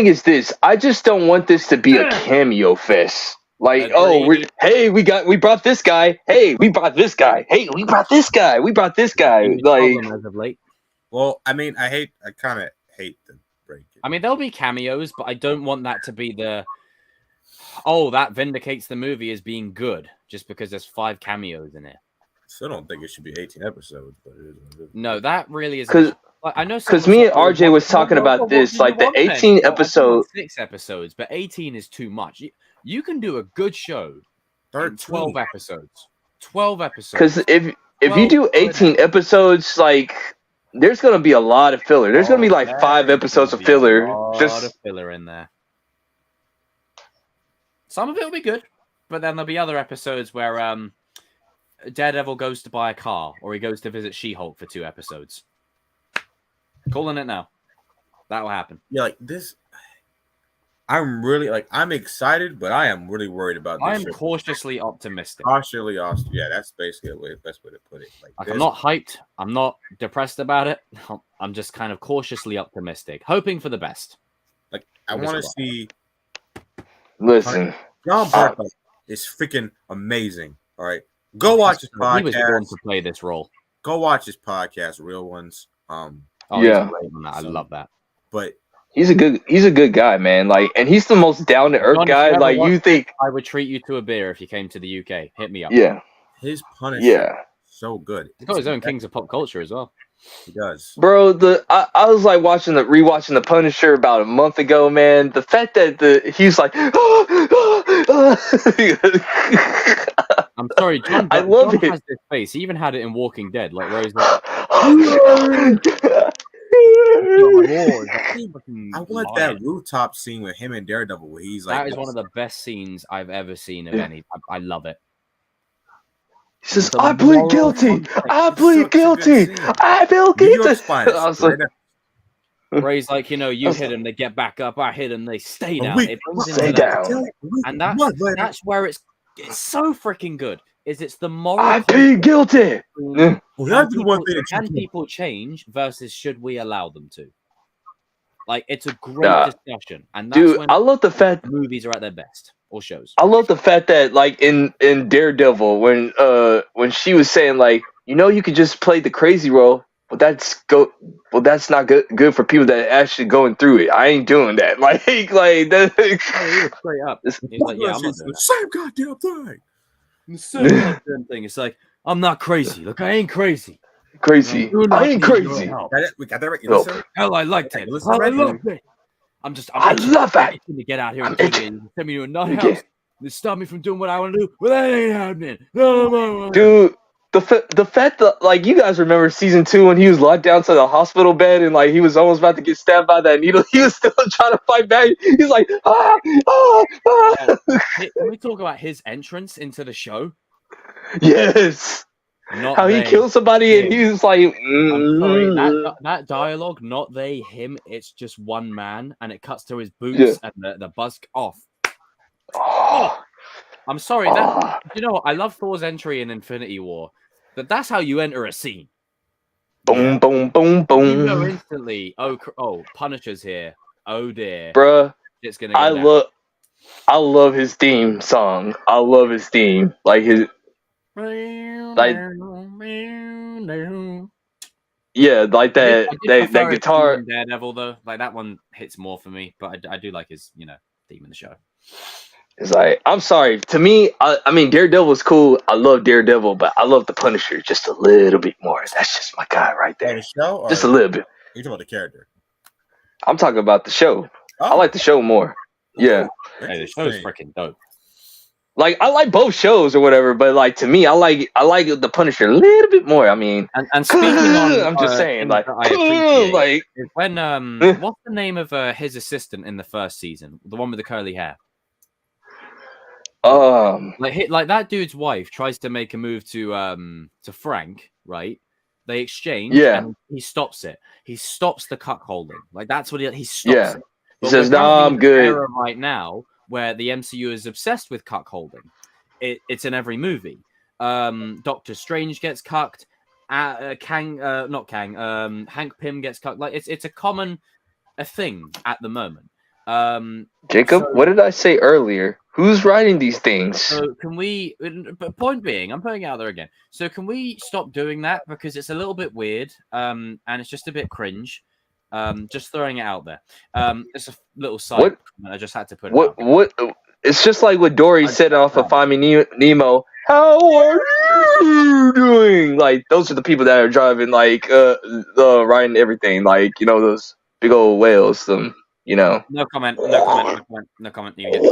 is this. I just don't want this to be a cameo fest. Like, we brought this guy. Hey, we brought this guy. Hey, we brought this guy. We brought this guy. Like, as of late. Well, I mean, I kind of hate the break. I mean, there'll be cameos, but I don't want that to be that vindicates the movie as being good just because there's 5 cameos in it. Still don't think it should be 18 episodes, but it is. No, that really is. I know because me and RJ was talking about this, like the 18 episode, 6 episodes, but 18 is too much. You can do a good show. 12 episodes. 12 episodes. Because if you do 18 episodes, like there's gonna be a lot of filler. There's gonna be like 5 episodes of filler. A lot of filler in there. Some of it will be good, but then there'll be other episodes where Daredevil goes to buy a car or he goes to visit She-Hulk for 2 episodes. Calling it now. That will happen. Yeah, like this. I'm excited, but I am really worried about this. I am cautiously optimistic. Cautiously optimistic. Yeah, that's basically the best way to put it. Like I'm not hyped. I'm not depressed about it. I'm just kind of cautiously optimistic, hoping for the best. Like I want to see. Listen, John Bernthal is freaking amazing. All right, go watch his podcast. He was born to play this role. Go watch his podcast, Real Ones. He's great on that. I love that. But he's a good guy, man. Like, and he's the most down to earth guy. Like, you think I would treat you to a beer if you came to the UK. Hit me up. Yeah, his Punisher, so good. He's got his own Kings of Pop Culture as well. He does, bro. I was like rewatching the Punisher about a month ago, man. The fact that he's like, I'm sorry, John. I love John it. has this face. He even had it in Walking Dead, like where he's like. I want that rooftop scene with him and Daredevil where he's like, that is one of the best scenes I've ever seen of any. I love it. He says, I plead guilty. I plead guilty. I feel guilty. I was like, where he's like, you hit him, they get back up. I hit him, they stay down. It brings stay down. And that's where it's so freaking good. It's the moral. I plead guilty. Can people change versus should we allow them to? Like, it's a great discussion, and that's when I love the fact movies are at their best or shows. I love the fact that, like in Daredevil, when she was saying like, you could just play the crazy role, but that's not good for people that are actually going through it. I ain't doing that. Like that. Straight up, he's like, yeah, I'm not doing the same goddamn thing. The same goddamn thing. It's like, I'm not crazy. Look, I ain't crazy. Crazy. I ain't crazy. We got that right. Hell, I liked it. I love it. I love that. To get out here and send me to a nut house. They stop me from doing what I want to do. Well, that ain't happening. No. Dude, the fact that, like, you guys remember season 2 when he was locked down to the hospital bed and like he was almost about to get stabbed by that needle. He was still trying to fight back. He's like, Can we talk about his entrance into the show? Yes. How he killed somebody and he was like, I'm sorry, that dialogue, not they, him, it's just one man, and it cuts to his boots and the busk off. I'm sorry. You know what? I love Thor's entry in Infinity War. That's how you enter a scene. Boom, boom, boom, You know boom. instantly. Oh, Punisher's here. Oh dear, Bruh, it's gonna go down. I love his theme song. I love his theme. Like his yeah, like that guitar. Theme in Daredevil though, like that one hits more for me. But I do like his theme in the show. It's like, I'm sorry. To me, I mean, Daredevil's cool. I love Daredevil, but I love the Punisher just a little bit more. That's just my guy right there. The show, just a little bit. You're talking about the character. I'm talking about the show. I like the show more. Yeah. Hey, the show's freaking dope. Like, I like both shows or whatever, but like to me, I like the Punisher a little bit more. I mean, and speaking on, I'm just saying, like, I appreciate like when what's the name of his assistant in the first season, the one with the curly hair? Like that dude's wife tries to make a move to Frank, right? They exchange, and he stops it. He stops the cuckolding. Like that's what he stops it. He says, "No, I'm good." Right now, where the MCU is obsessed with cuckolding, it's in every movie. Doctor Strange gets cucked. Hank Pym gets cucked. Like it's a common thing at the moment. Jacob, what did I say earlier? Who's writing these things? So can we? But point being, I'm putting it out there again. So can we stop doing that because it's a little bit weird, and it's just a bit cringe. Just throwing it out there. It's a little side. Comment. I just had to put it. What? It's just like what Dory said off of Finding Nemo. How are you doing? Like those are the people that are driving, like riding everything, like those big old whales. No comment. You get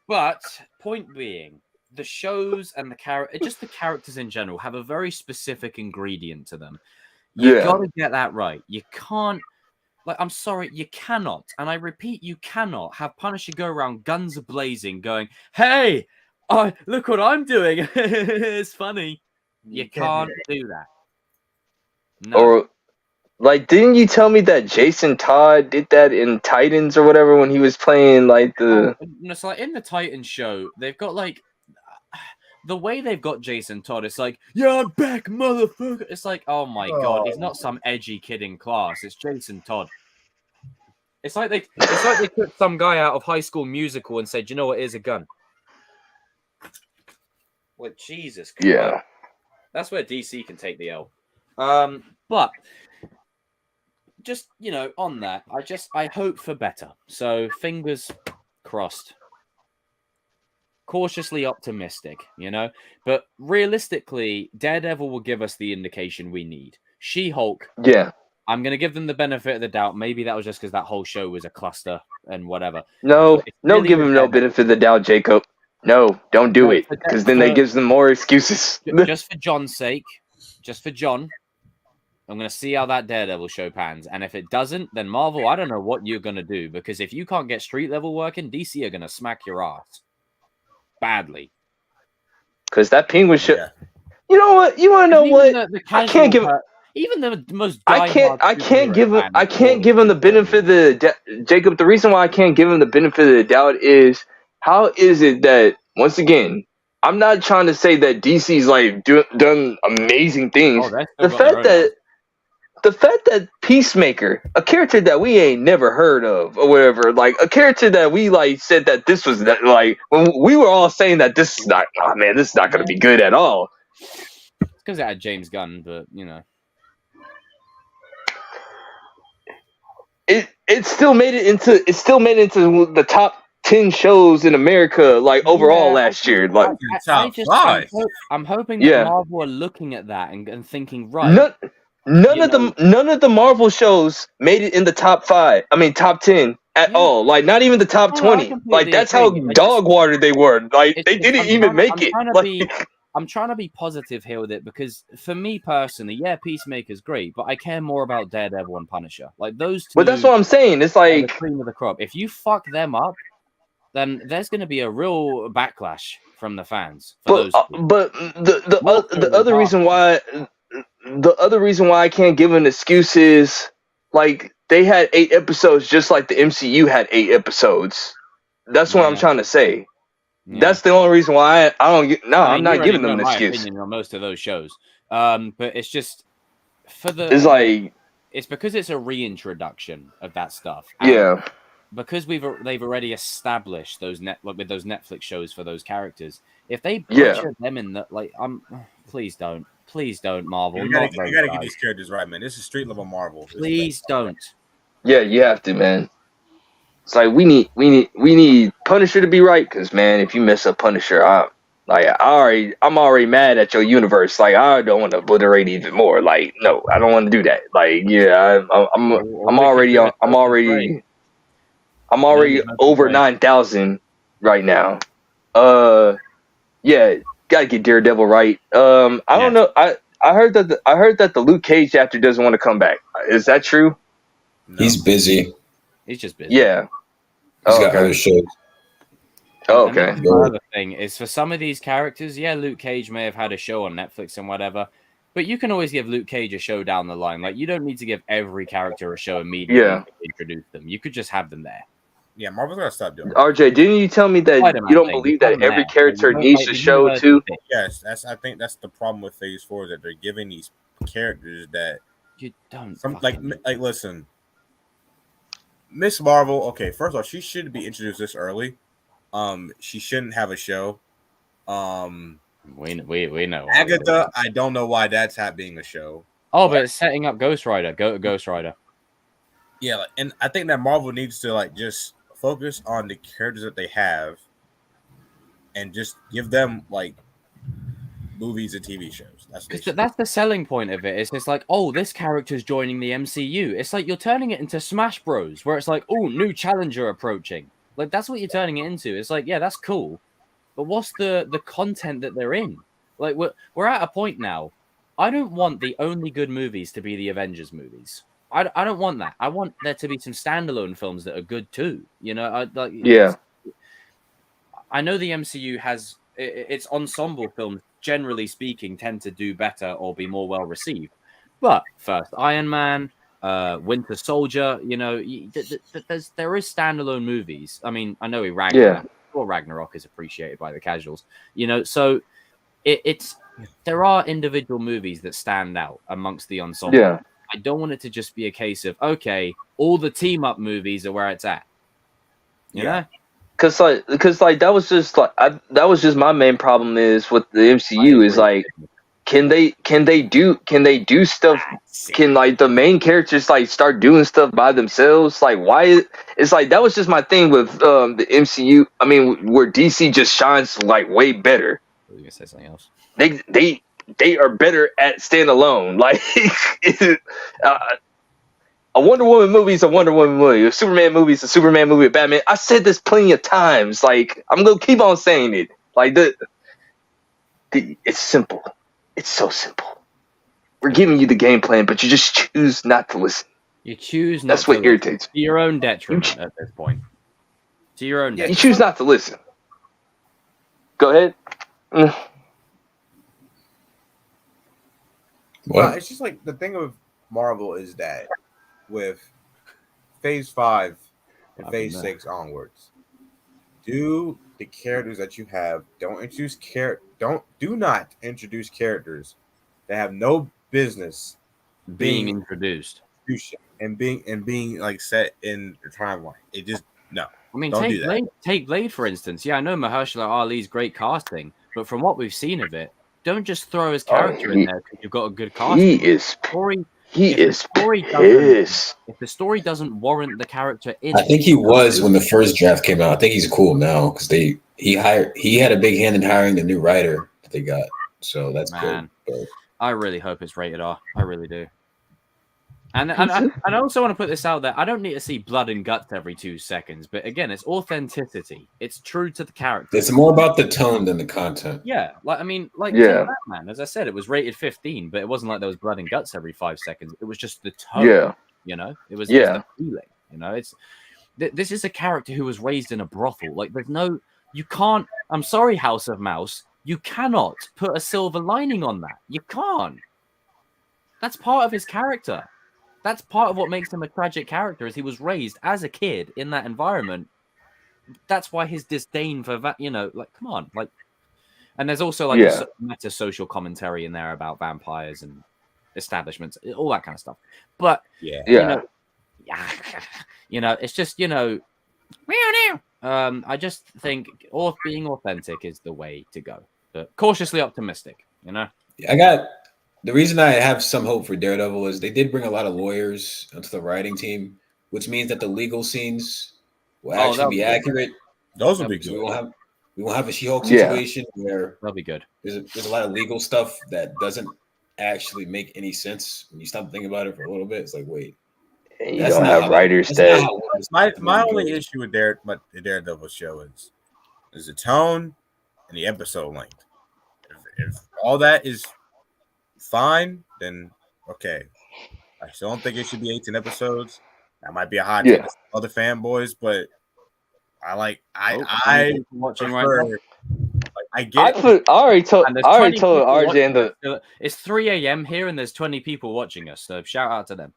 but point being, the shows and the characters in general have a very specific ingredient to them. You gotta get that right. You can't, I'm sorry, you cannot, and I repeat, you cannot have Punisher go around guns a-blazing going, "Hey, look what I'm doing." It's funny. You can't do that. No. Or, didn't you tell me that Jason Todd did that in Titans or whatever when he was playing, It's like in the Titans show, they've got, the way they've got Jason Todd, it's like, "Yeah, I'm back, motherfucker." It's like, oh my god, he's not some edgy kid in class. It's Jason Todd. It's like they took some guy out of High School Musical and said, "You know what? Here's a gun." Well, Jesus Christ. Yeah. That's where DC can take the L. But just on that, I hope for better. So fingers crossed. Cautiously optimistic, but realistically, Daredevil will give us the indication we need. She-Hulk, I'm going to give them the benefit of the doubt. Maybe that was just because that whole show was a cluster and whatever. No, give him no benefit of the doubt, Jacob. No, don't do it, because then that gives them more excuses. Just for John's sake, just for John, I'm going to see how that Daredevil show pans. And if it doesn't, then Marvel, I don't know what you're going to do, because if you can't get street level working, DC are going to smack your ass. Badly, because that Penguin show. Yeah. You know what? You want to know what? I can't give even the most. I can't give him the benefit of the Jacob. The reason why I can't give him the benefit of the doubt is how is it that once again I'm not trying to say that DC's done amazing things. The fact that Peacemaker, a character that we ain't never heard of or whatever, a character that we said that this was when we were all saying that this is not, this is not going to be good at all. It's because it had James Gunn, but it still made it into the top 10 shows in America overall last year. I'm hoping that Marvel are looking at that and thinking, right. None of the Marvel shows made it in the top 5. I mean, top 10 at all. Not even the top 20. That's how dog water they were. They didn't even make it. I'm trying to be positive here with it because for me personally, Peacemaker's great, but I care more about Daredevil and Punisher. Those two. But that's what I'm saying. It's the cream of the crop. If you fuck them up, then there's going to be a real backlash from the fans. But the other reason why. The other reason why I can't give an excuse is they had 8 episodes just like the MCU had 8 episodes. That's what I'm Yeah. trying to say. Yeah. That's the only reason why I don't get. No, I mean, I'm you not already giving them know an my excuse. opinion on most of those shows. But it's just for It's like, it's because it's a reintroduction of that stuff, and yeah, because they've already established those with those Netflix shows for those characters. If they yeah, butcher them in the please don't, Marvel, You not gotta those get guys. these characters right, man. This is street level Marvel. Please don't. yeah. You have to, man. It's like we need Punisher to be right, because man, if you mess up Punisher, I'm already mad at your universe. Like I don't want to obliterate even more. Like no, I don't want to do that. Like yeah, Or we could do a total break. I'm No, already there's no over break. 9,000 right now. Yeah, gotta get Daredevil right. I don't know. I heard that the Luke Cage actor doesn't want to come back. Is that true? No. He's busy. He's just busy. Yeah. He's got okay. other shows. Oh, And okay. that's my other thing is for some of these characters, yeah, Luke Cage may have had a show on Netflix and whatever, but you can always give Luke Cage a show down the line. Like you don't need to give every character a show immediately Yeah. to introduce them. You could just have them there. Yeah, Marvel's gotta stop doing that. RJ, didn't you tell me that Spider-Man you don't thing, believe just have that them every there. character You don't needs like a the show universe too? thing. Yes, I think that's the problem with Phase 4 is that they're giving these characters that You don't like listen. Miss Marvel, okay, first of all, she should be introduced this early. She shouldn't have a show. We know. Agatha, I don't know why that's being a show. Oh, but it's setting up Ghost Rider. Ghost Rider. Yeah, and I think that Marvel needs to just focus on the characters that they have and just give them movies and TV shows. That's the selling point of it. It's just like, oh, this character's joining the MCU. It's like you're turning it into Smash Bros, where it's like, oh, new challenger approaching. Like that's what you're turning it into. It's like, yeah, that's cool, but what's the content that they're in? Like we're at a point now. I don't want the only good movies to be the Avengers movies. I don't want that. I want there to be some standalone films that are good too. You know, Yeah. I know the MCU has its ensemble films, generally speaking, tend to do better or be more well received. But first, Iron Man, Winter Soldier, you know, there is standalone movies. I mean, I know Ragnarok is appreciated by the casuals, you know, so there are individual movies that stand out amongst the ensemble. Yeah. I don't want it to just be a case of, okay, all the team up movies are where it's at. You know? Cause that was just my main problem is with the MCU is like, can they do stuff? Can the main characters start doing stuff by themselves? Like why? It's like that was just my thing with the MCU. I mean, where DC just shines way better. I was gonna say something else. They are better at standalone. Like a Wonder Woman movie is a Wonder Woman movie. A Superman movie is a Superman movie. A Batman. I said this plenty of times. Like I'm gonna keep on saying it. Like it's simple. It's so simple. We're giving you the game plan, but you just choose not to listen. You choose not. That's what irritates. To your own detriment at this point. To your own detriment. You choose not to listen. Go ahead. What? It's just the thing of Marvel is that with Phase 5 and Phase 6 onwards, do the characters that you have do not introduce characters that have no business being introduced and being set in the timeline. It just no. I mean, don't take Blade for instance. Yeah, I know Mahershala Ali's great casting, but from what we've seen of it, don't just throw his character in there because you've got a good casting. He is pissed. If the story doesn't warrant the character in I think he was when the first draft came out. I think he's cool now because he had a big hand in hiring the new writer that they got. So that's good. But I really hope it's rated R. I really do. And I also want to put this out there. I don't need to see blood and guts every 2 seconds, but again, it's authenticity. It's true to the character. it's more about the tone than the content. Yeah, Batman. As I said, it was rated 15, but it wasn't like there was blood and guts every 5 seconds. It was just the tone. Yeah. You know, it was just the feeling. You know, this is a character who was raised in a brothel. Like, you can't. I'm sorry, House of Mouse. You cannot put a silver lining on that. You can't. That's part of his character. That's part of what makes him a tragic character. Is he was raised as a kid in that environment, that's why his disdain for that, like, come on, like. And there's also like a meta social commentary in there about vampires and establishments, all that kind of stuff. But it's just I just think being authentic is the way to go. But cautiously optimistic, The reason I have some hope for Daredevil is they did bring a lot of lawyers onto the writing team, which means that the legal scenes will actually be accurate. Those will be good. We won't have a She-Hulk situation where that'll be good. There's a lot of legal stuff that doesn't actually make any sense when you stop thinking about it for a little bit. It's like, wait, you don't have writers that. My only issue with the Daredevil show is the tone and the episode length. If all that is fine, then okay. I still don't think it should be 18 episodes. That might be a hot take to other fanboys, but I watching prefer, right now. I get. I already told RJ and it's 3 a.m. here, and there's 20 people watching us. So shout out to them.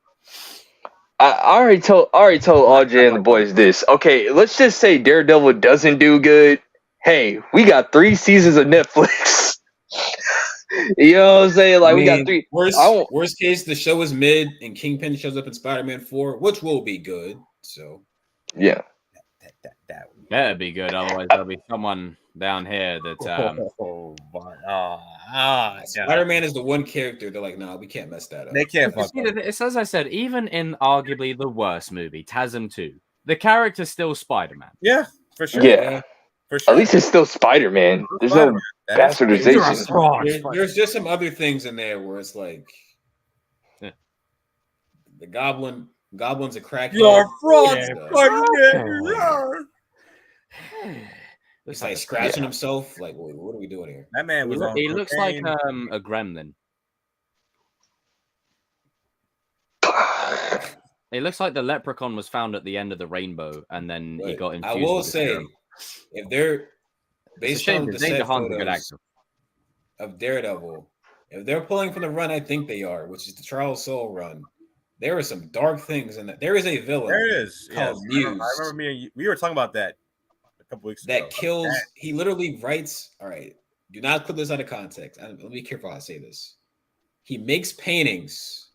I already told RJ and the boys this. Okay, let's just say Daredevil doesn't do good. Hey, we got 3 seasons of Netflix. You know what I'm saying? Like, we got 3. Worst case, the show is mid, and Kingpin shows up in Spider-Man 4, which will be good. So yeah. That'd be good. Otherwise, there'll be someone down here that. Spider-Man is the one character they're like, nah, we can't mess that up. They can't. It's as I said, even in arguably the worst movie, Shazam 2, the character's still Spider-Man. Yeah, for sure. Yeah, for sure. At least it's still Spider-Man. There's no bastardization. There's just some other things in there where it's like the Goblin's a crackhead. You're fraud, Spider-Man. He's like scratching himself. Like, what are we doing here? That man was. He looks like a gremlin. It looks like the leprechaun was found at the end of the rainbow, and then he got infused. I will say, if they're based on the set photos of Daredevil, if they're pulling from the run, I think they are, which is the Charles Soule run. There are some dark things in that. There is a villain. There is. Called Muse. I remember we were talking about that a couple weeks ago. That kills. He literally writes. All right. Do not put this out of context. Let me be careful how I say this. He makes paintings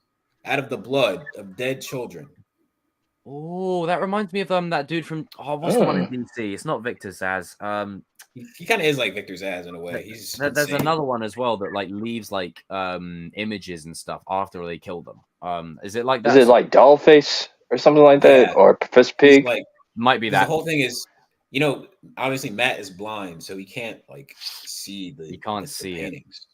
out of the blood of dead children. Oh, that reminds me of that dude from what's the one in DC? It's not Victor Zsasz. He kind of is like Victor Zsasz in a way. There's another one as well that like leaves like images and stuff after they kill them. Is it like that? Is it like Dollface or something like that, or Professor Pig? Like, might be that. The whole thing is, obviously Matt is blind, so he can't like see the. He can't see paintings.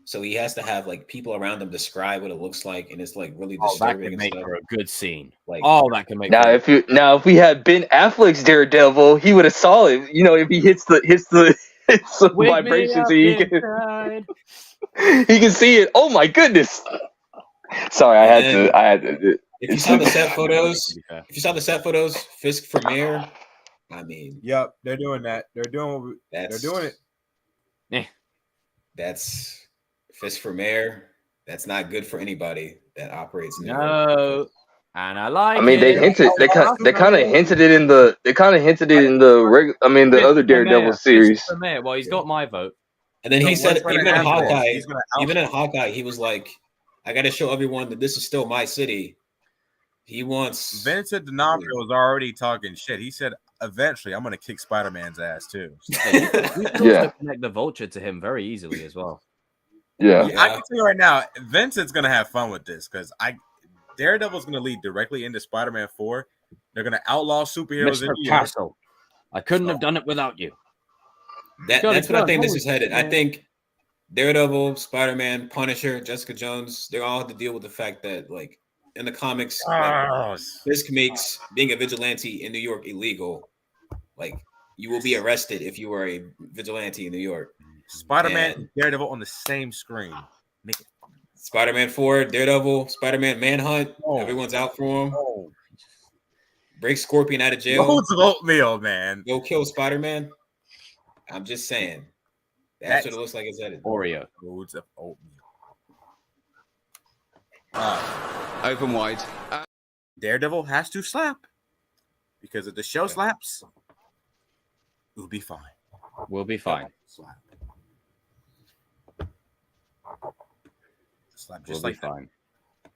So he has to have like people around him describe what it looks like, and it's like really disturbing. That can make for a good scene. Like, that can make. If we had Ben Affleck's Daredevil, he would have saw it. If he hits the vibrations, he can see it. Oh my goodness! Sorry, I had to. If you saw the set photos, Fisk for mayor. I mean, yep, they're doing that. They're doing it. Yeah, that's. Fisk for mayor, that's not good for anybody that operates. No, and I like. I mean, they hinted. They kind of hinted it in the. They kind of hinted it in the. The other Daredevil series. For mayor. Well, he's got my vote. And then he said, even in Hawkeye, he was like, "I got to show everyone that this is still my city." He wants. Vincent D'Onofrio was already talking shit. He said, "Eventually, I'm going to kick Spider-Man's ass too." Connect the Vulture to him very easily as well. Yeah, I can tell you right now, Vincent's gonna have fun with this because Daredevil's gonna lead directly into Spider-Man 4. They're gonna outlaw superheroes in New York. I couldn't have done it without you. That's what I think this is headed. I think Daredevil, Spider-Man, Punisher, Jessica Jones, they all have to deal with the fact that, like, in the comics, Fisk makes being a vigilante in New York illegal. Like, you will be arrested if you are a vigilante in New York. Spider-Man and Daredevil on the same screen. Spider-Man 4, Daredevil, Spider-Man Manhunt. Everyone's out for him. Break Scorpion out of jail. Loads of oatmeal, man. Go kill Spider-Man. I'm just saying. That's what it looks like it's headed. Oreo. Loads of oatmeal. Open wide. Daredevil has to slap. Because if the show slaps, We'll be fine. We'll be fine. Slap We'll just be like that. fine.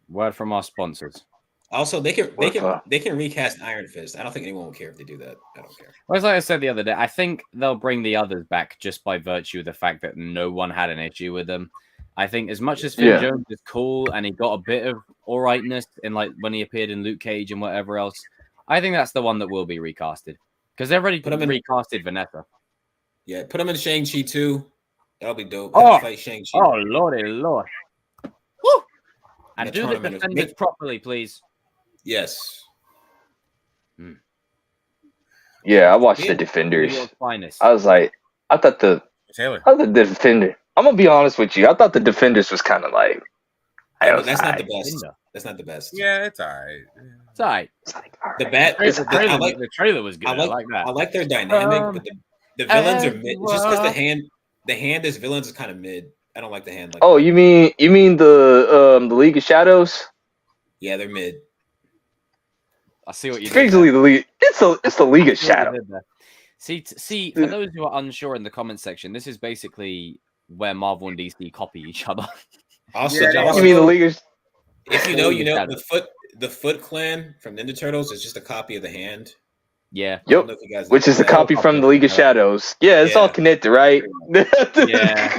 Word from our sponsors. Also, they can recast Iron Fist. I don't think anyone will care if they do that. I don't care. Well, as I said the other day, I think they'll bring the others back just by virtue of the fact that no one had an issue with them. I think as much as Finn Jones is cool and he got a bit of alrightness in like when he appeared in Luke Cage and whatever else, I think that's the one that will be recasted because they've already recasted Vanessa. Yeah, put him in Shang-Chi too. That'll be dope. Fight Shang-Chi. Oh lordy lord! Woo! And do the tournament. defenders properly, please. Yes. Yeah, I watched the Defenders. I was like, I thought the Defender. I'm gonna be honest with you. I thought the Defenders was kind of like. That's not the best. That's not the best. Yeah, it's all right. It's all right. The trailer was good. I like that. I like their dynamic, but the villains are mid. Just because the hand as villains is kind of mid. I don't like the hand. Like you mean the League of Shadows? Yeah, they're mid. I see what you did. Basically, the League. It's the League of Shadows. See, for those who are unsure in the comment section, this is basically where Marvel and DC copy each other. Also, you mean the League of... If you know, the Foot Clan from Ninja Turtles is just a copy of the hand. Yeah. Yep. Which is a copy from the League of Shadows. Yeah, it's all connected, right? Yeah.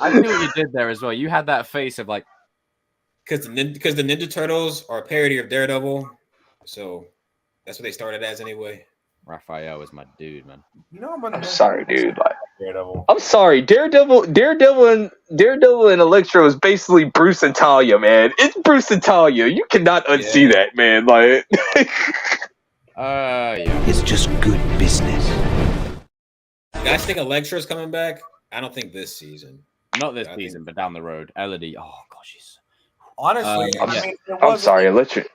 I see what you did there as well. You had that face of like, because the Ninja Turtles are a parody of Daredevil, so that's what they started as anyway. Raphael was my dude, man. I'm sorry, dude. I'm sorry, Daredevil and Electro is basically Bruce and Talia, man. It's Bruce and Talia. You cannot unsee that, man. Like, yeah. It's just good business. You guys think Electra's coming back? I don't think this season. Not this season, but down the road. Elodie. Oh gosh, she's honestly. I'm sorry, Electra.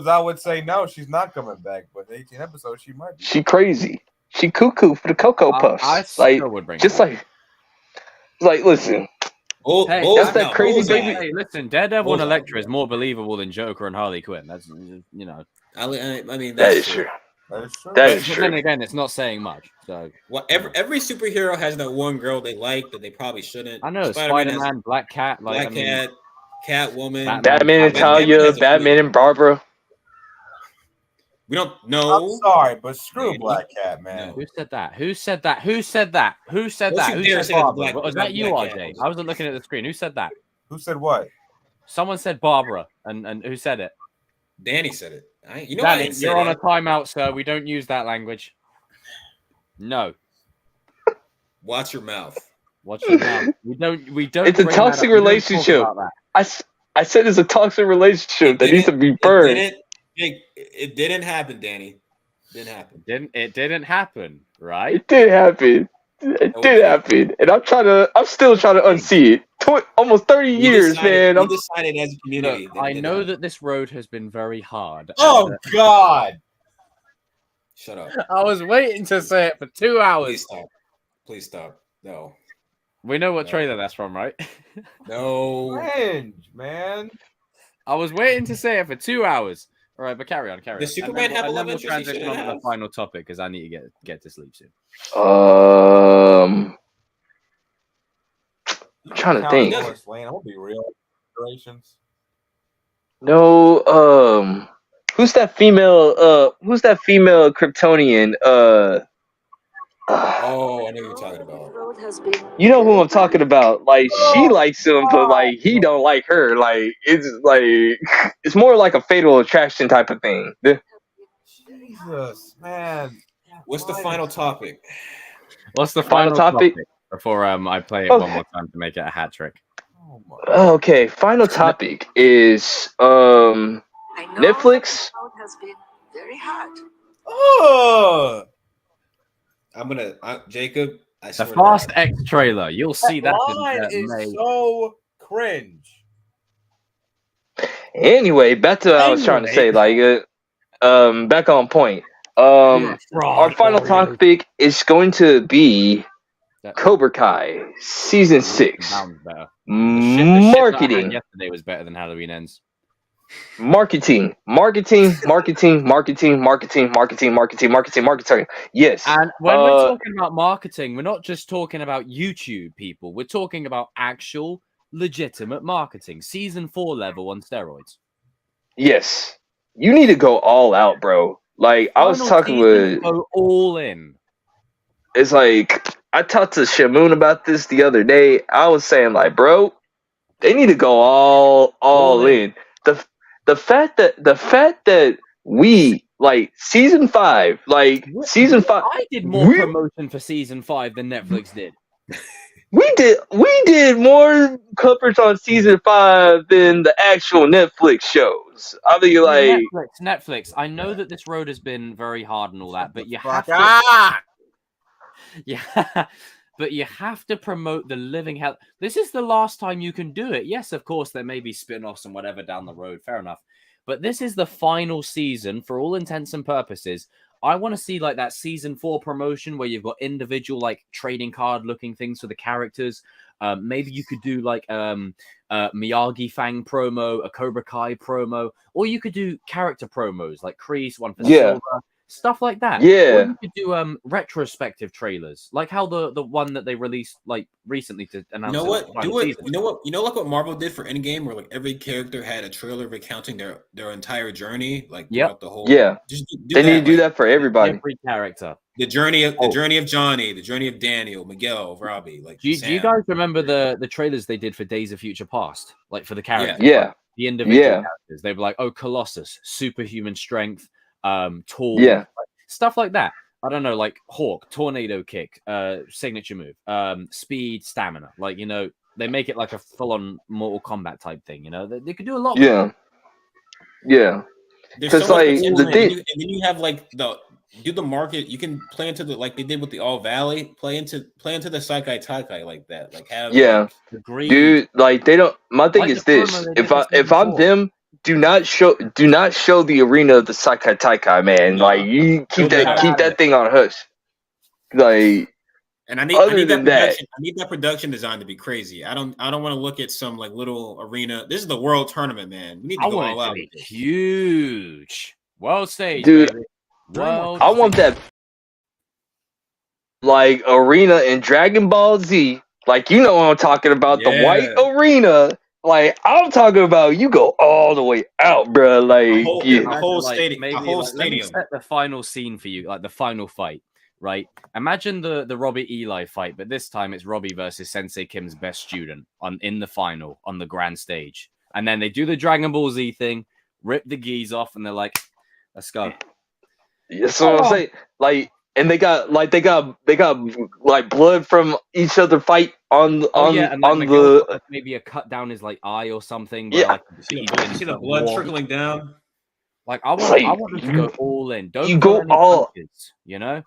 I would say no, she's not coming back. But 18 episodes, she might be. She crazy. She cuckoo for the Cocoa Puffs. I still would bring just her like listen. That's that crazy baby. Hey, listen, Daredevil and Elektra is more believable than Joker and Harley Quinn. That's I mean that is true. That is true. But then again, it's not saying much. So every superhero has that one girl they like that they probably shouldn't. I know Spider-Man, Black Cat, Cat, Catwoman, Batman and Talia, Batman and Barbara. We don't know. I'm sorry, but screw Black Cat, man. Who said that? Who said that? Who said that? Who said that? Who said Barbara? Was that you, RJ? I wasn't looking at the screen. Who said that? Who said what? Someone said Barbara, and who said it? Danny said it. Danny, you're on a timeout, sir. We don't use that language. No. Watch your mouth. Watch your mouth. We don't. It's a toxic relationship. I said it's a toxic relationship that needs to be burned. It didn't happen, Danny. It didn't happen, right? It did happen. It did happen, and I'm still trying to unsee it. Almost 30 years, man. We decided as a community. Look, I know that this road has been very hard. Oh God! Shut up. I was waiting to say it for 2 hours. Please stop. No. We know what trailer that's from, right? No. Cringe, man. I was waiting to say it for 2 hours. All right, but carry on. The Superman have a love interest. Transition on to the final topic because I need to get to sleep soon. I'm trying to think. I'm gonna be real. No, who's that female? Who's that female Kryptonian? Oh, I know who you're talking about. You know who I'm talking about. Like she likes him, but like he don't like her. Like it's more like a fatal attraction type of thing. Jesus, man. What's the final topic? What's the final topic? Before I play it one more time to make it a hat trick. Okay, final topic is Netflix. Has been very hard. Oh. I'm gonna Jacob. The Fast X trailer. You'll see that. Line is so cringe. Anyway, back to what I was trying to say. Like, back on point. Our final topic is going to be Cobra Kai season 6. Sounds better. Marketing. Yesterday was better than Halloween Ends. Marketing. Yes. And when we're talking about marketing, we're not just talking about YouTube people. We're talking about actual legitimate marketing. Season 4 level on steroids. Yes. You need to go all out, bro. Like, I was talking with... Go all in. It's like, I talked to Shamoon about this the other day. I was saying, like, bro, they need to go all in. The fact that we, like, season 5, I did more promotion for season 5 than Netflix did. We did more coverage on season 5 than the actual Netflix shows. I mean, like, Netflix. I know that this road has been very hard and all that, but you have to. Yeah, but you have to promote the living hell. This is the last time you can do it. Yes, of course, there may be spin-offs and whatever down the road. Fair enough. But this is the final season for all intents and purposes. I want to see like that season 4 promotion where you've got individual like trading card looking things for the characters. Maybe you could do like Miyagi Fang promo, a Cobra Kai promo, or you could do character promos like Kreese, one for Silver. Stuff like that. Yeah. Or you could do retrospective trailers, like how the one that they released like recently to announce. You know what? Do it. Season. You know what? You know like what Marvel did for Endgame, where like every character had a trailer recounting their entire journey, like throughout the whole. Yeah. Just they need to do that for everybody. Every character. The journey of Johnny, the journey of Daniel, Miguel, Robbie. Like, do you guys remember the trailers they did for Days of Future Past, like for the characters? Yeah. Like, the individual characters. They were like, oh, Colossus, superhuman strength, tall. Yeah. Stuff like that. I don't know, like Hawk, tornado kick, signature move, speed, stamina. Like, you know, they make it like a full-on Mortal Kombat type thing. You know, they could do a lot. Yeah. Because so like and then you have like the market. You can play into the like they did with the All Valley. Play into the Saikai Taikai like that. Like have dude. Like they don't. My thing is this: if I'm them. Do not show the arena of the Saikai Taikai, man. No. Like you keep that thing on hush. Like, and I need that production design to be crazy. I don't want to look at some like little arena. This is the world tournament, man. We need to go all out. Huge world stage, dude. Baby. I want that like arena in Dragon Ball Z. Like you know what I'm talking about, the white arena. Like I'm talking about, you go all the way out, bro. Like a whole stadium. Let me set the final scene for you, like the final fight, right? Imagine the Robbie Eli fight, but this time it's Robbie versus Sensei Kim's best student in the final on the grand stage, and then they do the Dragon Ball Z thing, rip the gis off, and they're like, "Let's go." So I'm saying, like. And they got like blood from each other fight on the maybe a cut down his like eye or something. Yeah, like, you see the blood trickling down. Like I want them to go all in. Don't you go all punches, you know.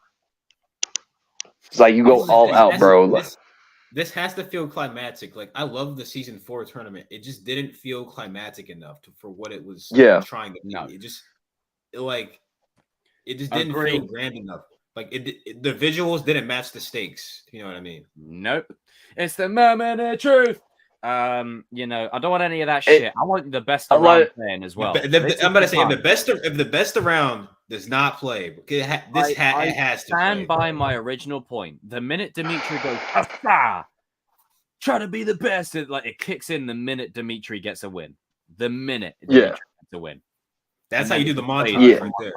It's like you go all out, bro. This has to feel climactic. Like I love the season 4 tournament. It just didn't feel climactic enough for what it was trying to be. No. It just didn't feel grand enough. Like the visuals didn't match the stakes. You know what I mean? Nope. It's the moment of truth. You know, I don't want any of that shit. I want the best around playing as well. I'm gonna say if the best around does not play, it has to stand by my original point. The minute Dimitri goes, try to be the best, it kicks in the minute Dimitri gets a win. The minute Dimitri gets a win. That's how you do the montage right there.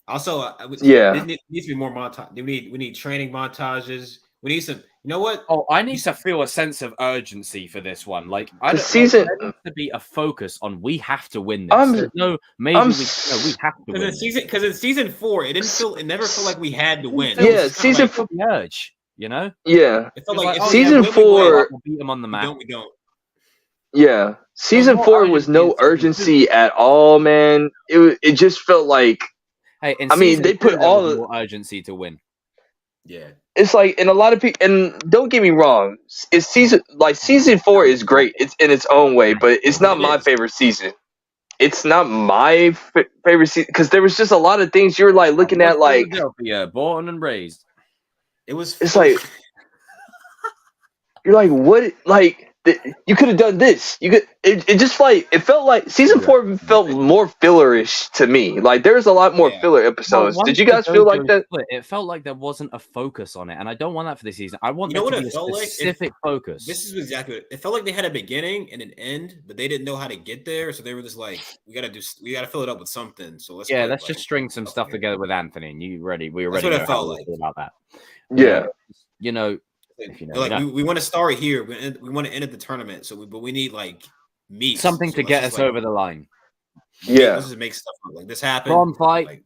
Also, there needs to be more montage. We need training montages. We need some. You know what? Oh, I need to feel a sense of urgency for this one. Like, there needs to be a focus on we have to win this. We have to win. Because in season 4, it never felt like we had to win. Yeah, season 4 urge. You know? Yeah. It felt like season 4 we'll beat them on the map. We don't. Yeah, season 4 was no urgency at all, man. It just felt like. Hey, they put all the urgency to win. Yeah, it's like, and a lot of people, and don't get me wrong, season 4 is great. It's in its own way, but it's not my favorite season. It's not my favorite season because there was just a lot of things you were like looking at, like born and raised. It's like you're like, what? Like you could have done this. You could. It just like it felt like season 4 felt more fillerish to me. Like there's a lot more filler episodes. Did you guys feel like that? Split, it felt like there wasn't a focus on it, and I don't want that for this season. I want there what to be it a felt specific focus. This is exactly what it felt like. They had a beginning and an end, but they didn't know how to get there, so they were just like, we gotta fill it up with something. So let's just string some stuff together with Anthony. And you ready? We already what know it felt how like. we feel about that. Yeah, you know. We want to start here. We want to end at the tournament. But we need like meat, something to get us over the line. Yeah, let's just make stuff like this happen. Prom fight. Like,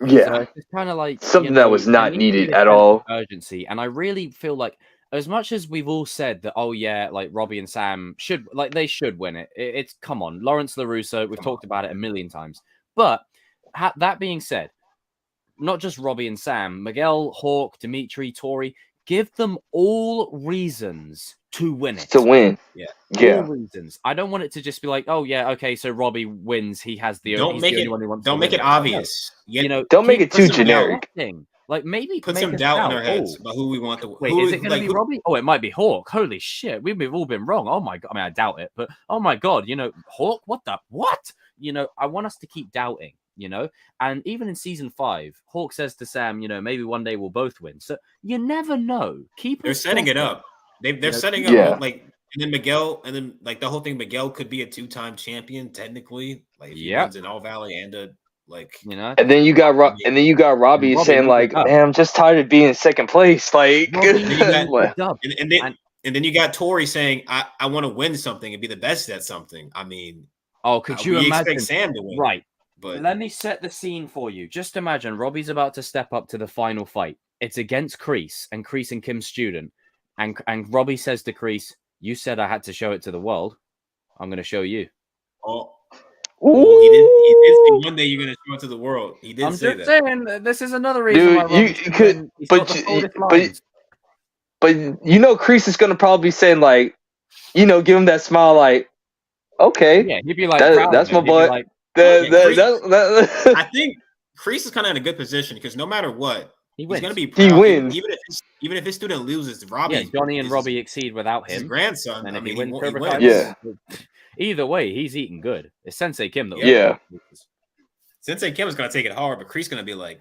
yeah, so it's kind of like something that was not needed at all. Urgency, and I really feel like, as much as we've all said that, oh yeah, like Robbie and Sam should win it. It's come on, Lawrence LaRusso. We've talked about it a million times. But that being said, not just Robbie and Sam, Miguel, Hawk, Dimitri, Tori, give them all reasons to win it. To win. Yeah. All reasons. I don't want it to just be like, oh yeah, okay, so Robbie wins. He has the don't make it. Don't make it obvious. Don't make it too generic. Like maybe put some doubt in our heads about who we want to wait. Is it going to be Robbie? Oh, it might be Hawk. Holy shit, we've all been wrong. Oh my god. I mean, I doubt it, but oh my god, Hawk. What? I want us to keep doubting. And even in season 5, Hawk says to Sam, maybe one day we'll both win. So you never know. They're setting it up. They're setting up like, and then Miguel, and then like the whole thing. Miguel could be a 2-time champion technically. Like if he wins in All Valley and And then you got Robbie saying like, "Man, I'm just tired of being in second place." Like, and then you got Tori saying, "I want to win something and be the best at something." I mean, could you imagine expect Sam to win? Right. But let me set the scene for you. Just imagine Robbie's about to step up to the final fight. It's against Kreese and Kim's student. And Robbie says to Kreese, "You said I had to show it to the world. I'm going to show you." Oh, he did say one day you're going to show it to the world. He did say that. I'm just saying, this is another reason why you could, but Kreese is going to probably be saying like, give him that smile like, okay. Yeah, he'd be like, that's my boy. Like, I think Kreese is kind of in a good position because no matter what, he's going to be proud. He wins. Even if his student loses, Robbie. Yeah, Johnny and Robbie exceed without him. His grandson. And I if mean, he wins, he wins. Yeah. Either way, he's eating good. It's Sensei Kim though. Yeah. Sensei Kim is going to take it hard, but Kreese is going to be like,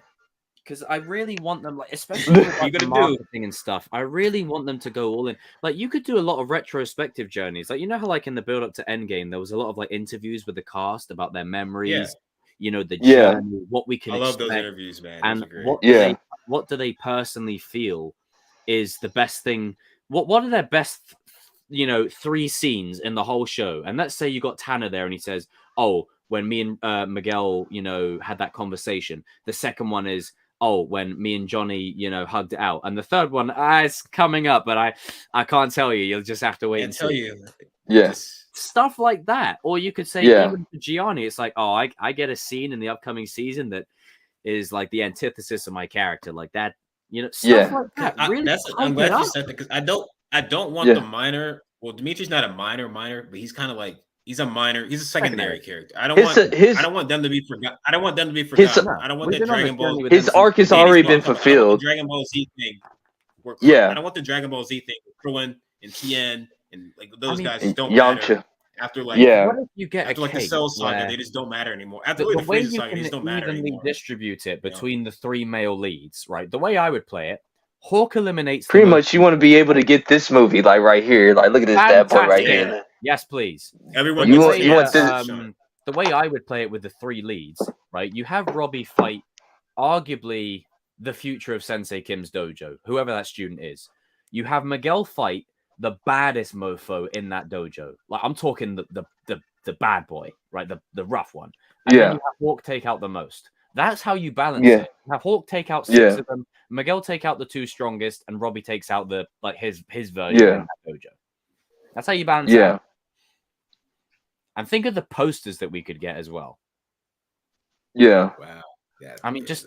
because I really want them, like, especially with like, the marketing and stuff. I really want them to go all in. Like, you could do a lot of retrospective journeys. Like, how like in the build up to Endgame, there was a lot of like interviews with the cast about their memories. The journey, what we can expect. I love those interviews, man. And what do they personally feel is the best thing? What are their best, 3 scenes in the whole show? And let's say you got Tanner there and he says, "Oh, when me and Miguel, had that conversation." The second one is, "Oh, when me and Johnny, hugged it out." And the third one, it's coming up, but I can't tell you. You'll just have to wait and tell see. You. Yes. Stuff like that. Or you could say, even for Gianni, it's like, oh, I get a scene in the upcoming season that is like the antithesis of my character. Like that, stuff like that. I'm glad you said that because I don't want the minor. Well, Dimitri's not a minor, but he's kind of like he's a minor. He's a secondary character. I don't want them to be forgotten. I don't want them to be forgotten. I don't want that Dragon Ball. His arc has already been fulfilled. Dragon Ball Z thing. Yeah. I don't want the Dragon Ball Z thing with Krillin and Tien and like those guys just don't matter. After like what if you get after like the Cell Saga, they just don't matter anymore. After the way you saga, can they just don't matter evenly distribute it between the 3 male leads, right? The way I would play it, Hawk eliminates pretty much. You want to be able to get this movie like right here, like look at this bad boy right here. Yes, please. Everyone, you want this. The way I would play it with the 3 leads, right? You have Robbie fight arguably the future of Sensei Kim's dojo, whoever that student is. You have Miguel fight the baddest mofo in that dojo. Like I'm talking the bad boy, right? The rough one. And then you have Hawk take out the most. That's how you balance it. You have Hawk take out 6 of them, Miguel take out the 2 strongest, and Robbie takes out the his version in that dojo. That's how you balance it out. And think of the posters that we could get as well. Yeah. Wow. Yeah. I mean, just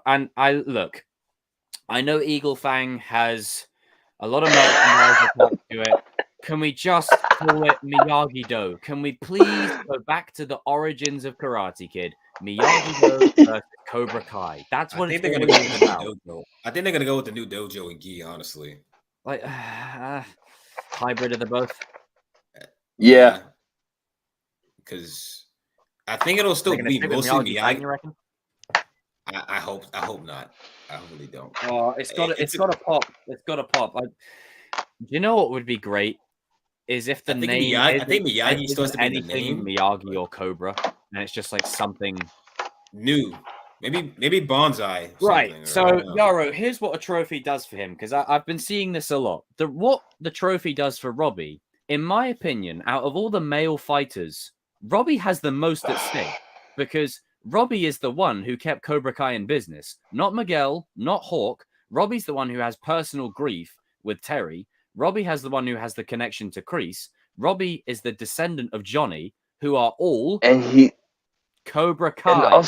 I know Eagle Fang has a lot of merchandise attached to it. Can we just call it Miyagi-Do? Can we please go back to the origins of Karate Kid? Miyagi-Do versus Cobra Kai. That's what I think they're going to go with the new dojo. I think they're going to go with the new dojo in Gi, honestly. Like hybrid of the both. Yeah. Because I think it'll still be mostly Miyagi. You reckon? I hope not. I really don't. Oh, it's got to pop. It's got to pop. Like, do you know what would be great? Is if the name I think Miyagi still has to be in the name. Miyagi or Cobra, and it's just like something new. Maybe Bonsai. Right. So Yaro, here's what a trophy does for him, because I've been seeing this a lot. What the trophy does for Robbie, in my opinion, out of all the male fighters, Robbie has the most at stake, because Robbie is the one who kept Cobra Kai in business, not Miguel, not Hawk. Robbie's the one who has personal grief with Terry. Robbie has the one who has the connection to Kreese. Robbie is the descendant of Johnny, who are all Cobra Kai.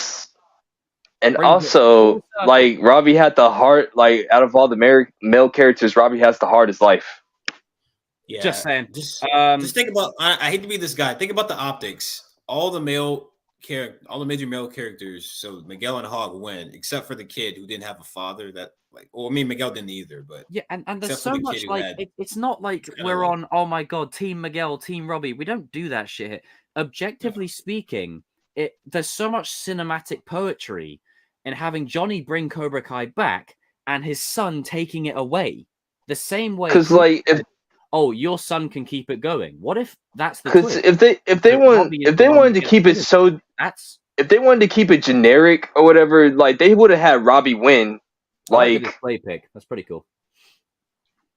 And also, like, Robbie had the heart, like, out of all the male characters, Robbie has the hardest life. Yeah, just saying. Just think about. I hate to be this guy. Think about the optics. All the major male characters. So Miguel and Hog win, except for the kid who didn't have a father. Miguel didn't either. But yeah, and there's so much like it's not like we're on. Oh my god, Team Miguel, Team Robbie. We don't do that shit. Objectively speaking, there's so much cinematic poetry in having Johnny bring Cobra Kai back and his son taking it away. The same way, because like your son can keep it going. What if that's the because if they wanted to keep it so if they wanted to keep it generic or whatever, like they would have had Robbie win. Like display pick, that's pretty cool.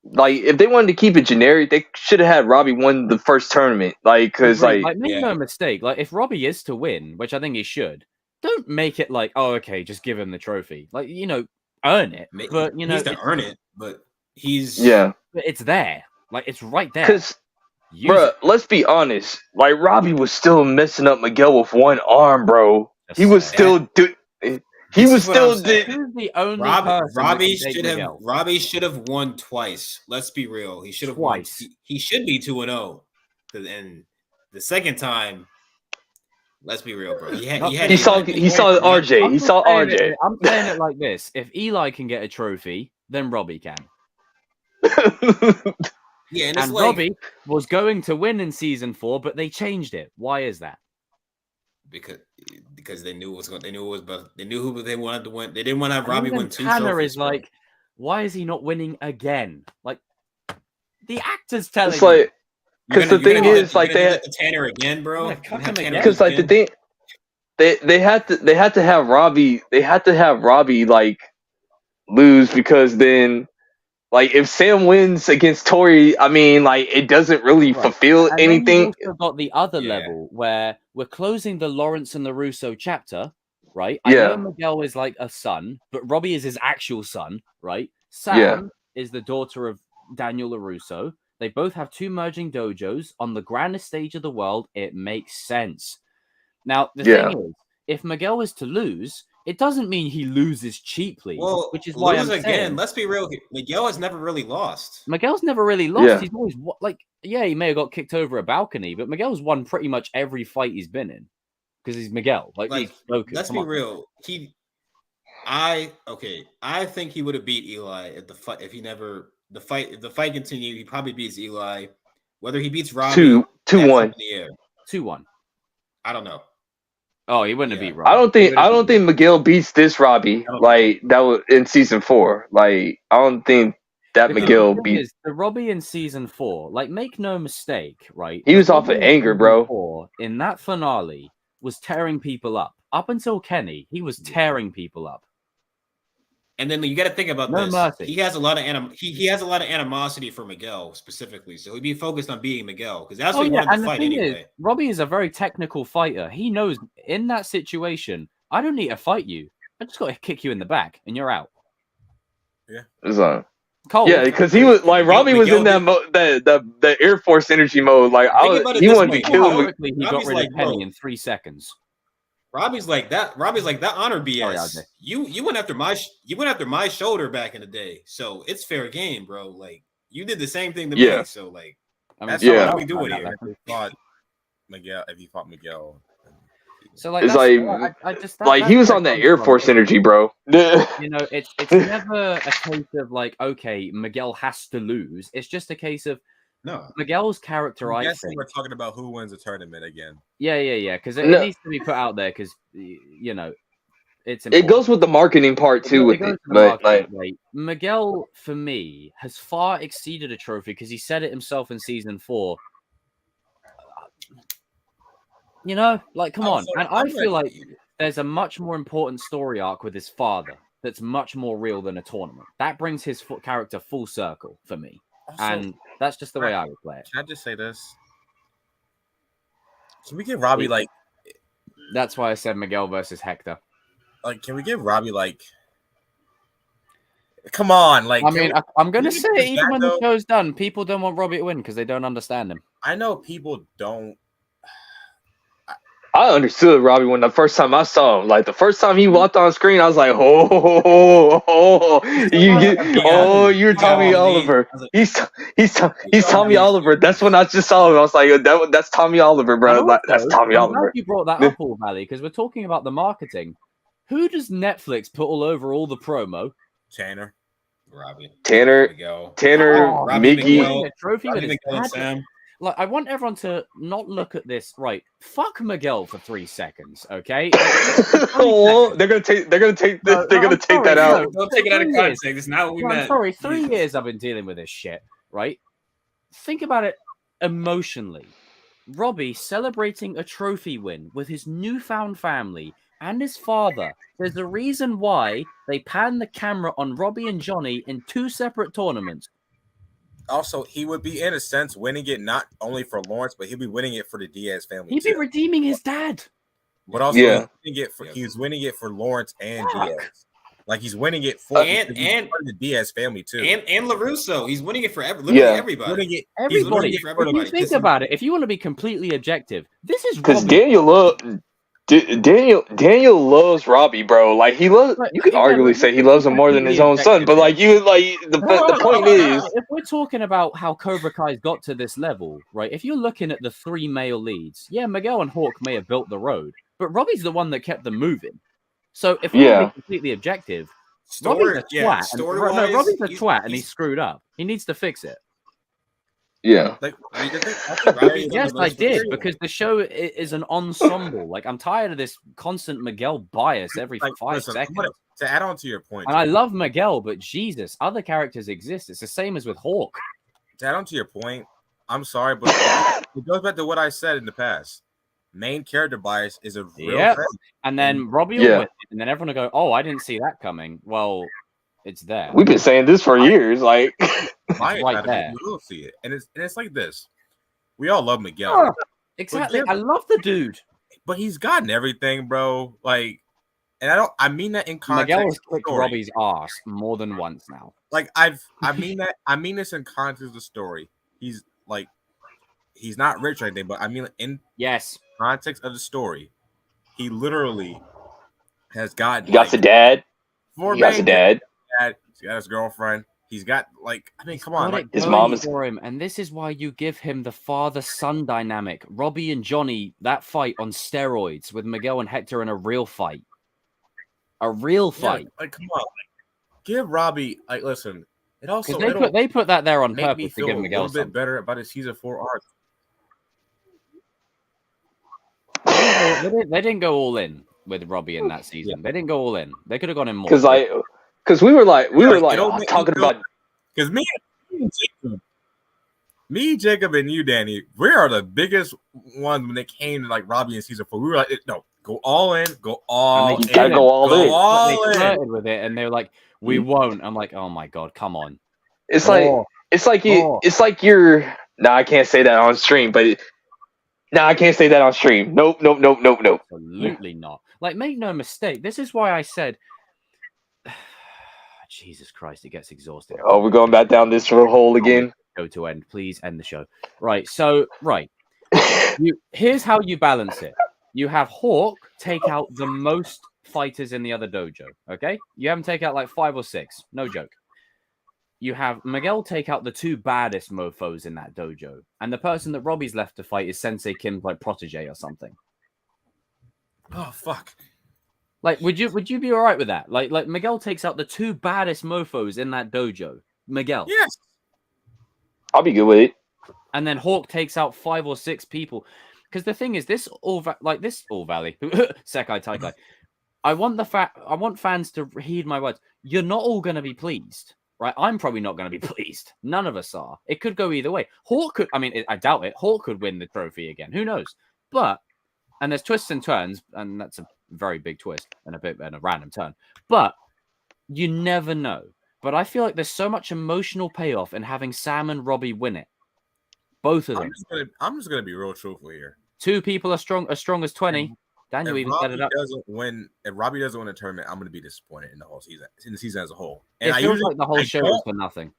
Like if they wanted to keep it generic, they should have had Robbie win the first tournament. Like because make no mistake, like if Robbie is to win, which I think he should, don't make it like, oh okay, just give him the trophy. Like earn it, but he needs to earn it, but but it's there. Like, it's right there. Because, bro, let's be honest. Like, Robbie was still messing up Miguel with one arm, bro. He was still He was still the only Robbie should have won twice. Let's be real. He should have won. He should be 2-0. And the second time, let's be real, bro. He saw RJ. He saw RJ. I'm saying it like this: if Eli can get a trophy, then Robbie can. Yeah, and Robbie was going to win in season 4, but they changed it. Why is that? Because they knew who they wanted to win. They didn't want to have Robbie win 2 Tanner trophies. Is like, why is he not winning again? Like the actors telling it's like, because the thing is, like they had Tanner again, bro. Because like the thing, they had to have Robbie. They had to have Robbie like lose because then. Like if Sam wins against Tori, I mean, like it doesn't really fulfill anything. We've also got the other level where we're closing the Lawrence and the Russo chapter, right? I know Miguel is like a son, but Robbie is his actual son, right? Sam is the daughter of Daniel LaRusso. They both have 2 merging dojos on the grandest stage of the world. It makes sense. Now the thing is, if Miguel is to lose. It doesn't mean he loses cheaply, which is why I'm saying. Let's be real. Miguel has never really lost. Miguel's never really lost. Yeah. He's always he may have got kicked over a balcony, but Miguel's won pretty much every fight he's been in because he's Miguel. He's focused. Let's be real. I think he would have beat Eli at the fight if the fight continued. He probably beats Eli. Whether he beats Robbie 2-1. 2-1. I don't know. Oh, he wouldn't have beat Robbie. I don't think Miguel beats this Robbie like that was in season 4. Like I don't think that Miguel beats the Robbie in season 4. Like make no mistake, right? He was off of anger, bro. In that finale was tearing people up. Up until Kenny, he was tearing people up. And then you got to think about this. Mercy. He has a lot of he has a lot of animosity for Miguel specifically, so he'd be focused on beating Miguel because that's what he wanted to fight anyway. Robbie is a very technical fighter. He knows in that situation, I don't need to fight you. I just got to kick you in the back, and you're out. Yeah, because he was like Robbie was in that the Air Force energy mode. Like he wanted to kill him. He got rid of Kenny in 3 seconds. Robbie's like that honor BS. Sorry, you went after my shoulder back in the day, so it's fair game, bro. Like you did the same thing to me, so that's what we doing here. If he fought Miguel, So like, it's that's, I just like that's he was where on it that comes Air from. Force energy, bro. You know, it's never a case of like, okay, Miguel has to lose. It's just a case of No. Miguel's character. I'm I guessing think. we're talking about who wins the tournament again. Yeah. Because it No. needs to be put out there because you know it's It important. goes with the marketing part too. It With goes it, to the but marketing, like, right? Miguel for me has far exceeded a trophy because he said it himself in season 4. You know, like, come on. And I feel like there's a much more important story arc with his father that's much more real than a tournament. That brings his character full circle for me. Also, and that's just the way I would play it. Can I just say this? Can we get Robbie like? That's why I said Miguel versus Hector. Like, can we get Robbie like? Come on, like. I mean, I'm gonna say this even guy, when though? the show's done, people don't want Robbie to win because they don't understand him. I know people don't. I understood Robbie when the first time I saw him. Like the first time he walked on screen, I was like, oh, you're Tommy Oliver. He's Tommy Oliver. That's when I just saw him. I was like, that's Tommy Oliver, bro. Also, That's Tommy I'm Oliver. glad you brought that up, All Valley, because we're talking about the marketing. Who does Netflix put all over all the promo? Tanner, Robbie, Tanner, Miguel, Miggy. A trophy with his Miguel, and dad. Sam. Like, I want everyone to not look at this. Right, fuck Miguel for 3 seconds, okay? Oh, they're gonna take that out. Don't take it out of context. It's not what we meant. I'm sorry. 3 years I've been dealing with this shit. Right? Think about it emotionally. Robbie celebrating a trophy win with his newfound family and his father. There's a reason why they pan the camera on Robbie and Johnny in 2 separate tournaments. Also, he would be, in a sense, winning it not only for Lawrence, but he'll be winning it for the Diaz family. He'd be redeeming his dad. But also, he's winning it for Lawrence and Diaz. Like, he's winning it for and the Diaz family, too. And LaRusso. He's winning it for literally everybody. Everybody. He's winning it for If you think about it, if you want to be completely objective, this is because Robbie. Daniel loves Robbie, bro. Like he loves. You could arguably say he loves him more than his own son. But like the point is, if we're talking about how Cobra Kai's got to this level, right? If you're looking at the 3 male leads, yeah, Miguel and Hawk may have built the road, but Robbie's the one that kept them moving. So if we're being completely objective, Robbie's a twat. Robbie's a twat, and he's screwed up. He needs to fix it. Yeah. Yes, I did, because the show is an ensemble. Like, I'm tired of this constant Miguel bias every 5 seconds. To add on to your point, and I love Miguel, but Jesus, other characters exist. It's the same as with Hawk. To add on to your point, I'm sorry, but it goes back to what I said in the past. Main character bias is a real thing. And then Robbie will win, and then everyone will go, "Oh, I didn't see that coming." Well, it's there. We've been saying this for years. Like, right there. We will see it, and it's like this. We all love Miguel. Oh, exactly. I love the dude, but he's gotten everything, bro. Like, and I mean that in context. Miguel has kicked Robbie's ass more than once now. Like, I mean this in context of the story. He's not rich or anything, but I mean in context of the story, he literally has gotten. He got the dad. He got the dad. He's got his girlfriend. He's got come on, like his mom is for him, and this is why you give him the father-son dynamic. Robbie and Johnny, that fight on steroids with Miguel and Hector in a real fight. A real fight. Like, come on, give Robbie. Like, listen. It also they put that there on purpose to give Miguel a little bit better about his season 4 arc. They didn't go all in with Robbie in that season. They didn't go all in. They could have gone in more. Because we were talking about because me, Jacob, and you, Danny, we are the biggest ones when it came to like Robbie in season 4. We were like, no, go all in, go all in. You gotta go all in. They flirted with it, and they were like, we won't. I'm like, oh my god, come on. It's like you're. No, I can't say that on stream, but. No, I can't say that on stream. Nope. Absolutely not. Like, make no mistake. This is why I said, Jesus Christ, it gets exhausting. Oh, we're going back down this hole again. Go to end. Please end the show. Right. So, here's how you balance it. You have Hawk take out the most fighters in the other dojo. Okay, you have him take out like 5 or 6. No joke. You have Miguel take out the 2 baddest mofos in that dojo. And the person that Robbie's left to fight is Sensei Kim's like protege or something. Oh fuck! Like, would you be all right with that? Like Miguel takes out the two baddest mofo's in that dojo. Miguel. Yes. I'll be good with it. And then Hawk takes out 5 or 6 people. Because the thing is, this All Valley Sekai Taikai. I want fans to heed my words. You're not all going to be pleased, right? I'm probably not going to be pleased. None of us are. It could go either way. Hawk could. I mean, I doubt it. Hawk could win the trophy again. Who knows? But and there's twists and turns, and that's a very big twist and a random turn. But you never know. But I feel like there's so much emotional payoff in having Sam and Robbie win it. Both of them. I'm just gonna be real truthful here. 2 people are strong as 20. Daniel even set it up. If Robbie doesn't win a tournament, I'm gonna be disappointed in the whole season, in the season as a whole. And it feels like the whole show is for nothing.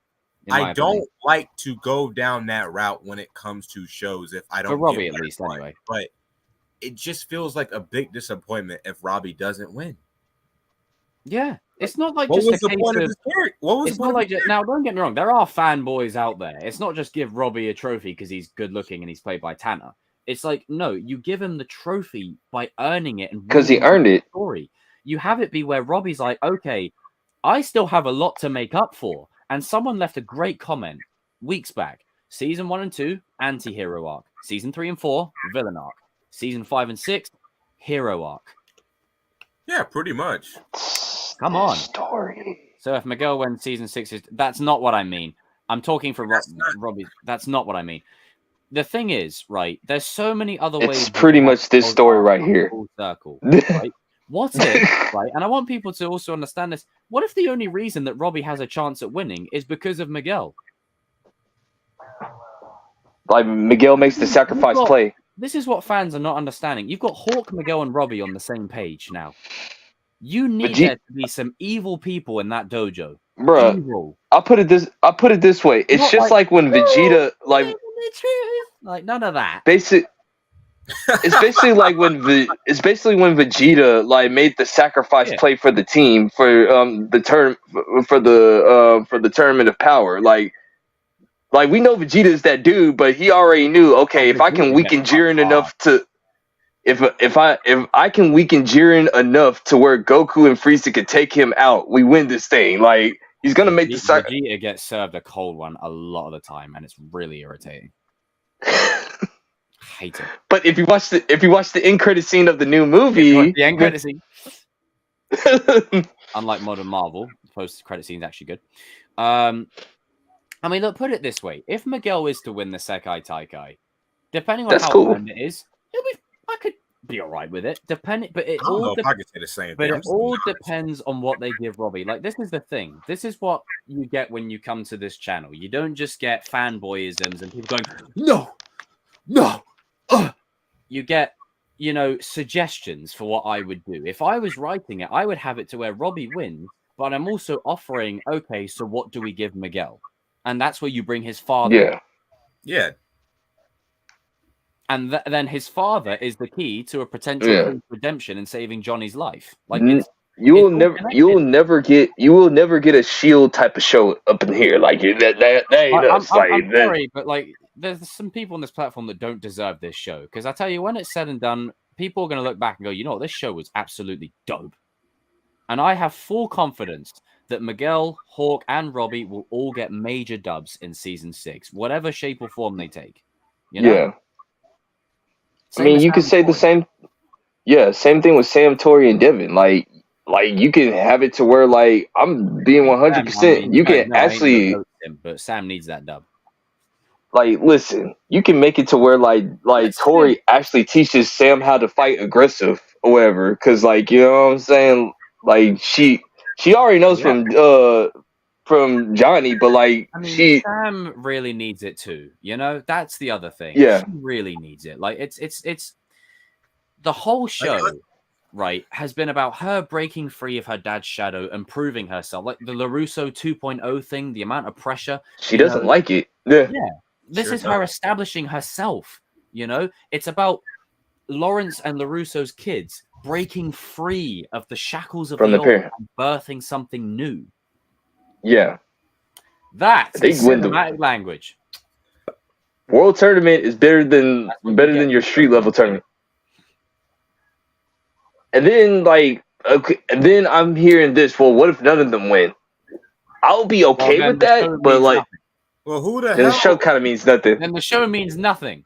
I don't like to go down that route when it comes to shows. If I don't, for Robbie at least, anyway. But it just feels like a big disappointment if Robbie doesn't win. Yeah, it's not like what just was a the case point of. Of the story? What was it's not like now. Don't get me wrong. There are fanboys out there. It's not just give Robbie a trophy because he's good looking and he's played by Tanner. It's like no, you give him the trophy by earning it and because he earned it. Story. You have it be where Robbie's like, okay, I still have a lot to make up for. And someone left a great comment weeks back. Season 1 and 2, anti-hero arc. Season 3 and 4, villain arc. Season 5 and 6, hero arc. Yeah, pretty much. Come on. Story. So if Miguel wins season 6, that's not what I mean. I'm talking for Robbie. That's not what I mean. The thing is, right, there's so many other ways. It's pretty much this story right here. Circle, right? What if, right, and I want people to also understand this, what if the only reason that Robbie has a chance at winning is because of Miguel? Like, Miguel makes the sacrifice play. This is what fans are not understanding. You've got Hawk, Miguel, and Robbie on the same page now. You need there to be some evil people in that dojo. Bruh, I'll put it this way. It's not just like when Vegeta, like none of that. It's basically when Vegeta like made the sacrifice play for the team for the tournament of power. Like we know Vegeta is that dude, but he already knew. Okay, if I can weaken Jiren enough to, if I can weaken Jiren enough to where Goku and Frieza could take him out, we win this thing. Like he's gonna make the sacrifice. Vegeta gets served a cold one a lot of the time, and it's really irritating. Hate it. But if you watch the end credit scene of the new movie, the end credit scene, unlike modern Marvel, post credit scene is actually good. I mean, look, put it this way: if Miguel is to win the Sekai Taikai, depending on how earned it is, I could be all right with it. But it all depends on what they give Robbie. Like, this is the thing. This is what you get when you come to this channel. You don't just get fanboyisms and people going, no. You get, suggestions for what I would do. If I was writing it, I would have it to where Robbie wins, but I'm also offering, okay, so what do we give Miguel? And that's where you bring his father. Yeah. And then his father is the key to a potential redemption and saving Johnny's life. Like you will never get a Shield type of show up in here. Like that ain't us. I'm sorry, but like there's some people on this platform that don't deserve this show. Because I tell you, when it's said and done, people are going to look back and go, you know what, this show was absolutely dope. And I have full confidence that Miguel, Hawk, and Robbie will all get major dubs in season 6, whatever shape or form they take. Yeah. I mean, you could say the same. Yeah, same thing with Sam, Tori, and Devin. Like you can have it to where, like, I'm being 100%. You can actually, but Sam needs that dub. Like, listen, you can make it to where, like Tori actually teaches Sam how to fight aggressive or whatever. Because, like, you know what I'm saying? Like, she already knows from Johnny, but like Sam really needs it too. That's the other thing. Yeah, she really needs it. Like it's the whole show, right, has been about her breaking free of her dad's shadow and proving herself. Like the LaRusso 2.0 thing, the amount of pressure. She doesn't like it. Yeah. This is her establishing herself. It's about Lawrence and LaRusso's kids breaking free of the shackles of the old and birthing something new. Yeah, that's cinematic language. World tournament is better than your street level tournament. And then okay, and then I'm hearing this. Well, what if none of them win? I'll be okay with that, but like, well, who the then hell? the show kind of means nothing. Then the show means nothing.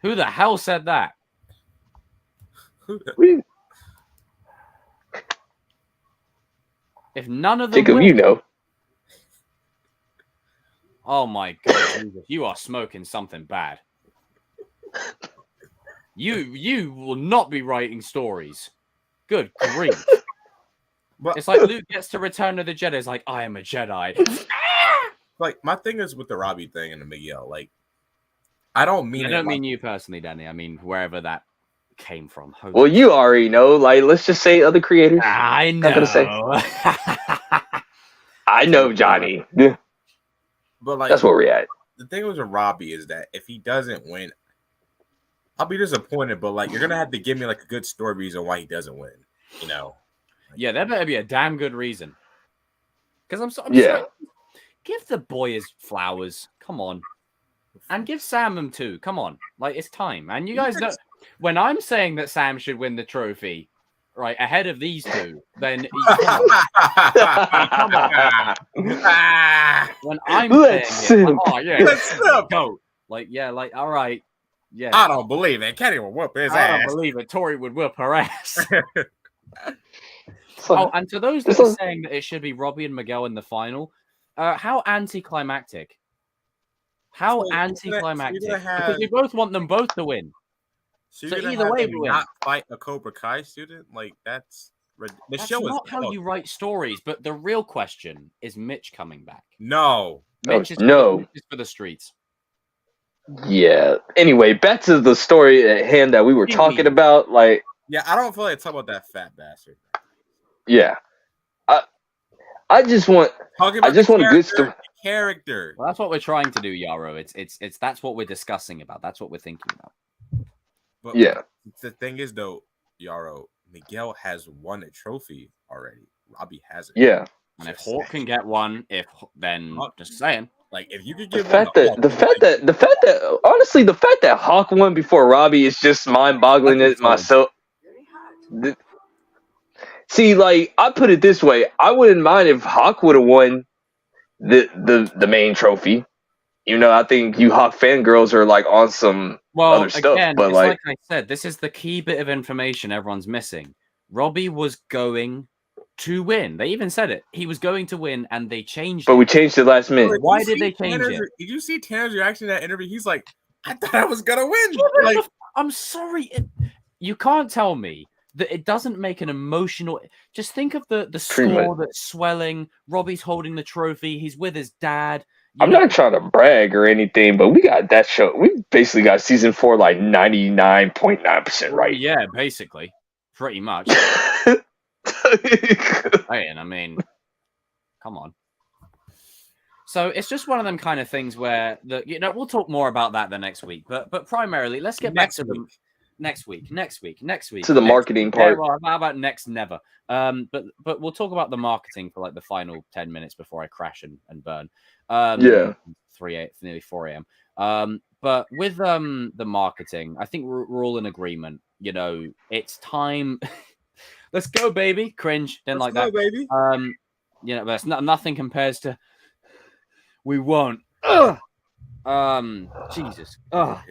Who the hell said that? If none of them Jacob, win, you know. oh my God, Jesus, you are smoking something bad. You will not be writing stories. Good grief. But it's like Luke gets to Return of the Jedi. It's like, I am a Jedi. Like, my thing is with the Robbie thing and the Miguel. Like, I don't mean you personally, Danny. I mean wherever that came from. Well, you already know. Like, let's just say other creators. I know. Not gonna say. I know, Johnny. But like, that's where we're at. The thing with Robbie is that if he doesn't win, I'll be disappointed. But like, you're gonna have to give me like a good story reason why he doesn't win. You know? Like, yeah, there better be a damn good reason. Because I'm sorry. Give the boy his flowers. Come on. And give Sam them too. Come on. Like, it's time. And you guys know, when I'm saying that Sam should win the trophy, right, ahead of these two, then come on. When I'm saying it, oh, yeah, go. Like, yeah, like, all right. Yeah. I don't believe it. Kenny will whoop his ass. I don't believe it. Tori would whip her ass. And to those that are saying that it should be Robbie and Miguel in the final, how anticlimactic. How anticlimactic. Because we both want them both to win. So either way, we win. Not fight a Cobra Kai student? Like, that's show is not how you write stories, but the real question is Mitch coming back. No. Mitch is for the streets. Yeah. Anyway, back to the story at hand that we were talking about. Like, yeah, I don't feel like talking about that fat bastard. Yeah. I just want a good story. Character. Well, that's what we're trying to do, Yarrow. It's that's what we're discussing about. That's what we're thinking about. But yeah. The thing is, though, Yarrow, Miguel has won a trophy already. Robbie hasn't. Yeah. And if Hawk can get one, then just saying. Like, if you could get the fact that honestly, the fact that Hawk won before Robbie is just mind-boggling it myself. See, like, I put it this way: I wouldn't mind if Hawk would have won the main trophy. You know, I think you Hawk fangirls are like on some other stuff. Again, but it's like I said, this is the key bit of information everyone's missing. Robbie was going to win. They even said it. He was going to win, and they changed it. But we changed it last minute. Why did they change it? Did you see Tanner's reaction to that interview? He's like, I thought I was gonna win. Like, I'm sorry. You can't tell me that it doesn't make an emotional. Just think of the score that's swelling. Robbie's holding the trophy. He's with his dad. I'm not trying to brag or anything, but we got that show. We basically got season 4 like 99.9% right. Yeah, basically, pretty much. And I mean, come on. So it's just one of them kind of things where we'll talk more about that the next week. But primarily, let's get back to the next week. To the marketing part. Yeah, well, how about next never? But we'll talk about the marketing for like the final 10 minutes before I crash and burn. Nearly 4 a.m. But with the marketing, I think we're all in agreement. You know, it's time. Let's go, baby. Cringe. Didn't like that, baby. You know, that's nothing compares to. We won't. Jesus. God.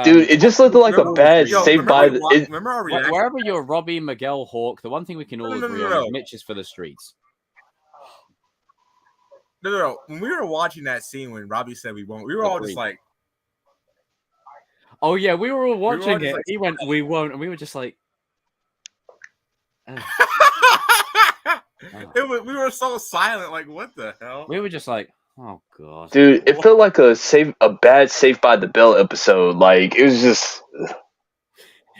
Dude, it just looked like a bad Saved by the. Wherever you're Robbie, Miguel, Hawk, the one thing we can all agree on is Mitch is for the streets. No. When we were watching that scene when Robbie said we won't, we were all just like. Oh, yeah, we were all watching it. He went, we won't. And we were just like. We were so silent. Like, what the hell? We were just like, oh, God. Dude, it felt like a bad Saved by the Bell episode. Like, it was just.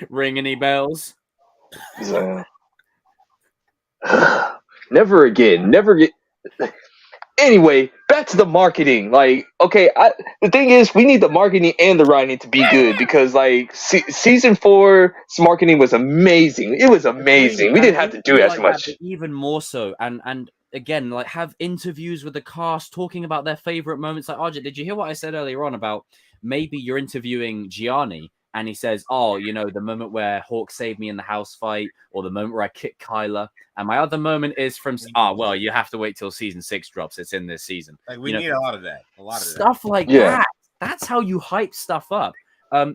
Ring any bells? Never again. Never get. Anyway, back to the marketing. Like, okay, the thing is, we need the marketing and the writing to be good because, like, season 4's marketing was amazing. It was amazing. We didn't have to do as much. Even more so, and again, like have interviews with the cast talking about their favorite moments. Like, Arjun, did you hear what I said earlier on about maybe you're interviewing Gianni and he says, oh, you know, the moment where Hawk saved me in the house fight, or the moment where I kicked Kyla. And my other moment is from, well, you have to wait till season 6 drops. It's in this season. Like we need a lot of that. Stuff like that. That's how you hype stuff up.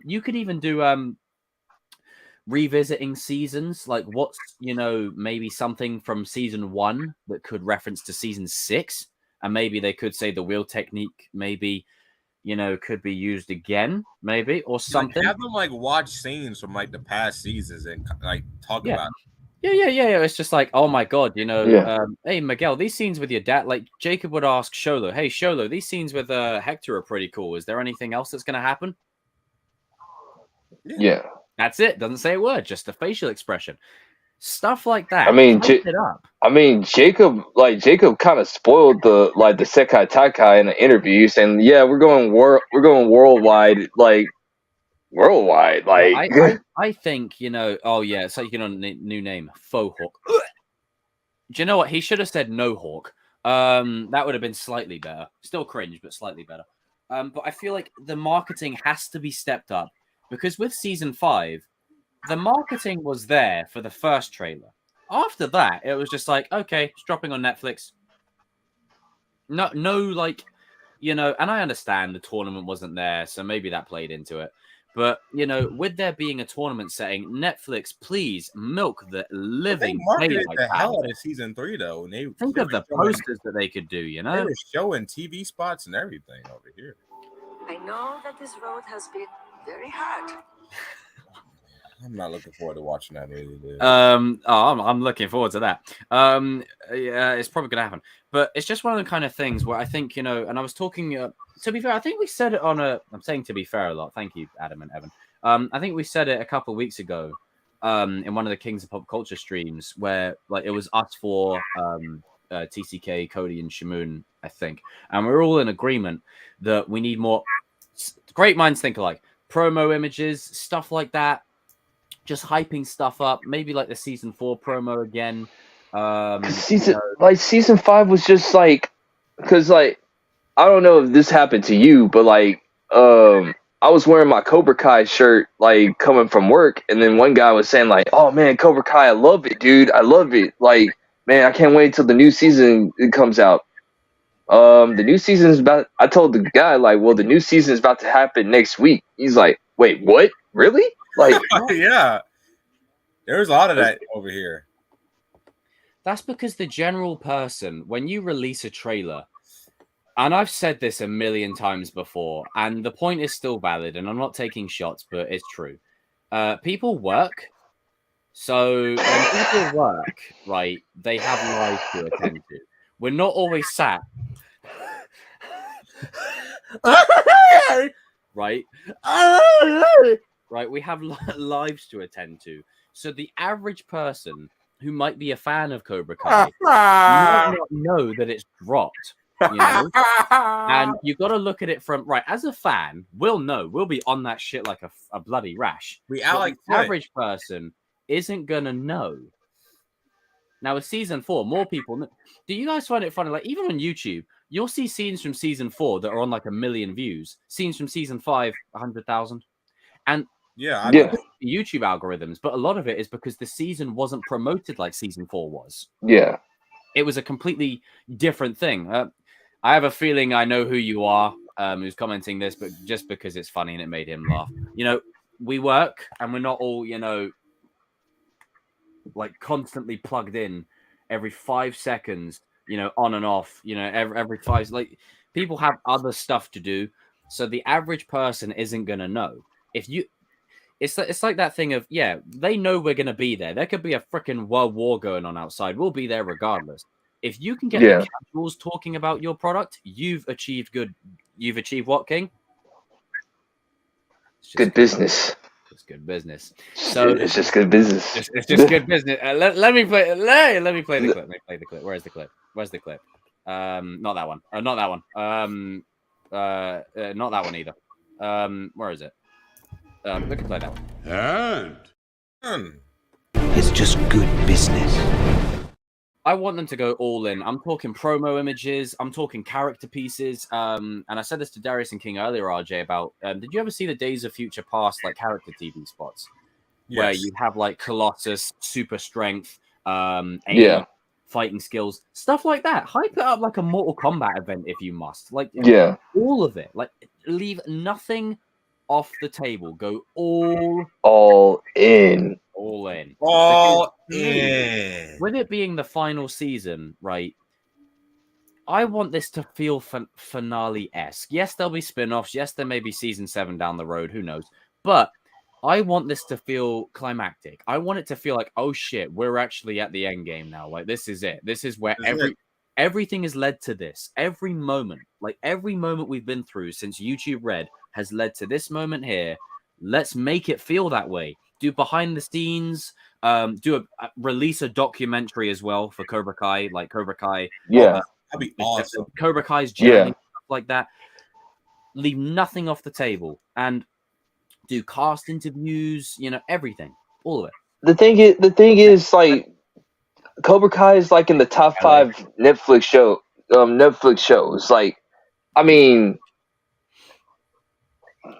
You could even do revisiting seasons, like what's, you know, maybe something from season 1 that could reference to season 6, and maybe they could say the wheel technique maybe, you know, could be used again, maybe, or something. Have them like watch scenes from like the past seasons and like talk about it. Yeah. It's just like, oh my god, you know, hey Miguel, these scenes with your dad, like Jacob would ask Sholo, hey Sholo, these scenes with Hector are pretty cool. Is there anything else that's going to happen? Yeah. That's it. Doesn't say a word, just the facial expression. Stuff like that. I mean, Jacob kind of spoiled the Sekai Taikai in an interview, saying, "Yeah, we're going worldwide, worldwide." Like, I think, you know. Oh yeah, it's like, you know, new name, Faux Hawk. Do you know what? He should have said No Hawk. That would have been slightly better. Still cringe, but slightly better. But I feel like the marketing has to be stepped up, because with season 5. The marketing was there for the first trailer. After that, it was just like, okay, it's dropping on Netflix. No, like, you know, and I understand the tournament wasn't there, so maybe that played into it. But, you know, with there being a tournament setting, Netflix, please milk the living. They marketed the hell out of season 3, though. And think of the posters that they could do, you know? They were showing TV spots and everything over here. I know that this road has been very hard. I'm not looking forward to watching that movie. Dude. I'm looking forward to that. Yeah, it's probably gonna happen. But it's just one of the kind of things where I think, you know, and I was talking. To be fair, I think we said it on a. I'm saying to be fair a lot. Thank you, Adam and Evan. I think we said it a couple of weeks ago, in one of the Kings of Pop Culture streams, where like it was us for TCK, Cody, and Shamoon, I think, and we're all in agreement that we need more. Great minds think alike. Promo images, stuff like that. Just hyping stuff up, maybe like the season 4 promo again. Season 5 was just like, because like, I don't know if this happened to you, but like, I was wearing my Cobra Kai shirt like coming from work, and then one guy was saying like, "Oh man, Cobra Kai, I love it, dude, I love it. Like, man, I can't wait till the new season comes out." The new season is about. I told the guy like, "Well, the new season is about to happen next week." He's like, "Wait, what? Really?" Like, yeah, there's a lot of that over here. That's because the general person, when you release a trailer, and I've said this a million times before, and the point is still valid, and I'm not taking shots, but it's true. People work. So when people work, right, they have lives to attend to. We're not always sat. Right? Right, we have lives to attend to. So the average person who might be a fan of Cobra Kai might not know that it's dropped, you know? And you got to look at it from, right, as a fan, we'll know. We'll be on that shit like a bloody rash. The average person isn't going to know. Now, with season 4, more people know. Do you guys find it funny? Like, even on YouTube, you'll see scenes from season 4 that are on like 1 million views. Scenes from season 5, 100,000. And yeah, YouTube algorithms, but a lot of it is because the season wasn't promoted like season 4 was. Yeah. It was a completely different thing. I have a feeling I know who you are, who's commenting this, but just because it's funny and it made him laugh. You know, we work and we're not all, you know, like constantly plugged in every 5 seconds, you know, on and off, you know, every 5, like people have other stuff to do. So the average person isn't going to know. It's like that thing of, yeah, they know we're going to be there. There could be a freaking world war going on outside. We'll be there regardless. If you can get the casuals talking about your product, you've achieved good. You've achieved what, King? Good business. It's good business. So it's just good business. It's just good business. Let me play. Let me play the clip. Let me play the clip. Where's the clip? Where's the clip? Not that one. Not that one. Not that one either. Where is it? We can play that one. And it's just good business. I want them to go all in. I'm talking promo images. I'm talking character pieces. And I said this to Darius and King earlier, RJ, about did you ever see the Days of Future Past like character TV spots where you have like Colossus, super strength, aim, fighting skills, stuff like that. Hype it up like a Mortal Kombat event if you must. Like all of it. Like leave nothing off the table. Go all in. All in. All in. With it being the final season, right? I want this to feel finale-esque. Yes, there'll be spin-offs. Yes, there may be season 7 down the road. Who knows? But I want this to feel climactic. I want it to feel like, oh shit, we're actually at the end game now. Like this is it. This is where everything has led to this. Every moment we've been through since YouTube Red has led to this moment here. Let's make it feel that way. Do behind the scenes, release a documentary as well for Cobra Kai, like Cobra Kai. Yeah, that'd be awesome. Cobra Kai's journey, stuff like that. Leave nothing off the table and do cast interviews. Everything, all of it. The thing is, like Cobra Kai is like in the top 5 Netflix shows. Like, I mean.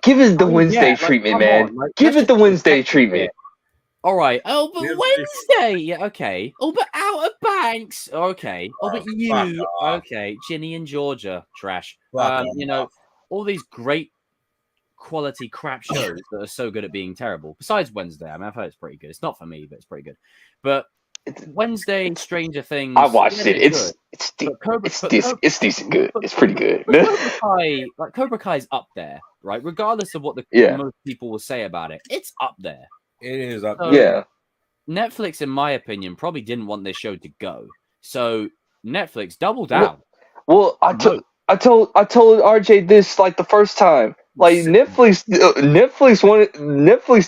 Give it the Wednesday treatment, man. Give it the Wednesday treatment. All right. Oh, but Wednesday. Yeah, okay. Oh, but Outer Banks. Okay. Oh, but you. Okay. Ginny and Georgia. Trash. All these great quality crap shows that are so good at being terrible. Besides Wednesday. I mean, I've heard it's pretty good. It's not for me, but it's pretty good. But Wednesday, Stranger Things. I watched it. It's decent good. It's pretty good. Cobra Kai's up there, right? Regardless of what most people will say about it, it's up there. It is up there. Yeah. Netflix, in my opinion, probably didn't want this show to go. So Netflix, double down. Well, I told RJ this like the first time. Like Netflix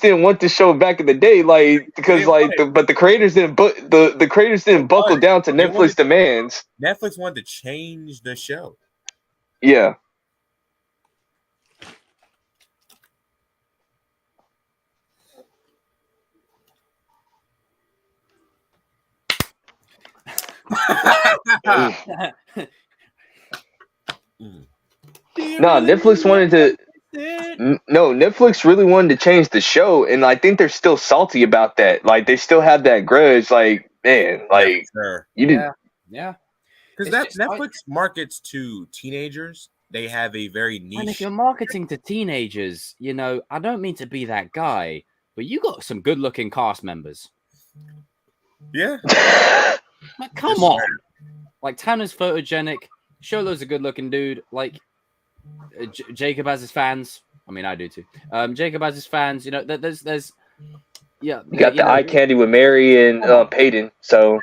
didn't want this show back in the day, like because but the creators didn't buckle down to Netflix demands. Netflix wanted to change the show. Yeah. No, Netflix wanted to. No, Netflix really wanted to change the show, and I think they're still salty about that. Like they still have that grudge. Like, man, like you didn't. Yeah. Because Netflix markets to teenagers. They have a very niche. And if you're marketing to teenagers, I don't mean to be that guy, but you got some good-looking cast members. Yeah. Like, come on. Like Tanner's photogenic. Sholo's a good-looking dude. Like. Jacob has his fans. I mean, I do too. Jacob has his fans. There's you got the eye candy with Mary and Peyton. So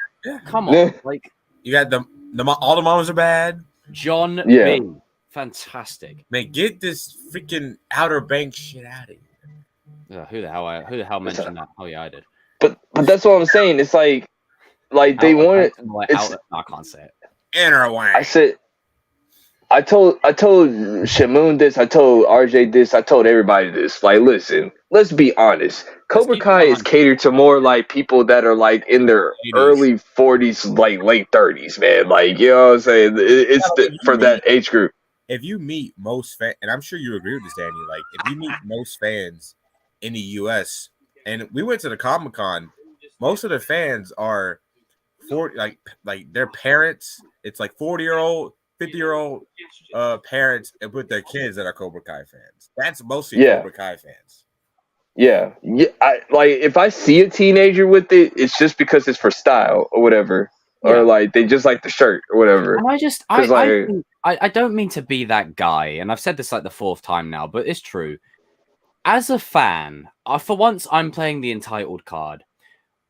come on, like you got all the moms are bad. John B, fantastic. Man, get this freaking Outer Banks shit out of here. Who the hell mentioned that? Oh yeah, I did. But that's what I'm saying. It's like they wanted. I can't say it. Inner way. I told Shamoon this, I told RJ this, I told everybody this. Like, listen, let's be honest. Cobra Kai is catered to more like people that are like in their early 40s, like late 30s, man. Like, you know what I'm saying? It's for that age group. If you meet most fans, and I'm sure you agree with this, Danny, like if you meet most fans in the US, and we went to the Comic-Con, most of the fans are 40, like their parents, it's like 40-year-old, 50-year-old parents and with their kids that are Cobra Kai fans. That's mostly Cobra Kai fans. Yeah. If I see a teenager with it, it's just because it's for style or whatever, or like they just like the shirt or whatever. And I don't mean to be that guy, and I've said this like the 4th time now, but it's true. As a fan, for once, I'm playing the entitled card.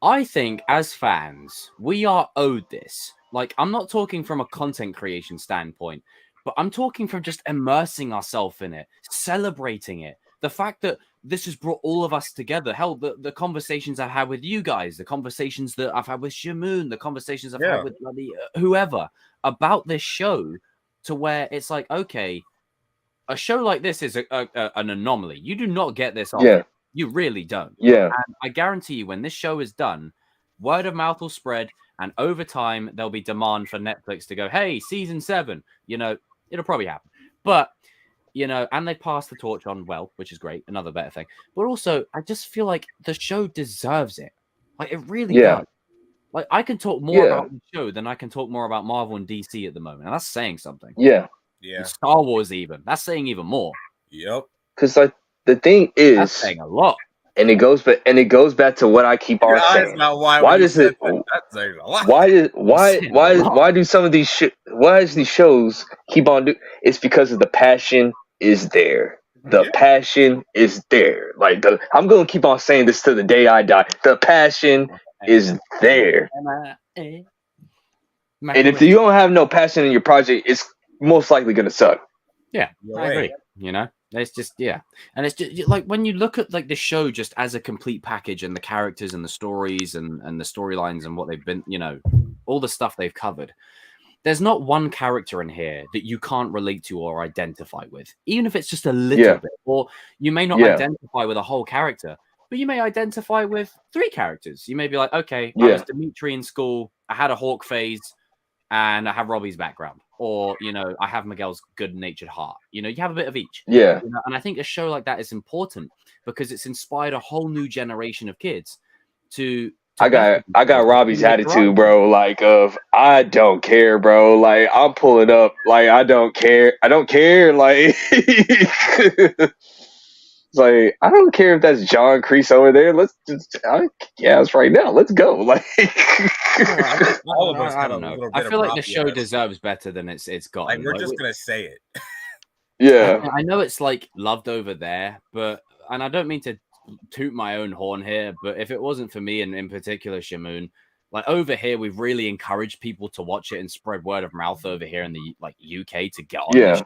I think as fans, we are owed this. Like, I'm not talking from a content creation standpoint, but I'm talking from just immersing ourselves in it, celebrating it. The fact that this has brought all of us together. Hell, the conversations I've had with you guys, the conversations that I've had with Shamoon, the conversations I've had with whoever about this show, to where it's like, okay, a show like this is an anomaly. You do not get this often. Yeah. You really don't. Yeah. And I guarantee you, when this show is done, Word of mouth will spread, and over time there'll be demand for Netflix to go, hey, season 7. You know, it'll probably happen. But you know, and they passed the torch on well, which is great, another better thing. But also, I just feel like the show deserves it. Like, it really does. Like, I can talk more about the show than I can talk more about Marvel and DC at the moment, and that's saying something. Yeah. And Star Wars, even that's saying even more. Yep. Because like the thing is, that's saying a lot. And it goes back to what I keep on saying. Why does it? Why do some of these why does these shows keep on do? It's because of the passion is there. The passion is there. Like I'm gonna keep on saying this to the day I die. The passion is there. And if you don't have no passion in your project, it's most likely gonna suck. Yeah, I agree. You know, it's just and it's just like when you look at like the show just as a complete package and the characters and the stories and the storylines and what they've been, you know, all the stuff they've covered. There's not one character in here that you can't relate to or identify with, even if it's just a little bit. Or you may not identify with a whole character, but you may identify with 3 characters. You may be like, okay, I was Dimitri in school, I had a Hawk phase, and I have Robbie's background. Or, you know, I have Miguel's good-natured heart. You know, you have a bit of each. Yeah. You know? And I think a show like that is important because it's inspired a whole new generation of kids to I got Robbie's attitude, bro. Like I don't care, bro. Like I'm pulling up. Like I don't care. Like it's like I don't care if that's John Kreese over there. Let's just it's right now. Let's go. Like all of us. I don't know. I feel like the show deserves better than it's gotten. Like we're just gonna say it. Yeah, I know it's like loved over there, but and I don't mean to toot my own horn here, but if it wasn't for me and in particular Shamoon, like over here we've really encouraged people to watch it and spread word of mouth over here in the like UK to get on this show,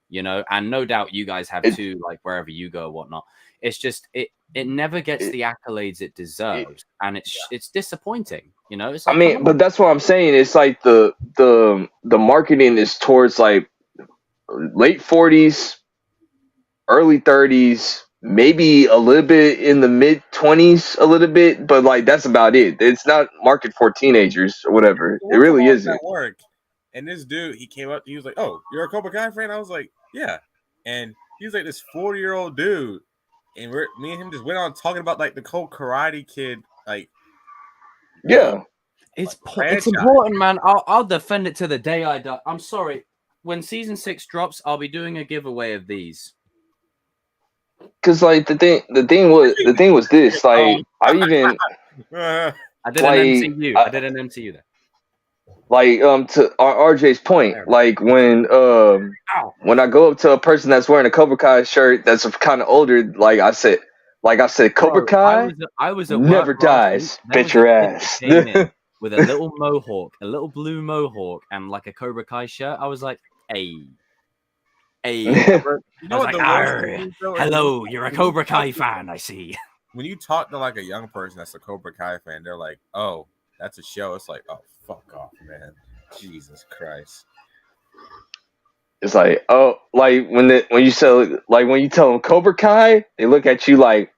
you know, and no doubt you guys have too, like wherever you go or whatnot. It's just it never gets the accolades it deserves, and it's disappointing, you know. It's like, I mean, but that's what I'm saying. It's like the marketing is towards like late 40s, early 30s, maybe a little bit in the mid 20s, a little bit, but like that's about it. It's not marketed for teenagers or whatever. It really isn't. Work. And this dude, he came up, he was like, "Oh, you're a Cobra Kai fan?" I was like, "Yeah." And he was like this 40-year-old dude, and me and him just went on talking about like the whole Karate Kid, like it's important, man. I'll defend it to the day I die. I'm sorry. When season 6 drops, I'll be doing a giveaway of these. Cause like the thing was this, like I did an MCU. I did an MCU there. Like to RJ's point, like when I go up to a person that's wearing a Cobra Kai shirt that's kind of older, like I said, Cobra Kai I was never dies, bitch your ass. With a little mohawk, a little blue mohawk, and like a Cobra Kai shirt. I was like, hey. I was like, hello, you're a Cobra Kai fan, I see. When you talk to like a young person that's a Cobra Kai fan, they're like, oh, that's a show. It's like, oh, fuck off, man. Jesus Christ. It's like, oh, like when you tell them Cobra Kai, they look at you like,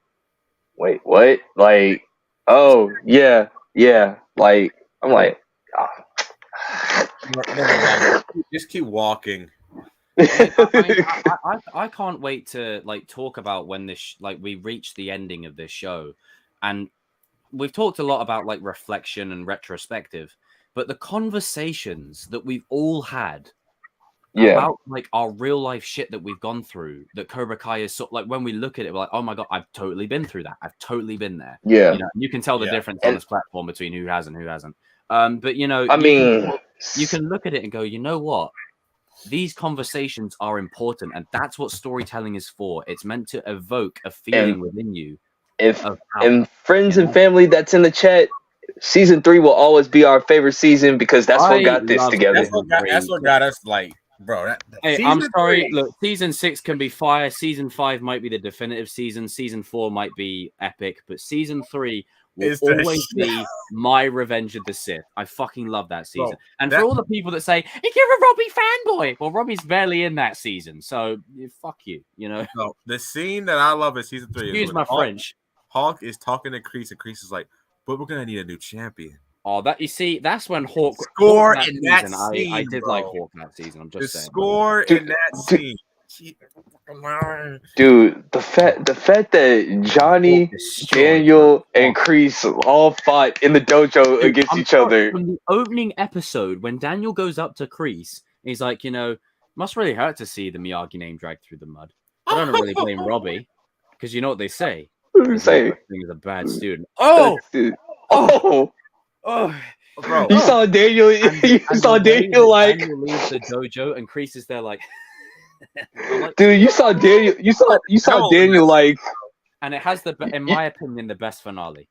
wait, what? Like, oh, yeah. Like, I'm like, just keep walking. I can't wait to like talk about when this we reach the ending of this show, and we've talked a lot about like reflection and retrospective, but the conversations that we've all had about like our real life shit that we've gone through, that Cobra Kai is sort like when we look at it, we're like, oh my god, I've totally been through that. I've totally been there. Yeah, you know, you can tell the difference on this platform between who has and who hasn't. But you know, you can look at it and go, you know what? These conversations are important, and that's what storytelling is for. It's meant to evoke a feeling within you. And friends and family that's in the chat, season 3 will always be our favorite season because that's what got this together. That's what got us like, bro. I'm sorry. Look, season 6 can be fire. Season 5 might be the definitive season. Season 4 might be epic, but season 3 will always be my Revenge of the Sith. I fucking love that season. Bro, and for all the people that say, if you're a Robbie fanboy, well, Robbie's barely in that season, so fuck you, you know? No, the scene that I love in season 3 Excuse my French. Hawk is talking to Kreese, and Kreese is like, but we're gonna need a new champion. Oh, that you see, that's when Hawk score Hawk in that season, scene. I did bro. like Hawk that season. I'm just the saying. score in that scene. Dude, the fact that Johnny, Daniel, and Kreese all fought in the dojo against each other. From the opening episode, when Daniel goes up to Kreese, he's like, must really hurt to see the Miyagi name dragged through the mud. I don't really blame Robbie, because you know what they say. Say he's a bad student. Oh, bro! You saw Daniel. You saw Daniel like. Daniel leaves the dojo, and Kreese is there like. Dude, you saw Daniel. You saw Daniel like. And it has in my opinion, the best finale.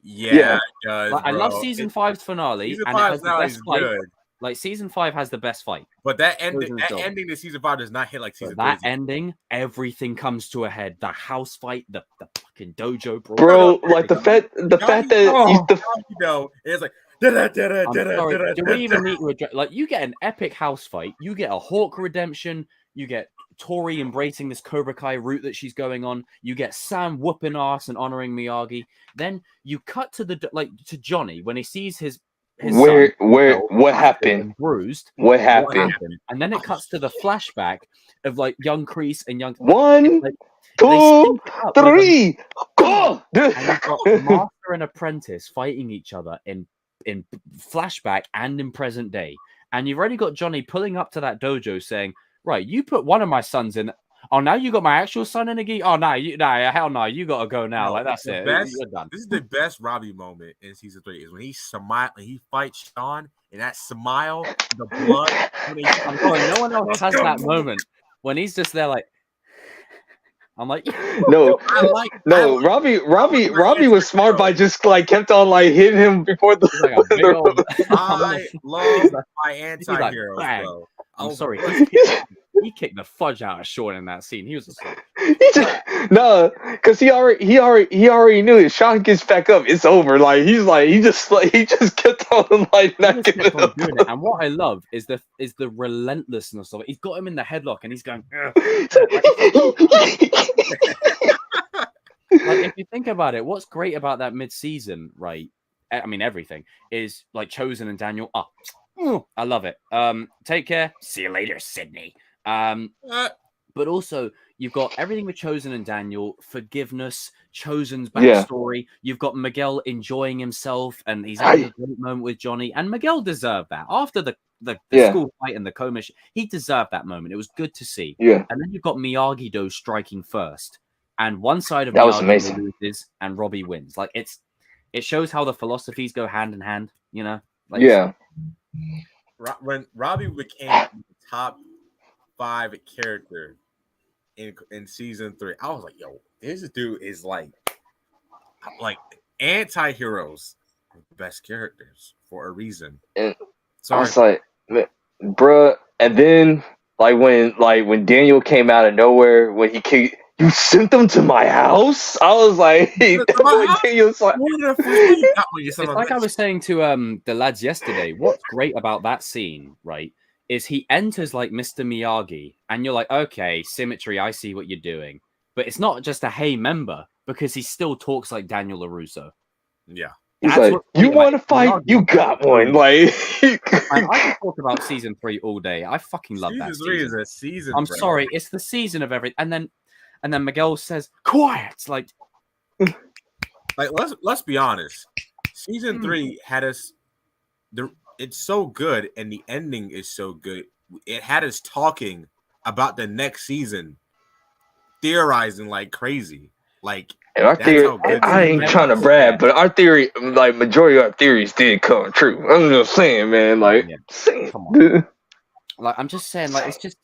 Yeah, it does, I love season 5's finale, season and it has the 5's best fight. good. Like season 5 has the best fight. But that ending to season 5 does not hit like season 3. That ending, everything comes to a head. The house fight, the fucking dojo, bro. Like the fact that it's like. Sorry, do we even need to address? Like, you get an epic house fight, you get a Hawk redemption, you get Tori embracing this Cobra Kai route that she's going on, you get Sam whooping ass and honoring Miyagi. Then you cut to to Johnny when he sees his what happened? Bruised. What happened? And then it cuts to the flashback of like young Kreese and young 1, 2, 3. Go! And you've got master and apprentice fighting each other in flashback and in present day. And you've already got Johnny pulling up to that dojo saying, right, you put one of my sons in. Oh, now you got my actual son in a gi. Oh, no, hell no, you got to go now. Like, that's it. You're done. This is the best Robbie moment in season 3 is when he fights Sean, and that smile, the blood. I'm going, no one else has that moment when he's just there like, I'm like, Robbie was smart by just like kept on like hitting him before the. I love my anti-heroes, bro. I'm sorry. He kicked the fudge out of Sean in that scene. He was just like, because he already knew if Sean gets back up, it's over. Like he just kept on like not giving up. Doing it. And what I love is the relentlessness of it. He's got him in the headlock and he's going. Like, if you think about it, what's great about that mid-season, right? I mean, everything is like Chosen and Daniel. I love it. Take care. See you later, Sydney. But also you've got everything with Chosen and Daniel, forgiveness, Chosen's backstory. Yeah. You've got Miguel enjoying himself, and he's having a great moment with Johnny. And Miguel deserved that after the school fight and the Komish. He deserved that moment. It was good to see. Yeah. And then you've got Miyagi-Do striking first, and one side of that was Miyagi amazing. Loses, and Robbie wins. Like it shows how the philosophies go hand in hand. You know. Like, when Robbie became the top 5 character in season 3, I was like, yo, this dude is like anti-heroes are the best characters for a reason. And I was like, bruh, and then when Daniel came out of nowhere when he kicked, you sent them to my house? I was like, hey, Daniel's like, it's like I was saying to the lads yesterday. What's great about that scene, right, is he enters like Mr. Miyagi, and you're like, okay, symmetry, I see what you're doing. But it's not just a hey member, because he still talks like Daniel LaRusso. Yeah. He's like, you want to fight? Miyagi. You got one. Like, I can talk about season 3 all day. I fucking love that season. 3 is a season. I'm sorry, it's the season of everything. And then Miguel says, quiet. Like let's be honest. Season 3 had us. It's so good, and the ending is so good. It had us talking about the next season, theorizing like crazy. Like, and our theory, I ain't trying to brag, but our theory, like majority of our theories, did come true. I'm just saying, man. Like, come on. Like, I'm just saying, like, it's just.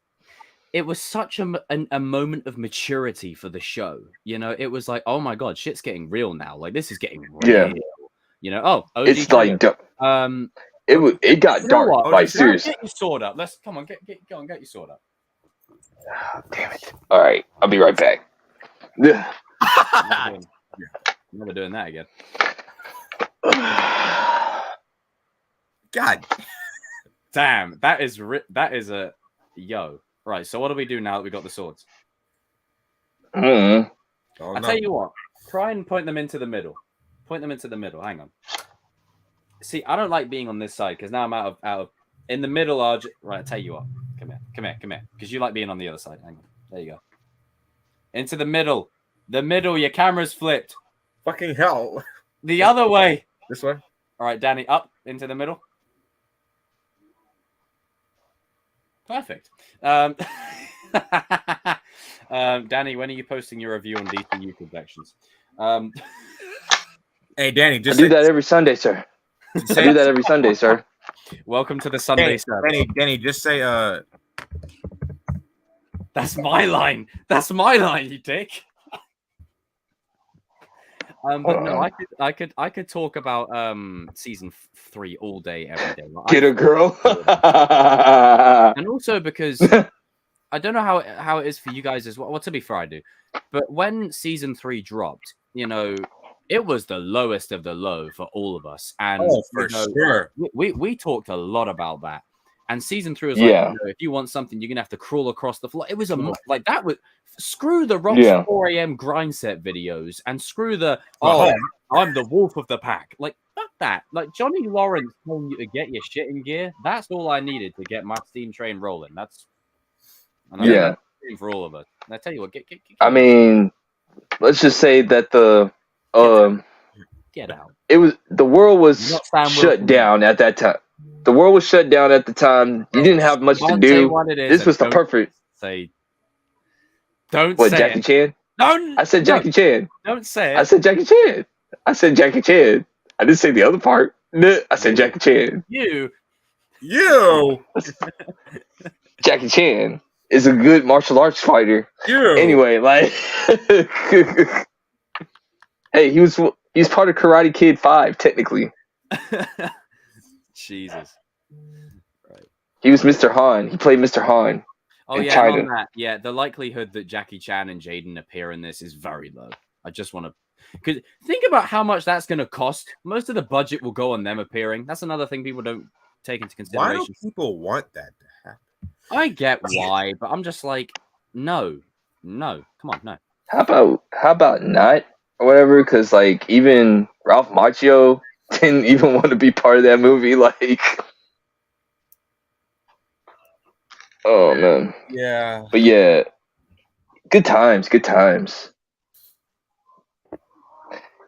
It was such a moment of maturity for the show. You know, it was like, oh my god, shit's getting real now. Like, this is getting real. Yeah. You know, OG it's like it got dark. Like, seriously. Get your sword up. Let's come on, get your sword up. Oh, damn it! All right, I'll be right back. Never doing that again. God, damn, that is a yo. Right, so what do we do now that we got the swords? Mm-hmm. I'll tell you what. Try and point them into the middle. Point them into the middle. Hang on. See, I don't like being on this side because now I'm out of. In the middle, right. I'll tell you what. Come here. Because you like being on the other side. Hang on. There you go. Into the middle. The middle. Your camera's flipped. Fucking hell. The other way. This way. All right, Danny, up into the middle. Perfect. Danny, when are you posting your review on DCU Collections? Hey, Danny, I do that every Sunday, sir. I do that every Sunday, sir. Welcome to the Sunday service. Danny, just say That's my line. That's my line, you dick. But no, I could talk about season 3 all day, every day. Like, Get a girl. And also because I don't know how it is for you guys as well. Well, to be fair, I do. But when season 3 dropped, you know, it was the lowest of the low for all of us. And sure. We talked a lot about that. And season 3 was like, if you want something, you're gonna have to crawl across the floor. It was like that was screw the Rock's 4 a.m. grind set videos and screw the I'm the wolf of the pack. Like fuck that. Like Johnny Lawrence telling you to get your shit in gear. That's all I needed to get my steam train rolling. That's for all of us. And I tell you what, get I mean, let's just say that get out. The world was shut down at that time. The world was shut down at the time. You didn't have much to do. This was the perfect. Don't say Jackie Chan? Don't. I said Jackie Chan. Don't say it. I said Jackie Chan. I said Jackie Chan. I didn't say the other part. I said Jackie Chan. You. Jackie Chan is a good martial arts fighter. Anyway, like, hey, he was part of Karate Kid 5, technically. Jesus. Right. He was Mr. Han. He played Mr. Han. Oh yeah, on that. Yeah, the likelihood that Jackie Chan and Jaden appear in this is very low. I just want to, because think about how much that's going to cost. Most of the budget will go on them appearing. That's another thing people don't take into consideration. Why do people want that to happen? I get why, but I'm just like, no, come on, no. How about not or whatever? Because like even Ralph Macchio didn't even want to be part of that movie. Like, oh man, yeah. But yeah, good times.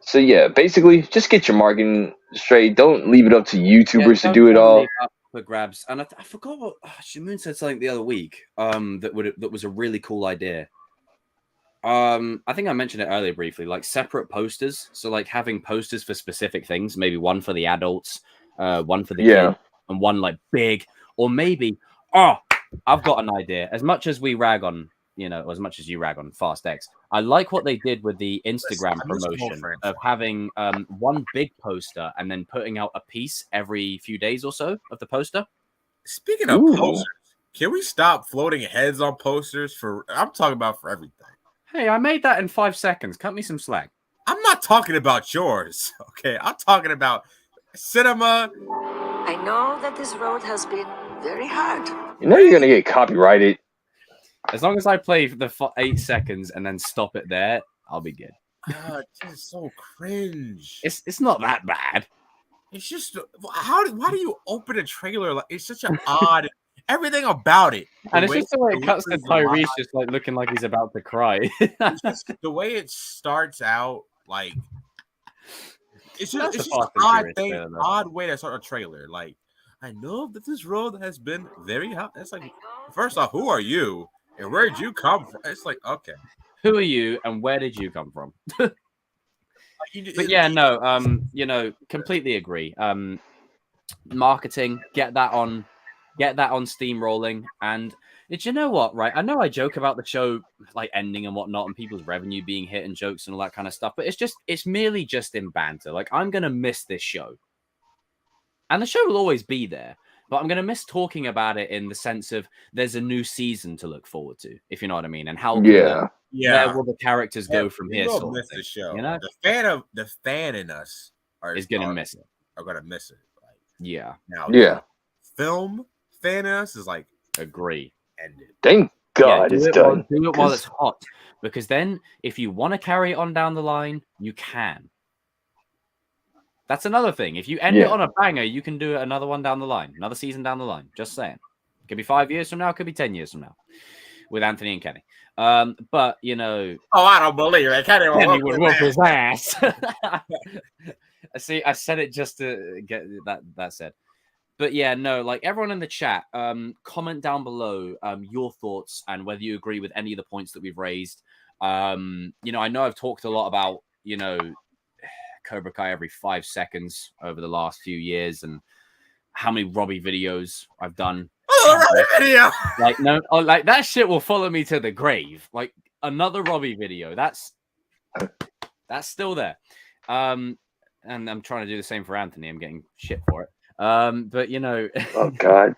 So yeah, basically, just get your marketing straight. Don't leave it up to YouTubers to do it all. For grabs, and I forgot what Shamoon said something the other week. That was a really cool idea. I think I mentioned it earlier briefly, like separate posters. So like having posters for specific things, maybe one for the adults, one for the kids, and one like big, or maybe I've got an idea. As much as we rag on, as much as you rag on Fast X, I like what they did with the Instagram promotion of having one big poster and then putting out a piece every few days or so of the poster. Speaking of posters, can we stop floating heads on posters I'm talking about for everything. Hey, I made that in 5 seconds. Cut me some slack. I'm not talking about yours, okay? I'm talking about cinema. I know that this road has been very hard. You know you're going to get copyrighted. As long as I play for the 8 seconds and then stop it there, I'll be good. This is so cringe. It's not that bad. It's just why do you open a trailer like it's such an odd everything about it. And it's just the way it cuts to Tyrese just like looking like he's about to cry. Just the way it starts out, like it's just an odd way to start a trailer. Like, I know that this road has been very hot. It's like, first off, who are you? And where did you come from? It's like, okay. Who are you and where did you come from? But yeah, no, completely agree. Marketing, get that on Steam rolling. And you know what, right? I know I joke about the show like ending and whatnot and people's revenue being hit and jokes and all that kind of stuff, but it's merely just in banter. Like, I'm gonna miss this show. And the show will always be there. But I'm going to miss talking about it in the sense of there's a new season to look forward to, if you know what I mean. And how where will the characters go from here? We'll miss the show. You know? The fan in us is going to miss it. Are going to miss it. Like, now, film fan in us is like, agree. Ended. Thank God it's done. Do it while it's hot. Because then if you want to carry it on down the line, you can. That's another thing. If you end it on a banger, you can do another one down the line, another season down the line. Just saying. Could be 5 years from now, could be 10 years from now with Anthony and Kenny. But, you know. Oh, I don't believe it. Kenny would whoop his ass. See, I said it just to get that said. But yeah, no, like everyone in the chat, comment down below your thoughts and whether you agree with any of the points that we've raised. You know, I know I've talked a lot about, you know, Cobra Kai every 5 seconds over the last few years and how many Robbie videos I've done. Oh, Robbie video! Like, no, like that shit will follow me to the grave. Like another Robbie video. That's still there. And I'm trying to do the same for Anthony. I'm getting shit for it. But you know, oh god,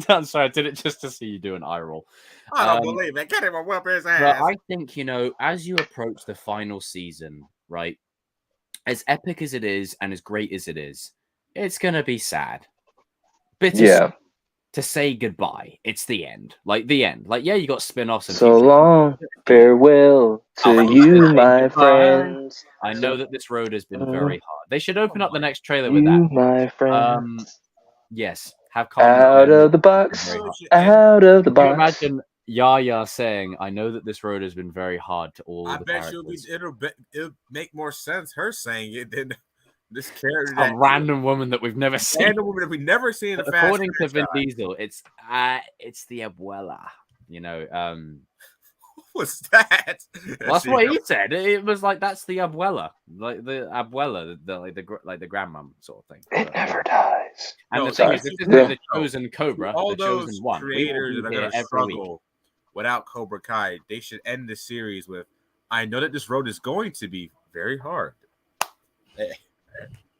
I'm sorry, I did it just to see you do an eye roll. I don't believe it. Get him a whip his ass. But I think, you know, as you approach the final season, right, as epic as it is and as great as it is, it's gonna be sad. Bitter to say goodbye. It's the end. Like the end. Like, yeah, you got spin-offs and so long. Farewell to you, my friends. I know that this road has been very hard. They should open up the next trailer with that. My friends. Yes. Have out of the box. Out of the box. Imagine Yaya saying, "I know that this road has been very hard to all." I the bet characters. it'll make more sense her saying it than this character. A random woman that we've never seen. Random woman that we've never seen. In the According to Vin Diesel, it's the abuela. You know. What's that? Well, that's what he said. It was like that's the abuela, like the abuela, the grandmom sort of thing. It never dies. And the thing is, this is the chosen Cobra, all the those chosen one. creators that are going to every struggle without Cobra Kai, they should end the series with, "I know that this road is going to be very hard."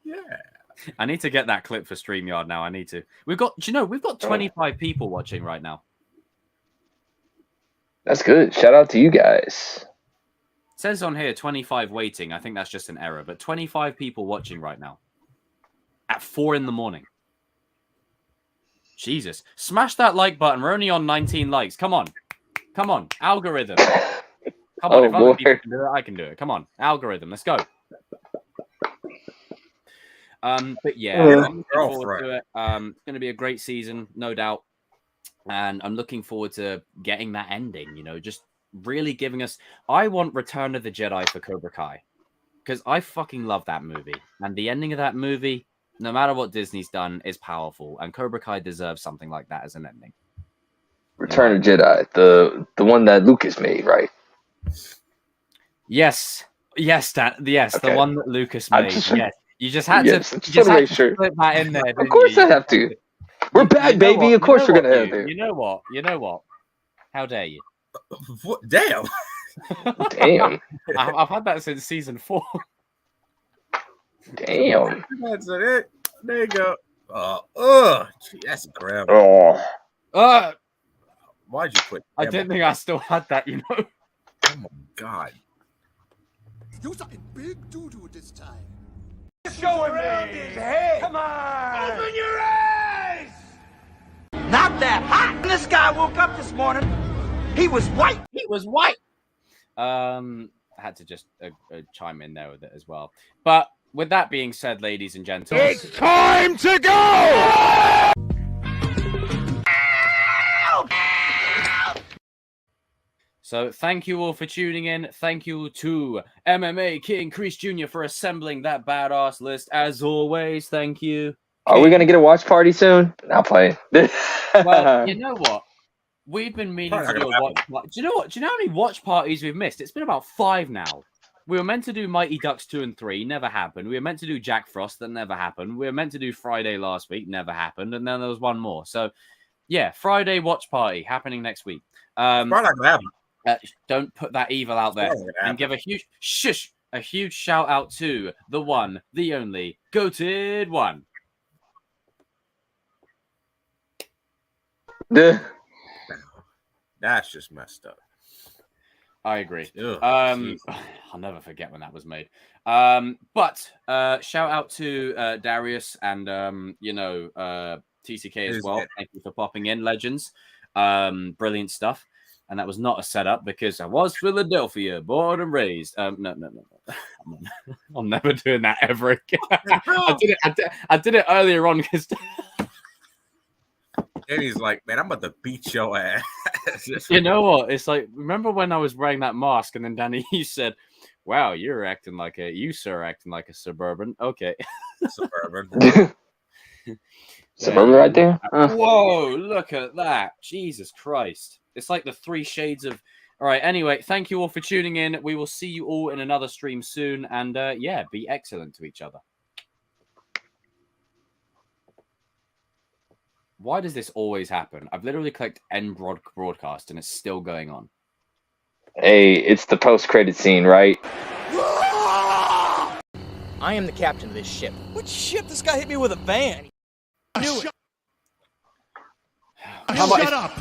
Yeah. I need to get that clip for StreamYard now. I need to. We've got 25 people watching right now. That's good. Shout out to you guys. It says on here 25 waiting. I think that's just an error, but 25 people watching right now at 4 a.m. Jesus. Smash that like button. We're only on 19 likes. Come on. Come on. Algorithm. Come on. If other people can do it, I can do it. Come on. Algorithm. Let's go. But yeah, I'm looking forward to it. It's going to be a great season, no doubt. And I'm looking forward to getting that ending, you know, just really giving us. I want Return of the Jedi for Cobra Kai because I fucking love that movie. And the ending of that movie, no matter what Disney's done, is powerful. And Cobra Kai deserves something like that as an ending. Return of Jedi, the one that Lucas made, right? Yes. Yes, the one that Lucas made. Yes. You just had to put that in there. Of course I have to. We're back, baby. Of course we're gonna have it. You know what? You know what? How dare you? What? Damn. Damn. I've had that since season 4. Damn. That's it. There you go. Gee, that's grab. Why'd you put? I didn't think I still had that. You know. Oh my god. You got a big doo-doo this time. Show him his head. Come on. Open your eyes. Not that hot. When this guy woke up this morning, he was white. He was white. I had to just chime in there with it as well. But with that being said, ladies and gentlemen, it's time to go. So thank you all for tuning in. Thank you to MMA King Kreese Jr. for assembling that badass list. As always, thank you. Are we going to get a watch party soon? I'll play. Well, you know what? We've been meaning to do a watch party. Do you know what? Do you know how many watch parties we've missed? It's been about 5 now. We were meant to do Mighty Ducks 2 and 3. Never happened. We were meant to do Jack Frost. That never happened. We were meant to do Friday last week. Never happened. And then there was one more. So, yeah, Friday watch party happening next week. Don't put that evil out there. And give a huge shout out to the one, the only, goated one. That's just messed up. I agree. Ugh, I'll never forget when that was made. But shout out to Darius and TCK as well. Thank you for popping in, legends. Brilliant stuff. And that was not a setup because I was Philadelphia, born and raised. No. I'm never doing that ever again. I did it earlier on because Danny's like, man, I'm about to beat your ass. You know what? It's like, remember when I was wearing that mask and then Danny, you said, wow, you sir, acting like a suburban. Okay. Suburban. Suburban right there? Whoa, look at that. Jesus Christ. It's like the 3 shades of... All right, anyway, thank you all for tuning in. We will see you all in another stream soon. And yeah, be excellent to each other. Why does this always happen? I've literally clicked end broadcast and it's still going on. Hey, it's the post-credit scene, right? I am the captain of this ship. What ship? This guy hit me with a van. Shut up.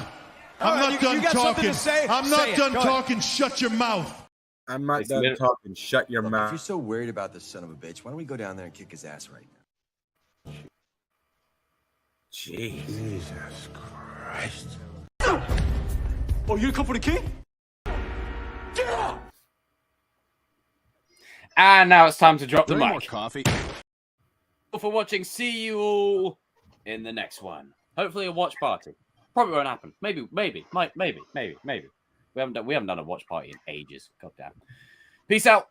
I'm not done talking. I'm not done talking. Shut your mouth. I'm not done talking. Shut your mouth. If you're so worried about this son of a bitch, why don't we go down there and kick his ass right now? Jeez. Jesus Christ. Oh, you come for the king? Yeah! And now it's time to drop the mic. More coffee. Thank you for watching. See you all in the next one. Hopefully a watch party. Probably won't happen. Maybe. We haven't done a watch party in ages. God damn. Peace out.